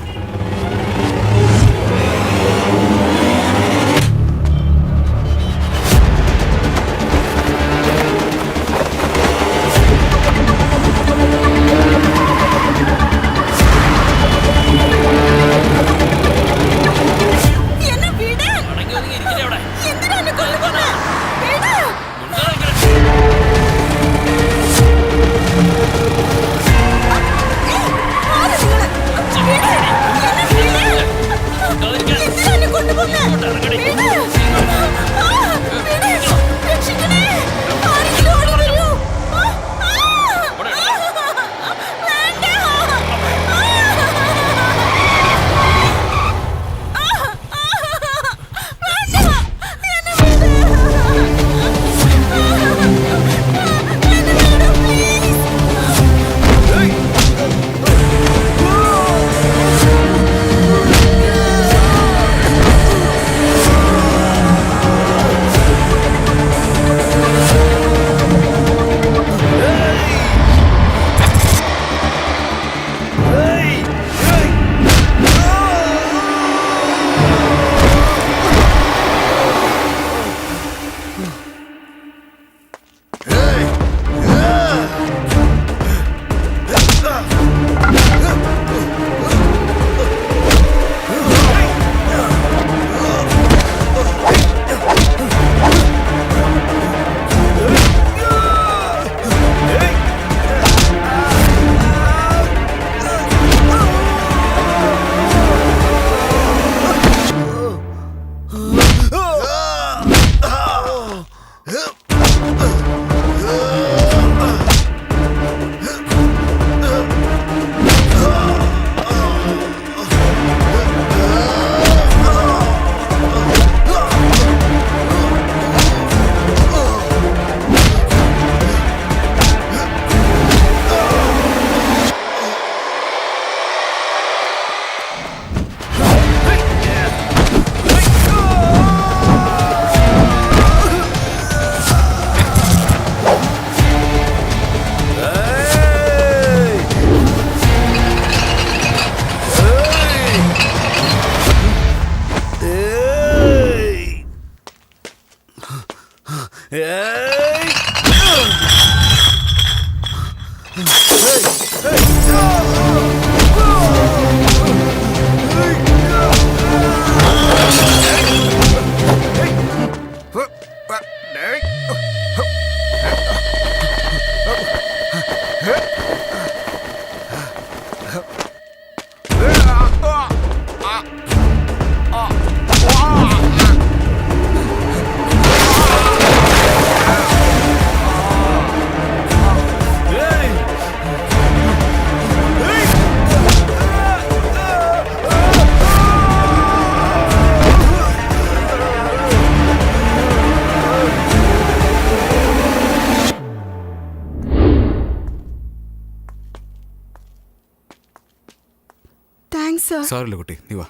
സാറില്ല കുട്ടി, നീ വാ.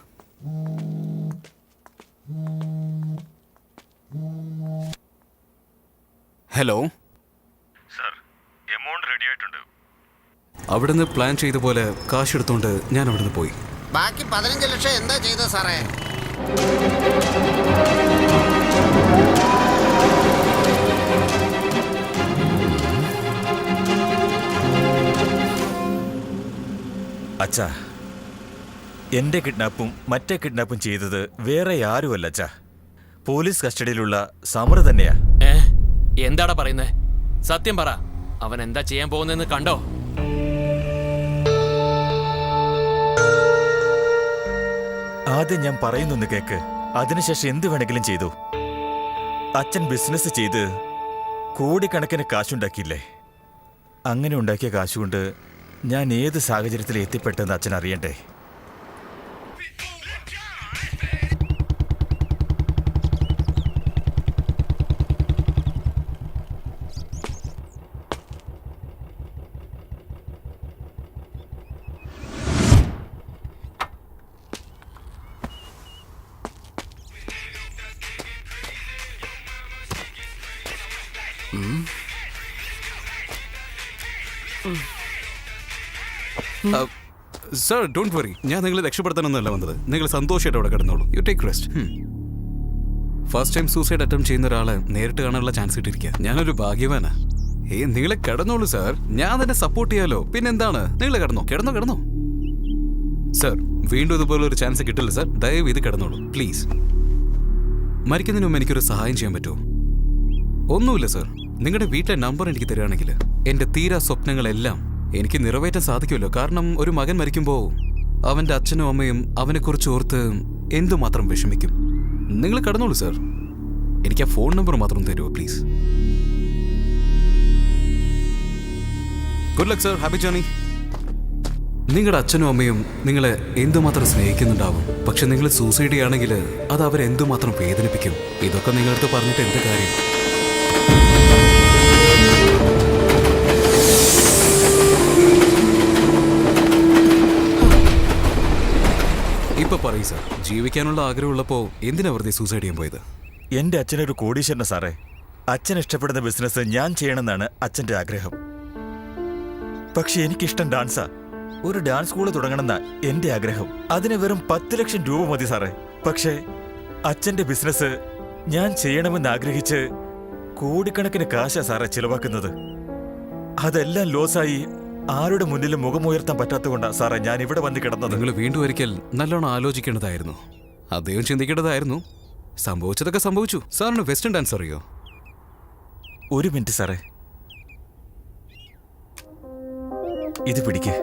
ഹലോ സർ, എമൗണ്ട് റെഡി ആയിട്ടുണ്ട്. അവിടുന്ന് പ്ലാൻ ചെയ്ത പോലെ കാശ് എടുത്തോണ്ട് ഞാൻ അവിടുന്ന് പോയി. ബാക്കി 15 ലക്ഷം എന്താ ചെയ്തത് സാറേ? അച്ഛാ, എന്റെ കിഡ്നാപ്പും മറ്റേ കിഡ്നാപ്പും ചെയ്തത് വേറെ ആരുമല്ല അച്ഛാ, പോലീസ് കസ്റ്റഡിയിലുള്ള സമർ തന്നെയാ. എന്താടാ പറയുന്നേ? സത്യം പറ, അവൻ എന്താ ചെയ്യാൻ പോകുന്നെന്ന് കണ്ടോ? ആദ്യം ഞാൻ പറയുന്നൊന്ന് കേക്ക്, അതിനുശേഷം എന്ത് വേണമെങ്കിലും ചെയ്തു. അച്ഛൻ ബിസിനസ് ചെയ്ത് കോടിക്കണക്കിന് കാശുണ്ടാക്കിയില്ലേ? അങ്ങനെ ഉണ്ടാക്കിയ കാശുകൊണ്ട് ഞാൻ ഏത് സാഹചര്യത്തിൽ എത്തിപ്പെട്ടെന്ന് അച്ഛൻ അറിയണ്ടേ? സർ ഡോണ്ട് വറി, ഞാൻ നിങ്ങളെ രക്ഷപ്പെടുത്താനൊന്നുമല്ല വന്നത്. നിങ്ങൾ സന്തോഷമായിട്ട് അവിടെ കിടന്നോളൂ. You take rest. First time suicide attempt ചെയ്യുന്ന ഒരാളെ നേരിട്ട് കാണാനുള്ള ചാൻസ് ഇട്ടിരിക്കുക. ഞാനൊരു ഭാഗ്യവാനാ. നിങ്ങളെ കിടന്നോളൂ സാർ, ഞാൻ തന്നെ സപ്പോർട്ട് ചെയ്യാലോ. പിന്നെന്താണ്, നിങ്ങൾ കിടന്നോ. സർ വീണ്ടും ഇതുപോലെ ഒരു ചാൻസ് കിട്ടില്ല സാർ. ദയവ് ഇത് കിടന്നോളൂ പ്ലീസ്. മരിക്കുന്നതിന് മുമ്പ് എനിക്കൊരു സഹായം ചെയ്യാൻ പറ്റുമോ? ഒന്നുമില്ല സർ, നിങ്ങളുടെ വീട്ടിലെ നമ്പർ എനിക്ക് തരികയാണെങ്കിൽ എൻ്റെ തീരാ സ്വപ്നങ്ങളെല്ലാം എനിക്ക് നിറവേറ്റാൻ സാധിക്കുമല്ലോ. കാരണം ഒരു മകൻ മരിക്കുമ്പോൾ അവൻ്റെ അച്ഛനും അമ്മയും അവനെക്കുറിച്ച് ഓർത്ത് എന്തുമാത്രം വിഷമിക്കും. നിങ്ങൾ കിടന്നോളൂ സർ, എനിക്ക് ആ ഫോൺ നമ്പർ മാത്രം തരുമോ please? Good luck sir, happy journey. നിങ്ങളുടെ അച്ഛനും അമ്മയും നിങ്ങളെ എന്തുമാത്രം സ്നേഹിക്കുന്നുണ്ടാവും. പക്ഷെ നിങ്ങൾ സൂസൈഡ് ചെയ്യുകയാണെങ്കിൽ അത് അവരെ എന്തുമാത്രം വേദനിപ്പിക്കും. ഇതൊക്കെ നിങ്ങളടുത്ത് പറഞ്ഞിട്ട് എന്ത് കാര്യം? ഇപ്പൊ പറയൂ സാർ, ജീവിക്കാനുള്ള ആഗ്രഹമുള്ളപ്പോ എന്തിനാ വെറുതെ സൂസൈഡ് ചെയ്യാൻ പോയത്? എന്റെ അച്ഛനൊരു കോടീശ്വരന സാറേ. അച്ഛൻ ഇഷ്ടപ്പെടുന്ന ബിസിനസ് ഞാൻ ചെയ്യണമെന്നാണ് അച്ഛന്റെ ആഗ്രഹം. പക്ഷെ എനിക്കിഷ്ടം ഡാൻസാ. ഒരു ഡാൻസ് സ്കൂള് തുടങ്ങണമെന്ന എന്റെ ആഗ്രഹം. അതിന് വെറും 10 ലക്ഷം രൂപ മതി സാറേ. പക്ഷേ അച്ഛന്റെ ബിസിനസ് ഞാൻ ചെയ്യണമെന്ന് ആഗ്രഹിച്ച് കോടിക്കണക്കിന് കാശാ സാറേ ചിലവാക്കുന്നത്. അതെല്ലാം ലോസായി ആരുടെ മുന്നിലും മുഖമുയർത്താൻ പറ്റാത്തതുകൊണ്ടാ സാറേ ഞാൻ ഇവിടെ വന്ന് കിടന്നത്. നിങ്ങൾ വീണ്ടും ഒരിക്കൽ നല്ലോണം ആലോചിക്കേണ്ടതായിരുന്നു. അദ്ദേഹം ചിന്തിക്കേണ്ടതായിരുന്നു. സംഭവിച്ചതൊക്കെ സംഭവിച്ചു. സാറിന് വെസ്റ്റേൺ ഡാൻസ് അറിയോ? ഒരു മിനിറ്റ് സാറേ, ഇത് പിടിക്കേ.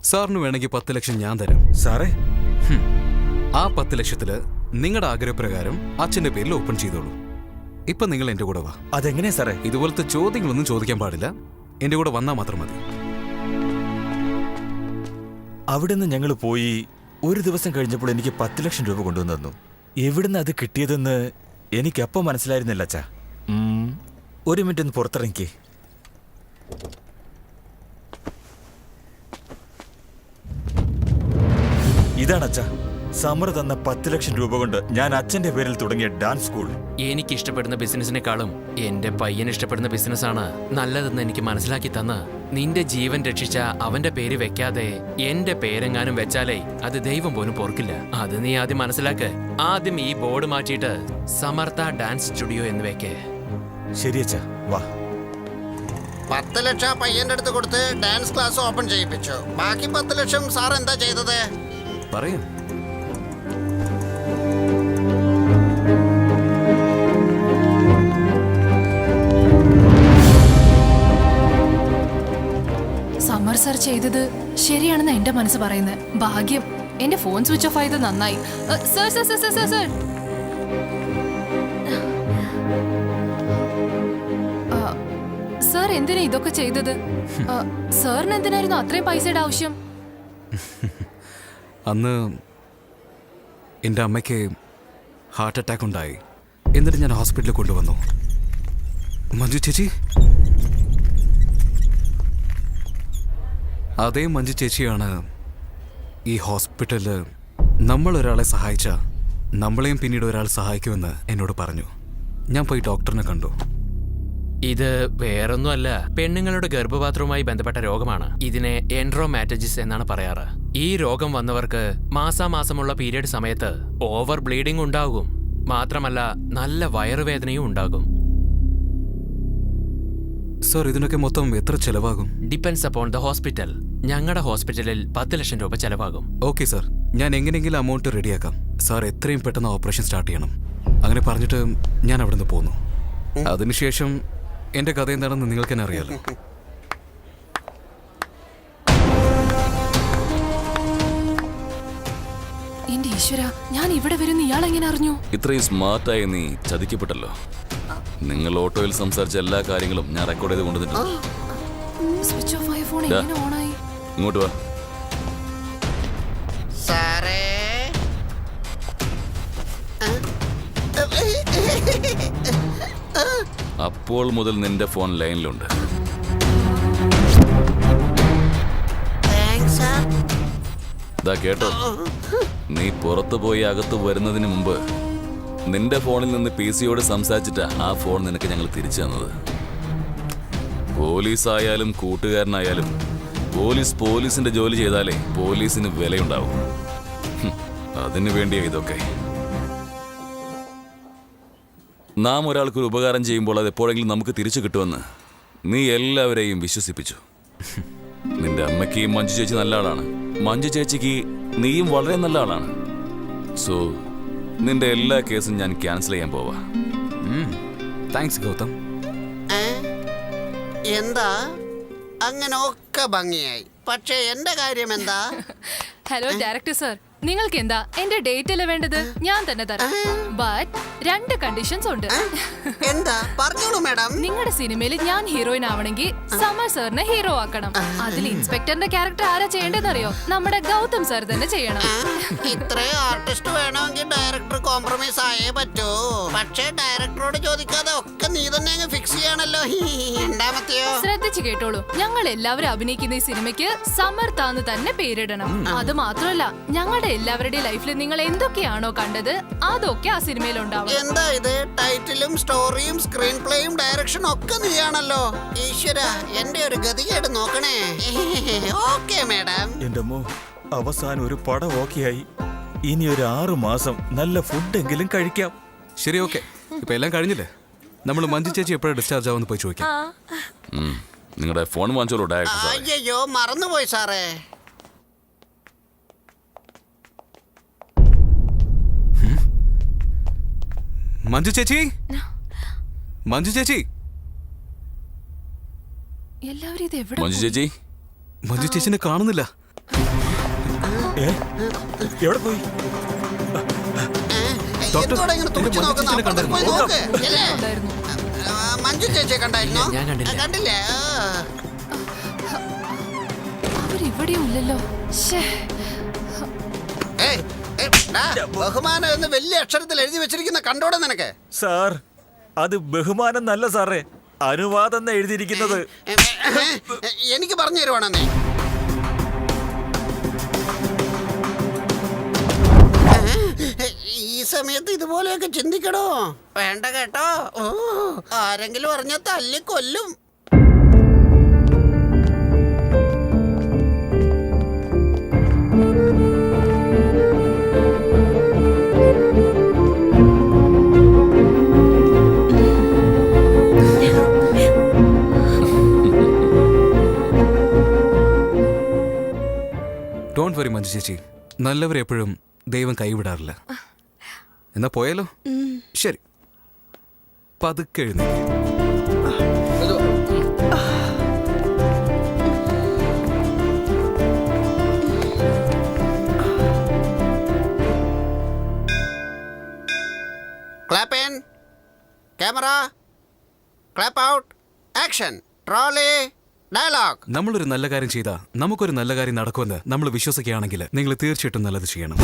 സാറിന് വേണമെങ്കിൽ 10 ലക്ഷം ഞാൻ തരാം. സാറേ, ആ 10 ലക്ഷത്തില് നിങ്ങളുടെ ആഗ്രഹപ്രകാരം അച്ഛന്റെ പേരിൽ ഓപ്പൺ ചെയ്തോളൂ. ഇപ്പൊ നിങ്ങൾ എന്റെ കൂടെ വാ. അതെങ്ങനെയാ സാറേ? ഇതുപോലത്തെ ചോദ്യങ്ങളൊന്നും ചോദിക്കാൻ പാടില്ല. എന്റെ കൂടെ വന്നാൽ മാത്രം മതി. അവിടുന്ന് ഞങ്ങൾ പോയി ഒരു ദിവസം കഴിഞ്ഞപ്പോൾ എനിക്ക് 10 ലക്ഷം രൂപ കൊണ്ടുവന്നു തന്നു. എവിടുന്ന് അത് കിട്ടിയതെന്ന് എനിക്കപ്പം മനസ്സിലായിരുന്നില്ല അച്ഛാ. ഒരു മിനിറ്റ് ഒന്ന് പുറത്തിറങ്ങിക്കേ. ഇതാണ് അച്ഛാ, സമർ തന്ന 10 ലക്ഷം രൂപ കൊണ്ട് ഞാൻ അച്ഛന്റെ പേരിൽ തുടങ്ങിയ ഡാൻസ് സ്കൂൾ. എനിക്ക് ഇഷ്ടപ്പെടുന്ന ബിസിനസിനേക്കാളും എന്റെ പയ്യൻ ഇഷ്ടപ്പെടുന്ന ബിസിനസ്സാണ് നല്ലതെന്ന് എനിക്ക് മനസ്സിലാക്കി തന്ന് നിന്റെ ജീവൻ രക്ഷിച്ച അവന്റെ പേര് വെക്കാതെ എന്റെ പേരെങ്ങാനും വെച്ചാലേ അത് ദൈവം പോലും പൊറുക്കില്ല. അത് നീ ആദ്യം മനസ്സിലാക്ക്. ആദ്യം ഈ ബോർഡ് മാറ്റിയിട്ട് സമർത്ഥ ഡാൻസ് സ്റ്റുഡിയോ എന്ന് വെക്കേ. ശരി അച്ഛാ, വാ. 10 ലക്ഷം പയ്യന്റെ അടുത്ത് കൊടുത്ത് ഡാൻസ് ക്ലാസ് ഓപ്പൺ ചെയ്യിപ്പിച്ചു. ബാക്കി 10 ലക്ഷം സാർ എന്താ ചെയ്തത്? പറയൂ. സമർ സർ ചെയ്തത് ശരിയാണെന്ന് എന്റെ മനസ്സ് പറയുന്നത്. ഭാഗ്യം എന്റെ ഫോൺ സ്വിച്ച് ഓഫ് ആയത് നന്നായി. Sir sir sir sir sir sir എന്തിനാ ഇതൊക്കെ ചെയ്തത്? സാറിന് എന്തിനായിരുന്നു അത്രയും പൈസയുടെ ആവശ്യം? അന്ന് എൻ്റെ അമ്മയ്ക്ക് ഹാർട്ട് അറ്റാക്ക് ഉണ്ടായി. എന്നിട്ട് ഞാൻ ഹോസ്പിറ്റലിൽ കൊണ്ടുവന്നു. മഞ്ജു ചേച്ചി, അതേ മഞ്ജു ചേച്ചിയാണ് ഈ ഹോസ്പിറ്റലിൽ നമ്മൾ ഒരാളെ സഹായിച്ച നമ്മളെയും പിന്നീട് ഒരാൾ സഹായിക്കുമെന്ന് എന്നോട് പറഞ്ഞു. ഞാൻ പോയി ഡോക്ടറിനെ കണ്ടു. ഇത് വേറൊന്നുമല്ല, പെണ്ണുങ്ങളുടെ ഗർഭപാത്രവുമായി ബന്ധപ്പെട്ട രോഗമാണ്. ഇതിനെ എൻഡ്രോമാറ്റജിസ് എന്നാണ് പറയാറ്. ഈ രോഗം വന്നവർക്ക് മാസാമാസമുള്ള പീരിയഡ് സമയത്ത് ഓവർ ബ്ലീഡിംഗ് ഉണ്ടാകും. മാത്രമല്ല നല്ല വയറുവേദനയും ഉണ്ടാകും. സർ, ഇതിനൊക്കെ മൊത്തം എത്ര ചെലവാകും? Depends upon the hospital. ഞങ്ങളുടെ ഹോസ്പിറ്റലിൽ 10 ലക്ഷം രൂപ ചെലവാകും. ഓക്കെ സർ, ഞാൻ എങ്ങനെയെങ്കിലും അമൗണ്ട് റെഡിയാക്കാം. സാർ എത്രയും പെട്ടെന്ന് ഓപ്പറേഷൻ സ്റ്റാർട്ട് ചെയ്യണം. അങ്ങനെ പറഞ്ഞിട്ട് ഞാൻ അവിടെ നിന്ന് പോന്നു. അതിനുശേഷം എന്റെ കഥ എന്താണെന്ന് നിങ്ങൾക്ക് തന്നെ അറിയാലോ. എന്റെ ഈശ്വര, ഞാൻ ഇവിടെ വരുന്ന ഇയാൾ എങ്ങനെ അറിഞ്ഞു? ഇത്രയും സ്മാർട്ടായി നീ ചതിക്കപ്പെട്ടല്ലോ. നിങ്ങൾ ഓട്ടോയിൽ സംസാരിച്ച എല്ലാ കാര്യങ്ങളും ഞാൻ റെക്കോർഡ് ചെയ്ത് കൊണ്ടുവന്നിട്ടുണ്ട്. സ്വിച്ച് ഓഫ് ആയ ഫോൺ ദാ. എങ്ങനെ ഓണായി? ഇങ്ങോട്ട് വാ. സാറേ അപ്പോൾ മുതൽ നിന്റെ ഫോൺ ലൈനിലുണ്ട്. ദാ കേട്ടോ, നീ പുറത്തു പോയി അകത്ത് വരുന്നതിന് മുമ്പ് നിന്റെ ഫോണിൽ നിന്ന് PC-യോട് സംസാരിച്ചിട്ടാ ആ ഫോൺ നിനക്ക് ഞങ്ങൾ തിരിച്ചു തന്നത്. പോലീസായാലും കൂട്ടുകാരനായാലും പോലീസിന്റെ ജോലി ചെയ്താലേ പോലീസിന് വിലയുണ്ടാവും. അതിനു വേണ്ടിയാ ഇതൊക്കെ. നാം ഒരാൾക്കൊരു ഉപകാരം ചെയ്യുമ്പോൾ അത് എപ്പോഴെങ്കിലും നമുക്ക് തിരിച്ചു കിട്ടുമെന്ന് നീ എല്ലാവരെയും വിശ്വസിപ്പിച്ചു. നിന്റെ അമ്മയ്ക്ക് മഞ്ജു ചേച്ചി നല്ല ആളാണ്, മഞ്ജു ചേച്ചിക്ക് നീയും വളരെ നല്ല ആളാണ്. സോ നിന്റെ എല്ലാ കേസും ഞാൻ ക്യാൻസൽ ചെയ്യാൻ പോവാ. താങ്ക്സ് ഗൗതം. എന്താ അങ്ങനെ ഒക്കെ ഭംഗിയായി, പക്ഷേ എന്റെ കാര്യം എന്താ? ഹലോ ഡയറക്ടർ സർ, നിങ്ങൾക്ക് എന്താ എന്റെ ഡേറ്റ് അല്ലേ വേണ്ടത്? ഞാൻ തന്നെ തരാം. ബട്ട് 2 കണ്ടീഷൻസ് ഉണ്ട്. എന്താ പറഞ്ഞോളൂ മാഡം. നിങ്ങളുടെ സിനിമയിൽ ഞാൻ ഹീറോയിൻ ആവണമെങ്കിൽ സമർ സാറിനെ ഹീറോ ആക്കണം. അതിൽ ഇൻസ്പെക്ടറിന്റെ ക്യാരക്ടർ ആരാ ചെയ്യേണ്ടതെന്നറിയോ? നമ്മുടെ ഗൗതം സാർ തന്നെ ചെയ്യണം. ഇത്രയും ആർട്ടിസ്റ്റ് വേണമെങ്കിൽ ഡയറക്ടർ കോംപ്രമൈസ് ആയേ പറ്റൂ. പക്ഷേ ഡയറക്ടറോട് ചോദിക്കാതെ ഒക്കെ നീ തന്നെ അങ്ങ് ഫിക്സ് ചെയ്യാണല്ലോ. രണ്ടാമത്തെയോ? ശ്രദ്ധിച്ചു കേട്ടോളൂ, ഞങ്ങൾ എല്ലാവരും അഭിനയിക്കുന്ന ഈ സിനിമയ്ക്ക് സമർത്ഥാന്ന് തന്നെ പേരിടണം. അത് മാത്രമല്ല, ഞങ്ങളുടെ എല്ലാവരുടെയും ലൈഫിൽ നിങ്ങൾ എന്തൊക്കെയാണോ കണ്ടത് അതൊക്കെ ആ സിനിമയിൽ ഉണ്ടാവും. എന്താ ഇത്? ടൈറ്റിലും സ്റ്റോറിയും സ്ക്രീൻ പ്ലേയും ഡയറക്ഷനും ഒക്കെ നീയാണല്ലോ. ഈശ്വര, എന്റെ ഒരു ഗതികേട് നോക്കണേ. Okay madam. എന്റെ അമ്മോ, അവസാനം ഒരു പടം ഓക്കെയായി. ഇനി ഒരു 6 മാസം നല്ല ഫുഡെങ്കിലും കഴിക്കാം. ശരി, ഓക്കെ. ഇപ്പൊ എല്ലാം കഴിഞ്ഞില്ലേ? നമ്മൾ മഞ്ജു ചേച്ചി എപ്പോഴാണ് ഡിസ്ചാർജ് ആവുമെന്ന് പോയി ചോദിക്കാം. നിങ്ങളുടെ ഫോൺ വാങ്ങിച്ചോളൂ ഡയറക്ടർ സാർ. അയ്യോ, മറന്നുപോയി സാറേ. മഞ്ജു ചേച്ചി, മഞ്ജു ചേച്ചി, എല്ലാവരും ഇത് എവിടെ? മഞ്ജു ചേച്ചി, മഞ്ജു ചേച്ചിനെ കാണുന്നില്ല. എവിടെ പോയി? എന്തോടെ ഇങ്ങനെ തുറച്ചു നോക്കുന്ന? അപ്പുറത്ത് പോയി നോക്ക്. ഇല്ലേ? ഉണ്ടായിരുന്നു. മഞ്ജു ചേച്ചിയെ കണ്ടായിരുന്നോ? ഞാൻ കണ്ടില്ല. കണ്ടില്ലേ? അവരിവിടെയും ഇല്ലല്ലോ. ശ്ശേ. ഏയ്, ബഹുമാനം എന്ന് വലിയ അക്ഷരത്തിൽ എഴുതി വെച്ചിരിക്കുന്ന കണ്ടോടെ നിനക്ക്? സാർ, അത് ബഹുമാനം നല്ല സാറേ, അനുവാദം എന്ന് എഴുതിയിരിക്കുന്നത്. എനിക്ക് പറഞ്ഞു തരുവാണോ നീ? ഈ സമയത്ത് ഇതുപോലെയൊക്കെ ചിന്തിക്കണോ? വേണ്ട കേട്ടോ. ഓ, ആരെങ്കിലും അറിഞ്ഞ തല്ലിക്കൊല്ലും. ഡോണ്ട് വറി മഞ്ജു ചേച്ചി, നല്ലവരെപ്പോഴും ദൈവം കൈവിടാറില്ല. എന്നാ പോയാലോ? ശരി, പതുക്കെ എഴുന്നേൽക്ക്. Clap in, camera, clap out, action, trolley, dialogue. നമ്മളൊരു നല്ല കാര്യം ചെയ്താൽ നമുക്കൊരു നല്ല കാര്യം നടക്കുമെന്ന് നമ്മൾ വിശ്വസിക്കുകയാണെങ്കിൽ നിങ്ങൾ തീർച്ചയായിട്ടും നല്ലത് ചെയ്യണം.